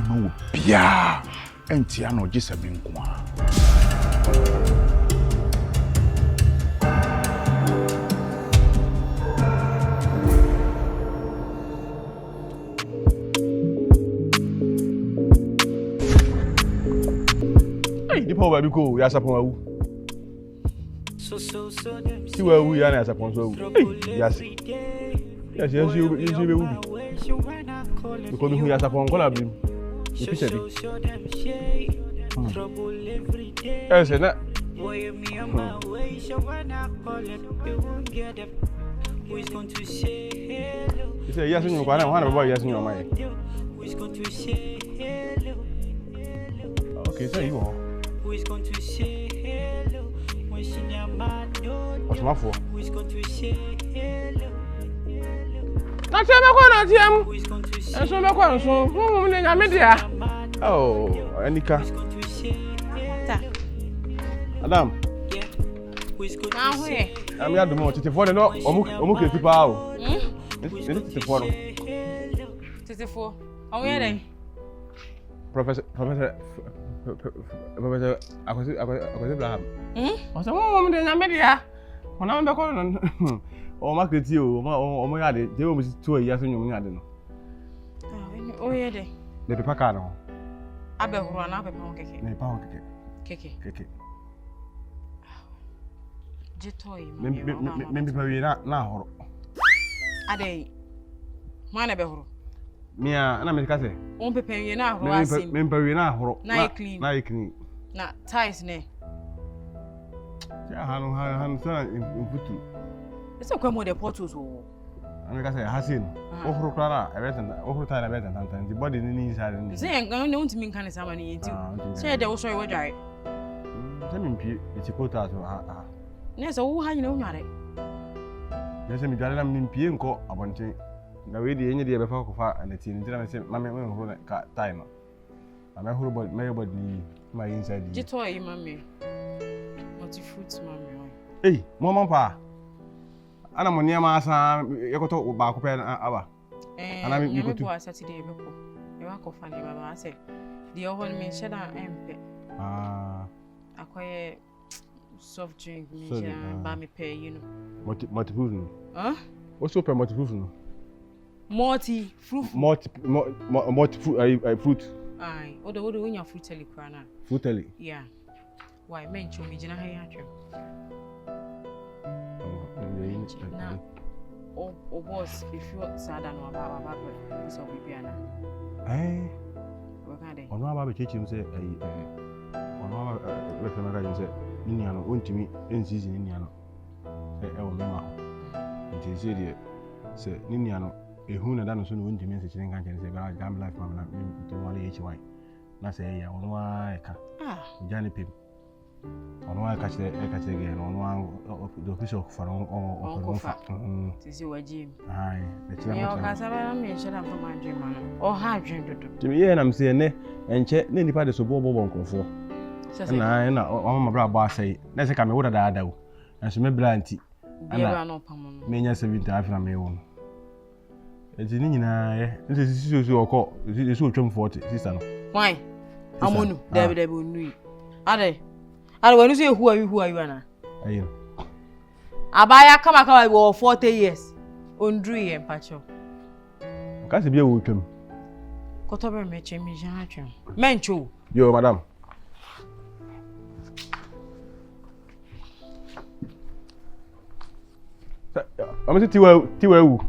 No bia. Enti ano gisa me nko a. Hey, the power baby go, ya sapon awu. Si wa wu ya na sapon so wu. Hey, ya si. Ya si you be wu. Because me hu ya sapon ko la bi. You picture bi. Eh, say na. You say yes you kwa na wa na boy yes you my. Okay, so you are. Who is going to say hello when she near my door? What's my for? Who is going to say hello? Na tell me kwa na tell. Who is going to say So me kwa so. Mo me nya me dia. Oh, Anika. Ta. Adam. yeah? Who is going Na to ho say e. I'm here do tete for no omu kreti pa o. Tete for no. Tetefo. Awo ye den. Professor akwasi Abraham. O se mo me nya me dia. Ona me ko no. O ma kreti o ya de. Je o mi tu ya so nyum nya de no. Ah, o ye den. Le pepa ka no. Abehoro na pepa ho keke. Le pa ho keke. Je toy Me pepa wi na horo. Ade. Mana behoro. Mia na me ka se. On pepa wi na horo asim. Me pepa wi na horo. Na clean. Na clean. Na ties ne. Ya han so inputu. Ese kwa mo de portals o. Ame ka se hasin. O horo klara everything. O horo ta na everything tantan. The body ni inside ni. Say en no ntimi nka ne sama ne yenti. Say de wo so we dware. Se mi mpie eti kota so Ne so wo ha nyina unware. Ne se mi dware na mi mpie nko abonten. Na we de enye de be fa kofa na ti ni tira me se ma me horo na ka time. Na me horo body me body ni my inside. Je toy mami. Multi fruits mami. Hey, mama pa. Ana mo niam asa yekoto ba ko pe aba. Ana mi ko tu. Saturday be ko. E wa ko fa ni baba say. The whole me sheda empe. Akoye soft drink me sheda ba me pay you know. Multi fruit no. Huh? What's super multi fruit no? Multi fruit. Multi fruit. Aye. Odo when your fruit tell kra na. Fruit tell. Yeah. Why men cho me jina ha ya twem. Na o boss if you sad and about this will be ana. Eh. What kind of? Ono aba be chechi mse ono aba be fema ka jinse nini ano ontimi ensisi nini ano e wo mema nti se de se nini ano ehu na da no so no ontimi ensisi nkan chen se ba jam life mama na nti wale echi wai na se ya ono wa eka jani pim ono wa ka che ge no ono wa do official for on fa ti se waji ai le chira mo ka sa ba me sheda fa ma dream ano o ha dream dodo timi ye na mse ne enche ne nipa de so bo nkrofo na o ma bra ba asai na se ka me woda da o na so me bra anti ana no pamo no me nya 70 afina me wo no enti ni nyina ye nse sisi okọ sisi otwam 40 sister no why Amonu David onu ade wanu se who are you ana ayi abaya kama wo 40 years ondru ye mpacho ka se bia wo twam kotobe meche mi jan atwam mencho yo madam Amesi tiwa wu.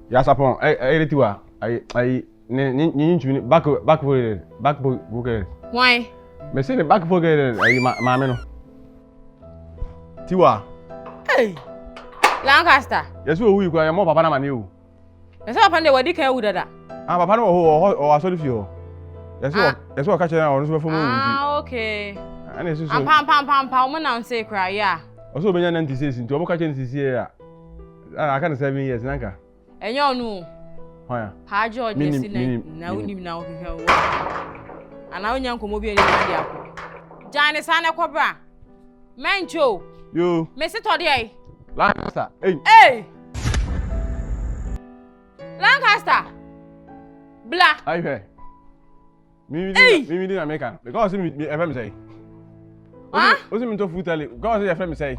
Ya sapon tiwa. Ai ni nchumi back pocket. Why? Me say the back pocket ai ma me no. Tiwa. Hey. Lancaster. Yes we wu kwa mo papa na ma ne wu. Ese papa de wadi kan wudada. Ah papa no ho asori fi ho. Yes wo ka chere na ono so fo mu. Ah okay. Ana eso so. Pam o mo na say cry ya. Oso obenya 96 nti o mo ka chere 96 ya. Aka na 7 years nanka. Enye onu. Hoya. Ha George si na unim na ohihwa wo. Ana onya nkomo bi eni na dia ko. Jane sana kwabra. Mencho. Yo. Mesi to dey. Lancaster. Hey. Lancaster. Bla. Ai fe. Mimi di American. Because me FM say. Osi mi to futali. Because FM say.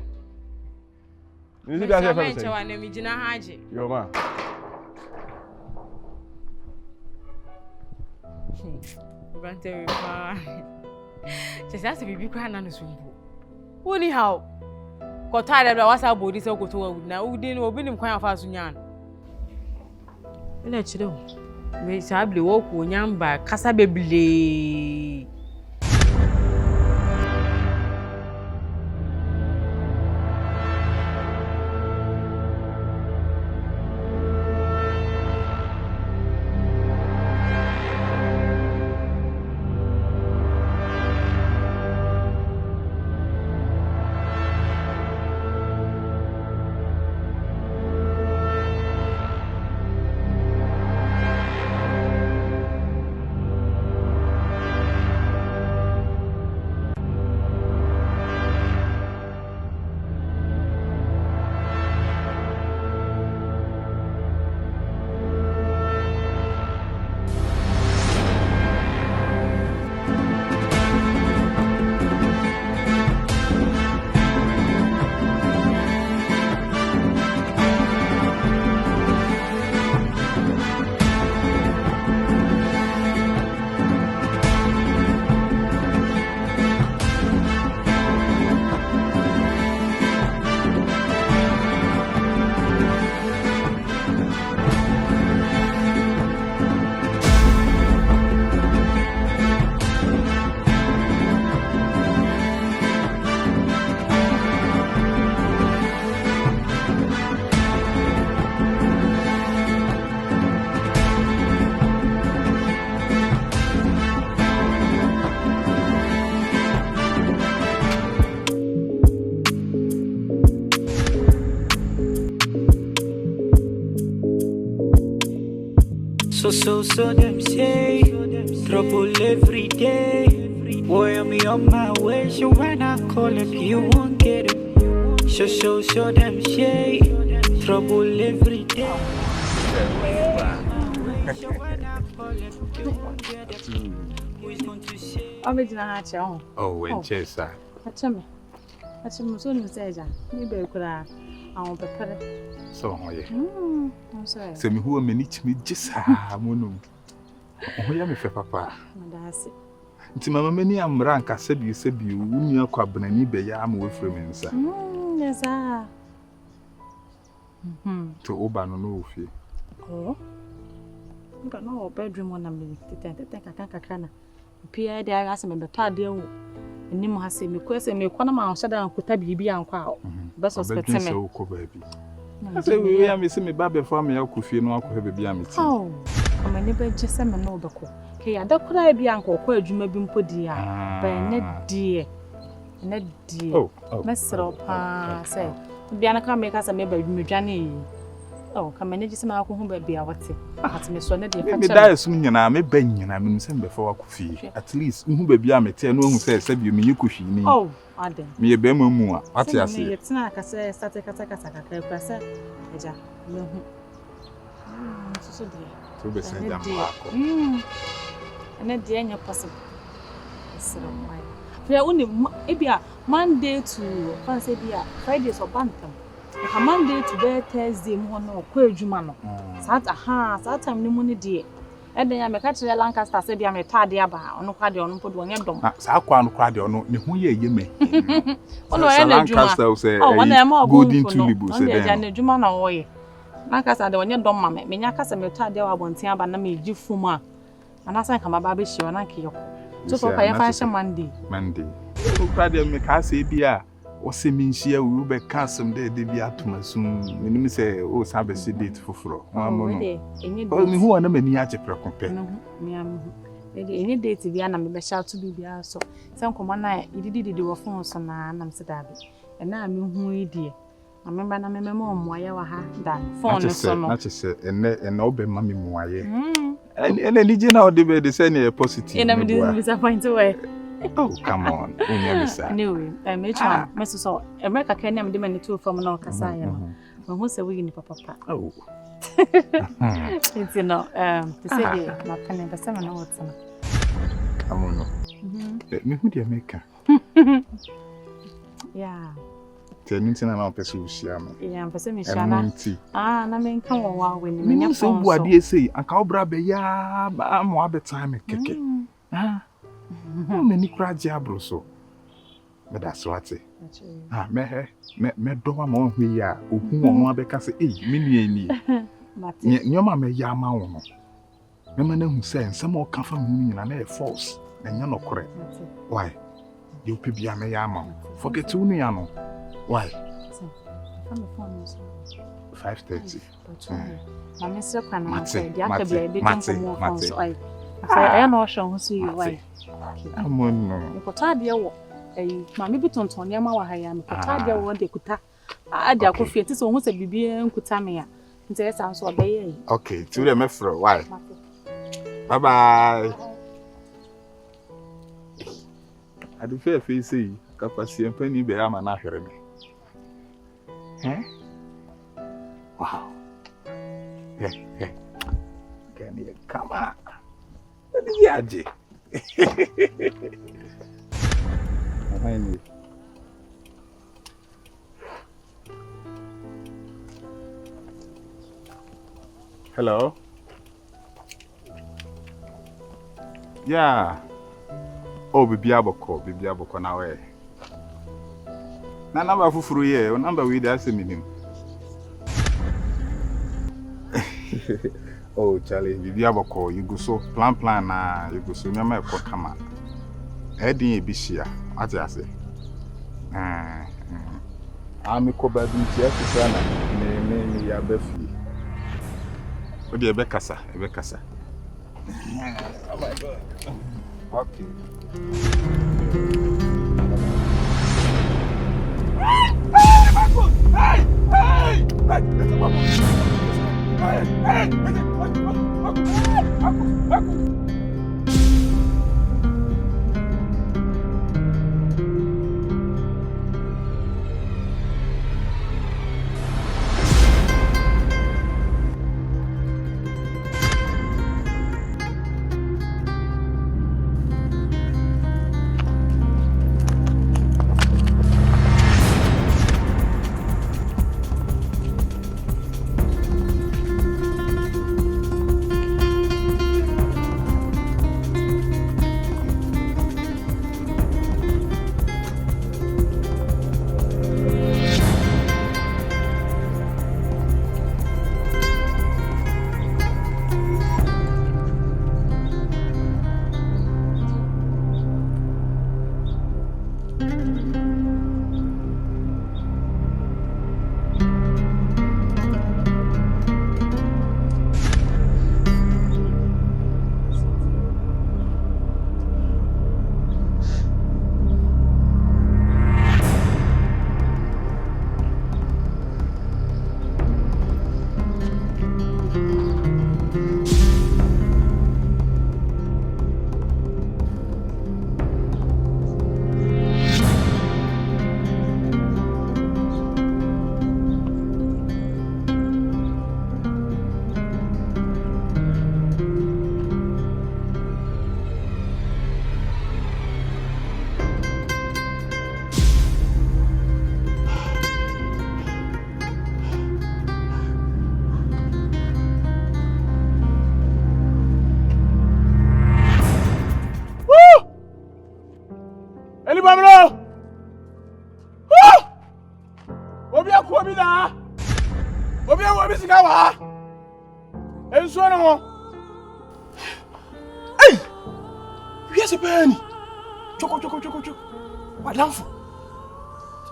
Ni bi FM say. Mencho wa na mi gina haje. Yo ma. Brante we pa. Chesa bibi kwa na no sumbu. Woni how? Ko tare da wasa bodi se ko to wa na udi no obi nim kwan afa so nya no. Ina chire ho. We sabli wo ko nyamba kasa bebile. So them say, trouble every day. Boy, I'm on my way, so when I call it, you won't get it. So them say, trouble every day. Oh, when Chesa. Achim so no say ja. Ni be kura awon pepere. So hoye. I'm sorry. Se mi huwa menich mi jisa Amonu. Hoya me fe papa. Madase. Nti mama mani amra nka sebi unu akwabana ni be ya am we frem nsa. Yes ah. To oba no ofie. Oh. Nka no bedroom on am tete kakana. Pia dey ase me beto ade wo. Enim ha se me kwese me kwana ma hwada nkuta bibi ankwa a. Be suspect me. Se wo baby. Ase we ya me se me ba be fa me akofie no akofie baby ameti. Oh. Ama ne be gese me no beko. Ke ya da kura bi ankwa adwuma bi mpodi a. Ba ne die. Ne die. Oh. Mesro pa se. Bia na ka me ka se me ba dwane. Oh, ka me ne gese ma akwo hu ba bia wote. Ati me so ne de ka me da esum nyina me ba nyina me se be fa wakofie. At least hu ba bia mete no hu se bi me yekuhwi ni. Oh, adem. Me be ma mu a. Ati ase. Me yetina ka se start kata ka se eja me hu. So de. So be se jam ko. And the end possible. Fair only ebia Monday to Friday so bantam. If Monday to Thursday mo no kwa adwuma no. Saa time ni mo ne de. And then I catch the Lancaster say bia me tade aba ono kwa de ono podo onye dom. Saa kwa no kwa de ono ne ho ye yeme. Ono ye na adwuma. Lancaster say golden tulip say dem. Ono ye adwuma na wo ye. Lancaster de onye dom ma me. Menya kasa me tade wa bonten aba na me gi fum a. Anasa nka maba be hie ona nke yo. So papa ya fa Monday. So kwa de me ka say bia Wose minshia we be casem de bi atomasum menim say o sa be se date foforo Amonu me hu na mani age prekope me am any date bi na me be shout to bibia so say nkoma na ididi wo phone so na nam se dabe na me hu idie na memba na memema omoaye wa ha dan phone so no na chese ene obe ma me moaye ene ni je na o de be de say na positive ene me disappointed way. Oh, come on. Anyway, me so America can name the many two from no kasa ya. Who say we ni papa. Oh. It's to say my pen be say na what na. Amonu. Me who dey America? Yeah. Tell me na person we share me. Yeah, person me share na. Na me nka wo wa we ni me nya so bu ade sei anka obra be ya mo abe time keke. Many crazy abroso. But that's what it. Me do ma mo hwe ya ohu won abeka se me nuani. Nyoma me ya ma won no. Me ma na hu se nsem o ka fa mu nyina na e false. Na nya no kore. Why? You pibia me ya ma. Forget you no. Why? 5:30. Na me se kwa na say dia ka bia bi tempo mo phone so ai. I am not sure who see you why. Amonu. Me kota de wo mama bi tonton ne ma wa ha ya me kota de wo de kuta ade akofie ti so hu se bibie nkuta me ya nti e san so obeye. Okay, to the mefro why? Bye bye. Adu fe fe sei kapasi empani be ama na hwere me. Wow. Can you come on? Yaje. Hello. Yeah. Oh, bibi aboko na we. Na number fufuru ye, o number we dey ase minim. Oh, Charlie, bibi aboko, you go so plan na, you go so me ma ekọ kama. Edin e bi hia, ati ase. Ami ko ba bi ti afisa na me ya ba fi. O de ebe kasa. Oh my God. Okay.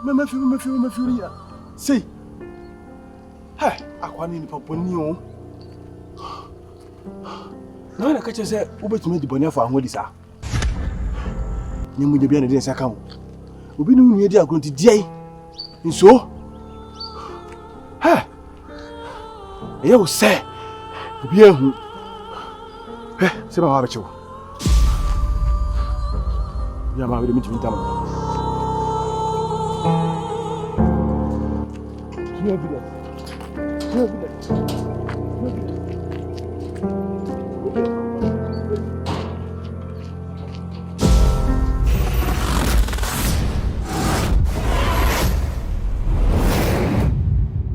Me feel ya. Say. Hey, akwani ni paponi o. Na ka che say obetumi di boni afọ ahodi sa. Nyemu de bia na de nsa ka mo. Obi ni unu edi agro nti die. Nso. Ha. Eya wo say. Obi ehu. Se ba wa be chiwo. Ya ma we de mi timi tam. You evidence.